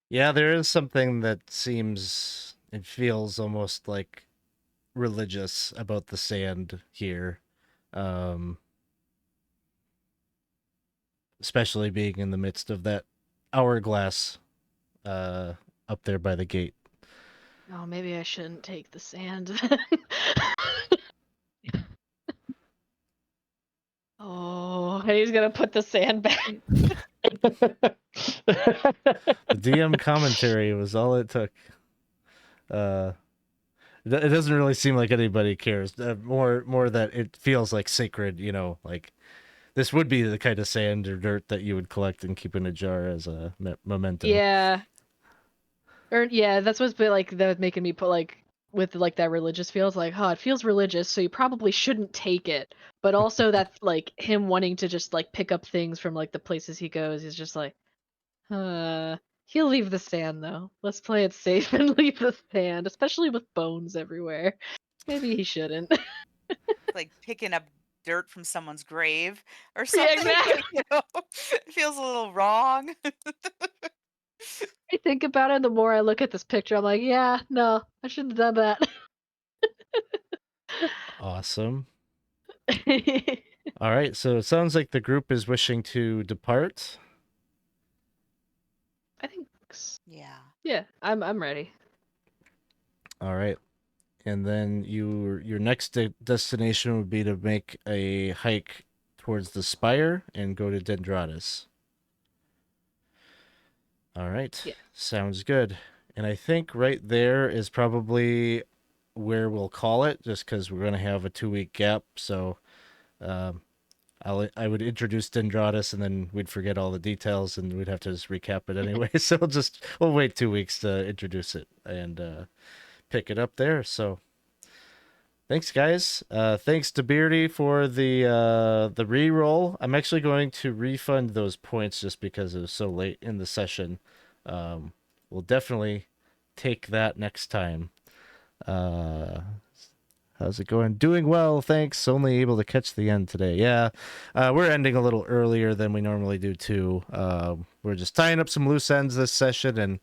Yeah, there is something that seems and feels almost like religious about the sand here. Especially being in the midst of that hourglass up there by the gate. Oh, maybe I shouldn't take the sand. Oh, and he's gonna put the sand back. The DM commentary was all it took. It doesn't really seem like anybody cares. More that it feels like sacred, like this would be the kind of sand or dirt that you would collect and keep in a jar as a memento. Yeah. Or yeah, that's what's been like that was making me put like with like that religious feels like, oh, it feels religious, so you probably shouldn't take it. But also that's like him wanting to just like pick up things from like the places he goes. He's just like, he'll leave the sand though. Let's play it safe and leave the sand, especially with bones everywhere. Maybe he shouldn't. Like picking up dirt from someone's grave or Yeah, something. exactly. It feels a little wrong. I think about it, the more I look at this picture, I'm like, yeah, no, I shouldn't have done that. Awesome. All right, so it sounds like the group is wishing to depart. I think Yeah. yeah, I'm ready. All right. And then your next destination would be to make a hike towards the spire and go to Dendratus. All right. Yeah. Sounds good. And I think right there is probably where we'll call it, just because we're going to have a 2-week gap. So I would introduce Dendrotus, and then we'd forget all the details, and we'd have to just recap it anyway. So we'll wait 2 weeks to introduce it and pick it up there. So thanks, guys. Thanks to Beardy for the re-roll. I'm actually going to refund those points just because it was so late in the session. We'll definitely take that next time. How's it going? Doing well, thanks. Only able to catch the end today. Yeah, we're ending a little earlier than we normally do too. We're just tying up some loose ends this session, and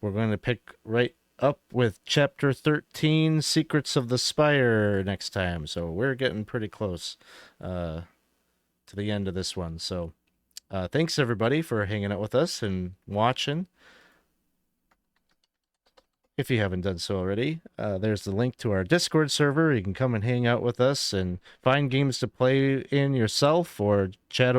we're going to pick right up with Chapter 13, Secrets of the Spire, next time. So we're getting pretty close to the end of this one. So thanks, everybody, for hanging out with us and watching. If you haven't done so already, there's the link to our Discord server. You can come and hang out with us and find games to play in yourself or chat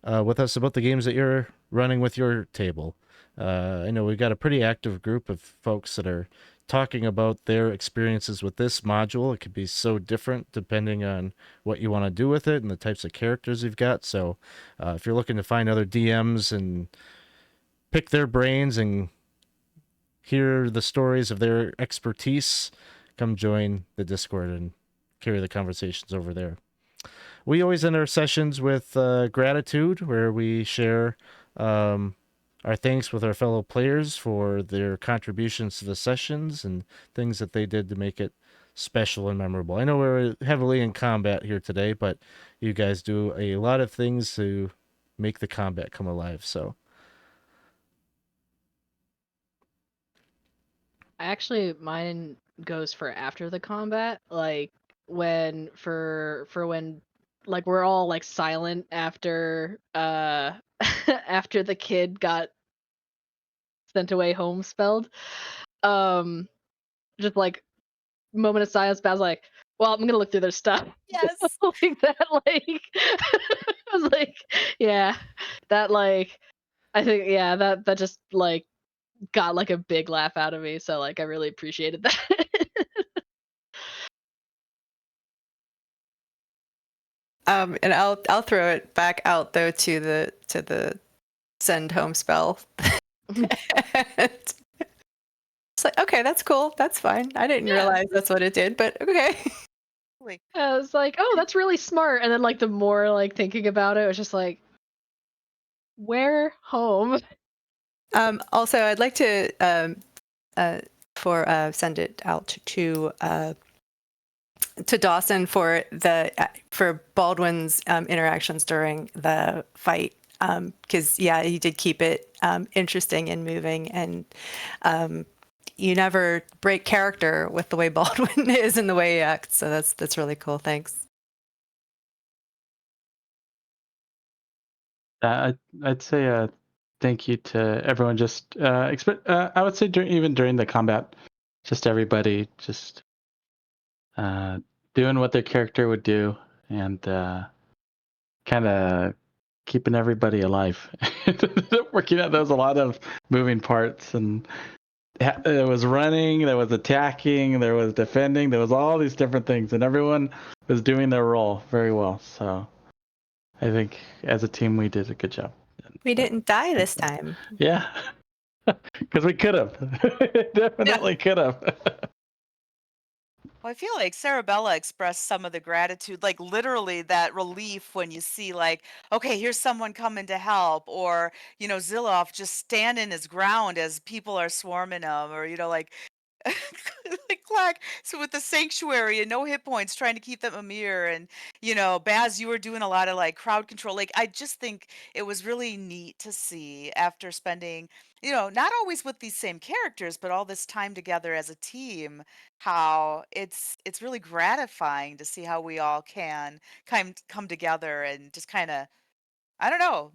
with us about the games that you're running with your table. I know we've got a pretty active group of folks that are talking about their experiences with this module. It could be so different depending on what you want to do with it and the types of characters you've got. So if you're looking to find other DMs and pick their brains and hear the stories of their expertise, come join the Discord and carry the conversations over there. We always end our sessions with gratitude, where we share our thanks with our fellow players for their contributions to the sessions and things that they did to make it special and memorable. I know we're heavily in combat here today, but you guys do a lot of things to make the combat come alive. So Actually, mine goes for after the combat, like when when like we're all like silent after after the kid got sent away home spelled. Just like moment of silence, but I was like, well, I'm gonna look through their stuff. Yes. Like that, like I was like, yeah, that like I think yeah, that just like got like a big laugh out of me, so like I really appreciated that. And I'll throw it back out though to the send home spell. It's like, okay, that's cool, that's fine. I didn't Yeah. realize that's what it did, but okay. Like, I was like, oh, that's really smart. And then like the more like thinking about it was just like, where home? Also, I'd like to send it out to Dawson for Baldwin's interactions during the fight, because yeah, he did keep it interesting and moving, and you never break character with the way Baldwin is and the way he acts. So that's really cool. Thanks. I'd say thank you to everyone. Just I would say even during the combat, just everybody just doing what their character would do and kind of keeping everybody alive. Working out, there was a lot of moving parts, and there was running, there was attacking, there was defending, there was all these different things, and everyone was doing their role very well. So I think as a team we did a good job. We didn't die this time. Yeah, because we could have. Definitely could have. well, I feel like Cerebella expressed some of the gratitude, like literally that relief when you see, like, okay, here's someone coming to help, or Zilloff just standing his ground as people are swarming him, or like like Clark, so with the sanctuary and no hit points, trying to keep that mimir, and Baz, you were doing a lot of like crowd control. Like, I just think it was really neat to see after spending, not always with these same characters, but all this time together as a team, how it's really gratifying to see how we all can come together and just kind of, I don't know,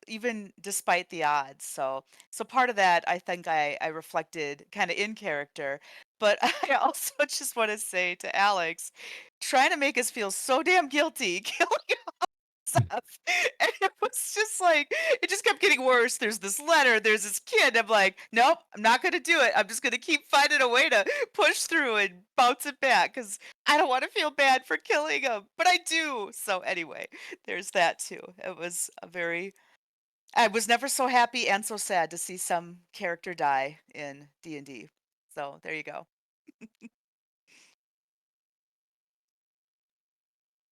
even despite the odds. So part of that, I think I reflected kind of in character. But I also just want to say to Alex, trying to make us feel so damn guilty killing us. stuff. And it was just like, it just kept getting worse. There's this letter, there's this kid. I'm like, nope, I'm not going to do it. I'm just going to keep finding a way to push through and bounce it back because I don't want to feel bad for killing him, but I do. So anyway, there's that too. It was a very, I was never so happy and so sad to see some character die in D&D. So there you go.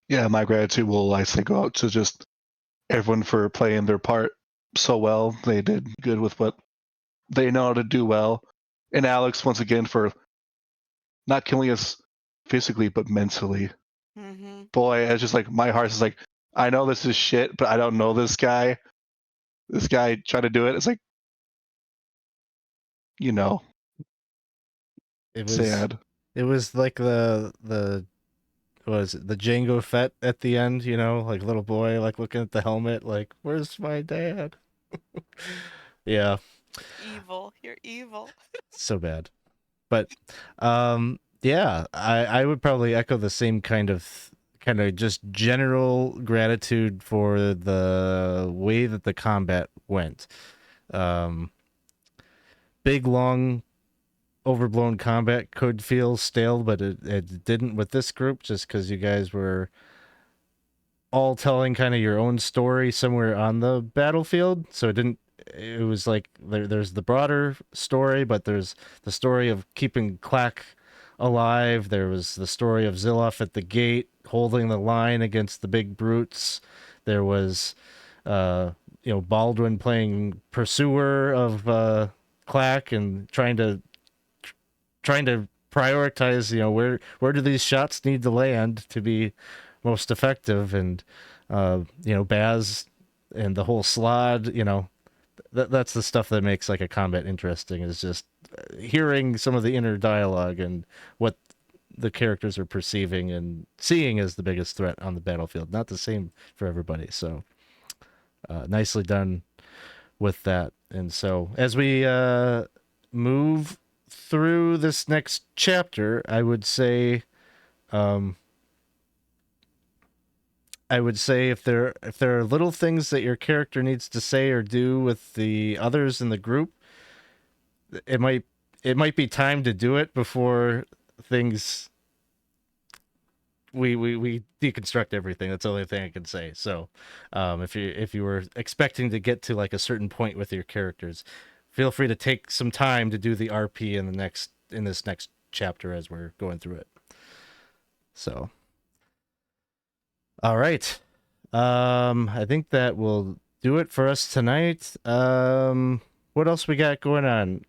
Yeah, my gratitude will, I think, go out to just everyone for playing their part so well. They did good with what they know how to do well. And Alex, once again, for not killing us physically, but mentally. Mm-hmm. Boy, it's just like, my heart is like, I know this is shit, but I don't know this guy. This guy tried to do it. It's like, you know, It was sad. it was like the what is it, the Jango Fett at the end, you know, like little boy like looking at the helmet like, where's my dad? Yeah, Evil. You're evil. so bad. But yeah, I would probably echo the same kind of just general gratitude for the way that the combat went. Big long overblown combat could feel stale, but it didn't with this group, just because you guys were all telling kind of your own story somewhere on the battlefield. So it was like there's the broader story, but there's the story of keeping Clack alive. There was the story of Zilloff at the gate holding the line against the big brutes. There was Baldwin playing pursuer of Clack and trying to prioritize, where do these shots need to land to be most effective, and Baz and the whole slod, that's the stuff that makes like a combat interesting, is just hearing some of the inner dialogue and what the characters are perceiving and seeing as the biggest threat on the battlefield. Not the same for everybody, so nicely done with that. And so as we move through this next chapter, I would say if there are little things that your character needs to say or do with the others in the group, it might be time to do it before things we deconstruct everything. That's the only thing I can say. So if you were expecting to get to like a certain point with your characters, feel free to take some time to do the RP in this next chapter as we're going through it. So, all right. I think that will do it for us tonight. What else we got going on?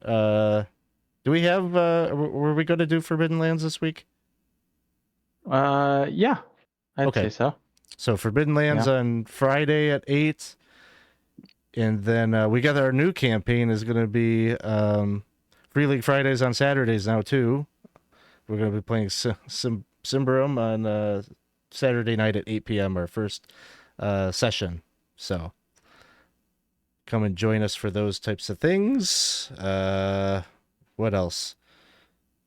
Do we have were we going to do Forbidden Lands this week? Yeah, I'd say so. So Forbidden Lands on Friday at 8. And then we got our new campaign is going to be Free League Fridays on Saturdays now, too. We're going to be playing Symbaroum on Saturday night at 8 p.m., our first session. So come and join us for those types of things. What else?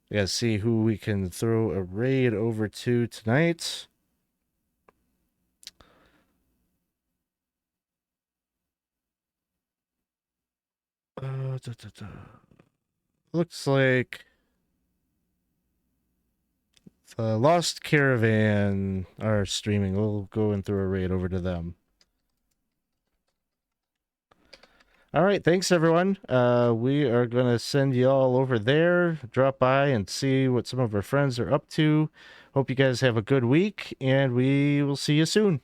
We got to see who we can throw a raid over to tonight. Looks like the Lost Caravan are streaming. We'll go and throw a raid over to them. All right, thanks everyone. We are gonna send you all over there. Drop by and see what some of our friends are up to. Hope you guys have a good week, and we will see you soon.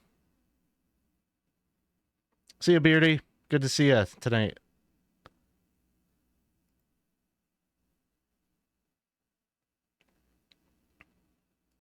See you, Beardy. Good to see you tonight.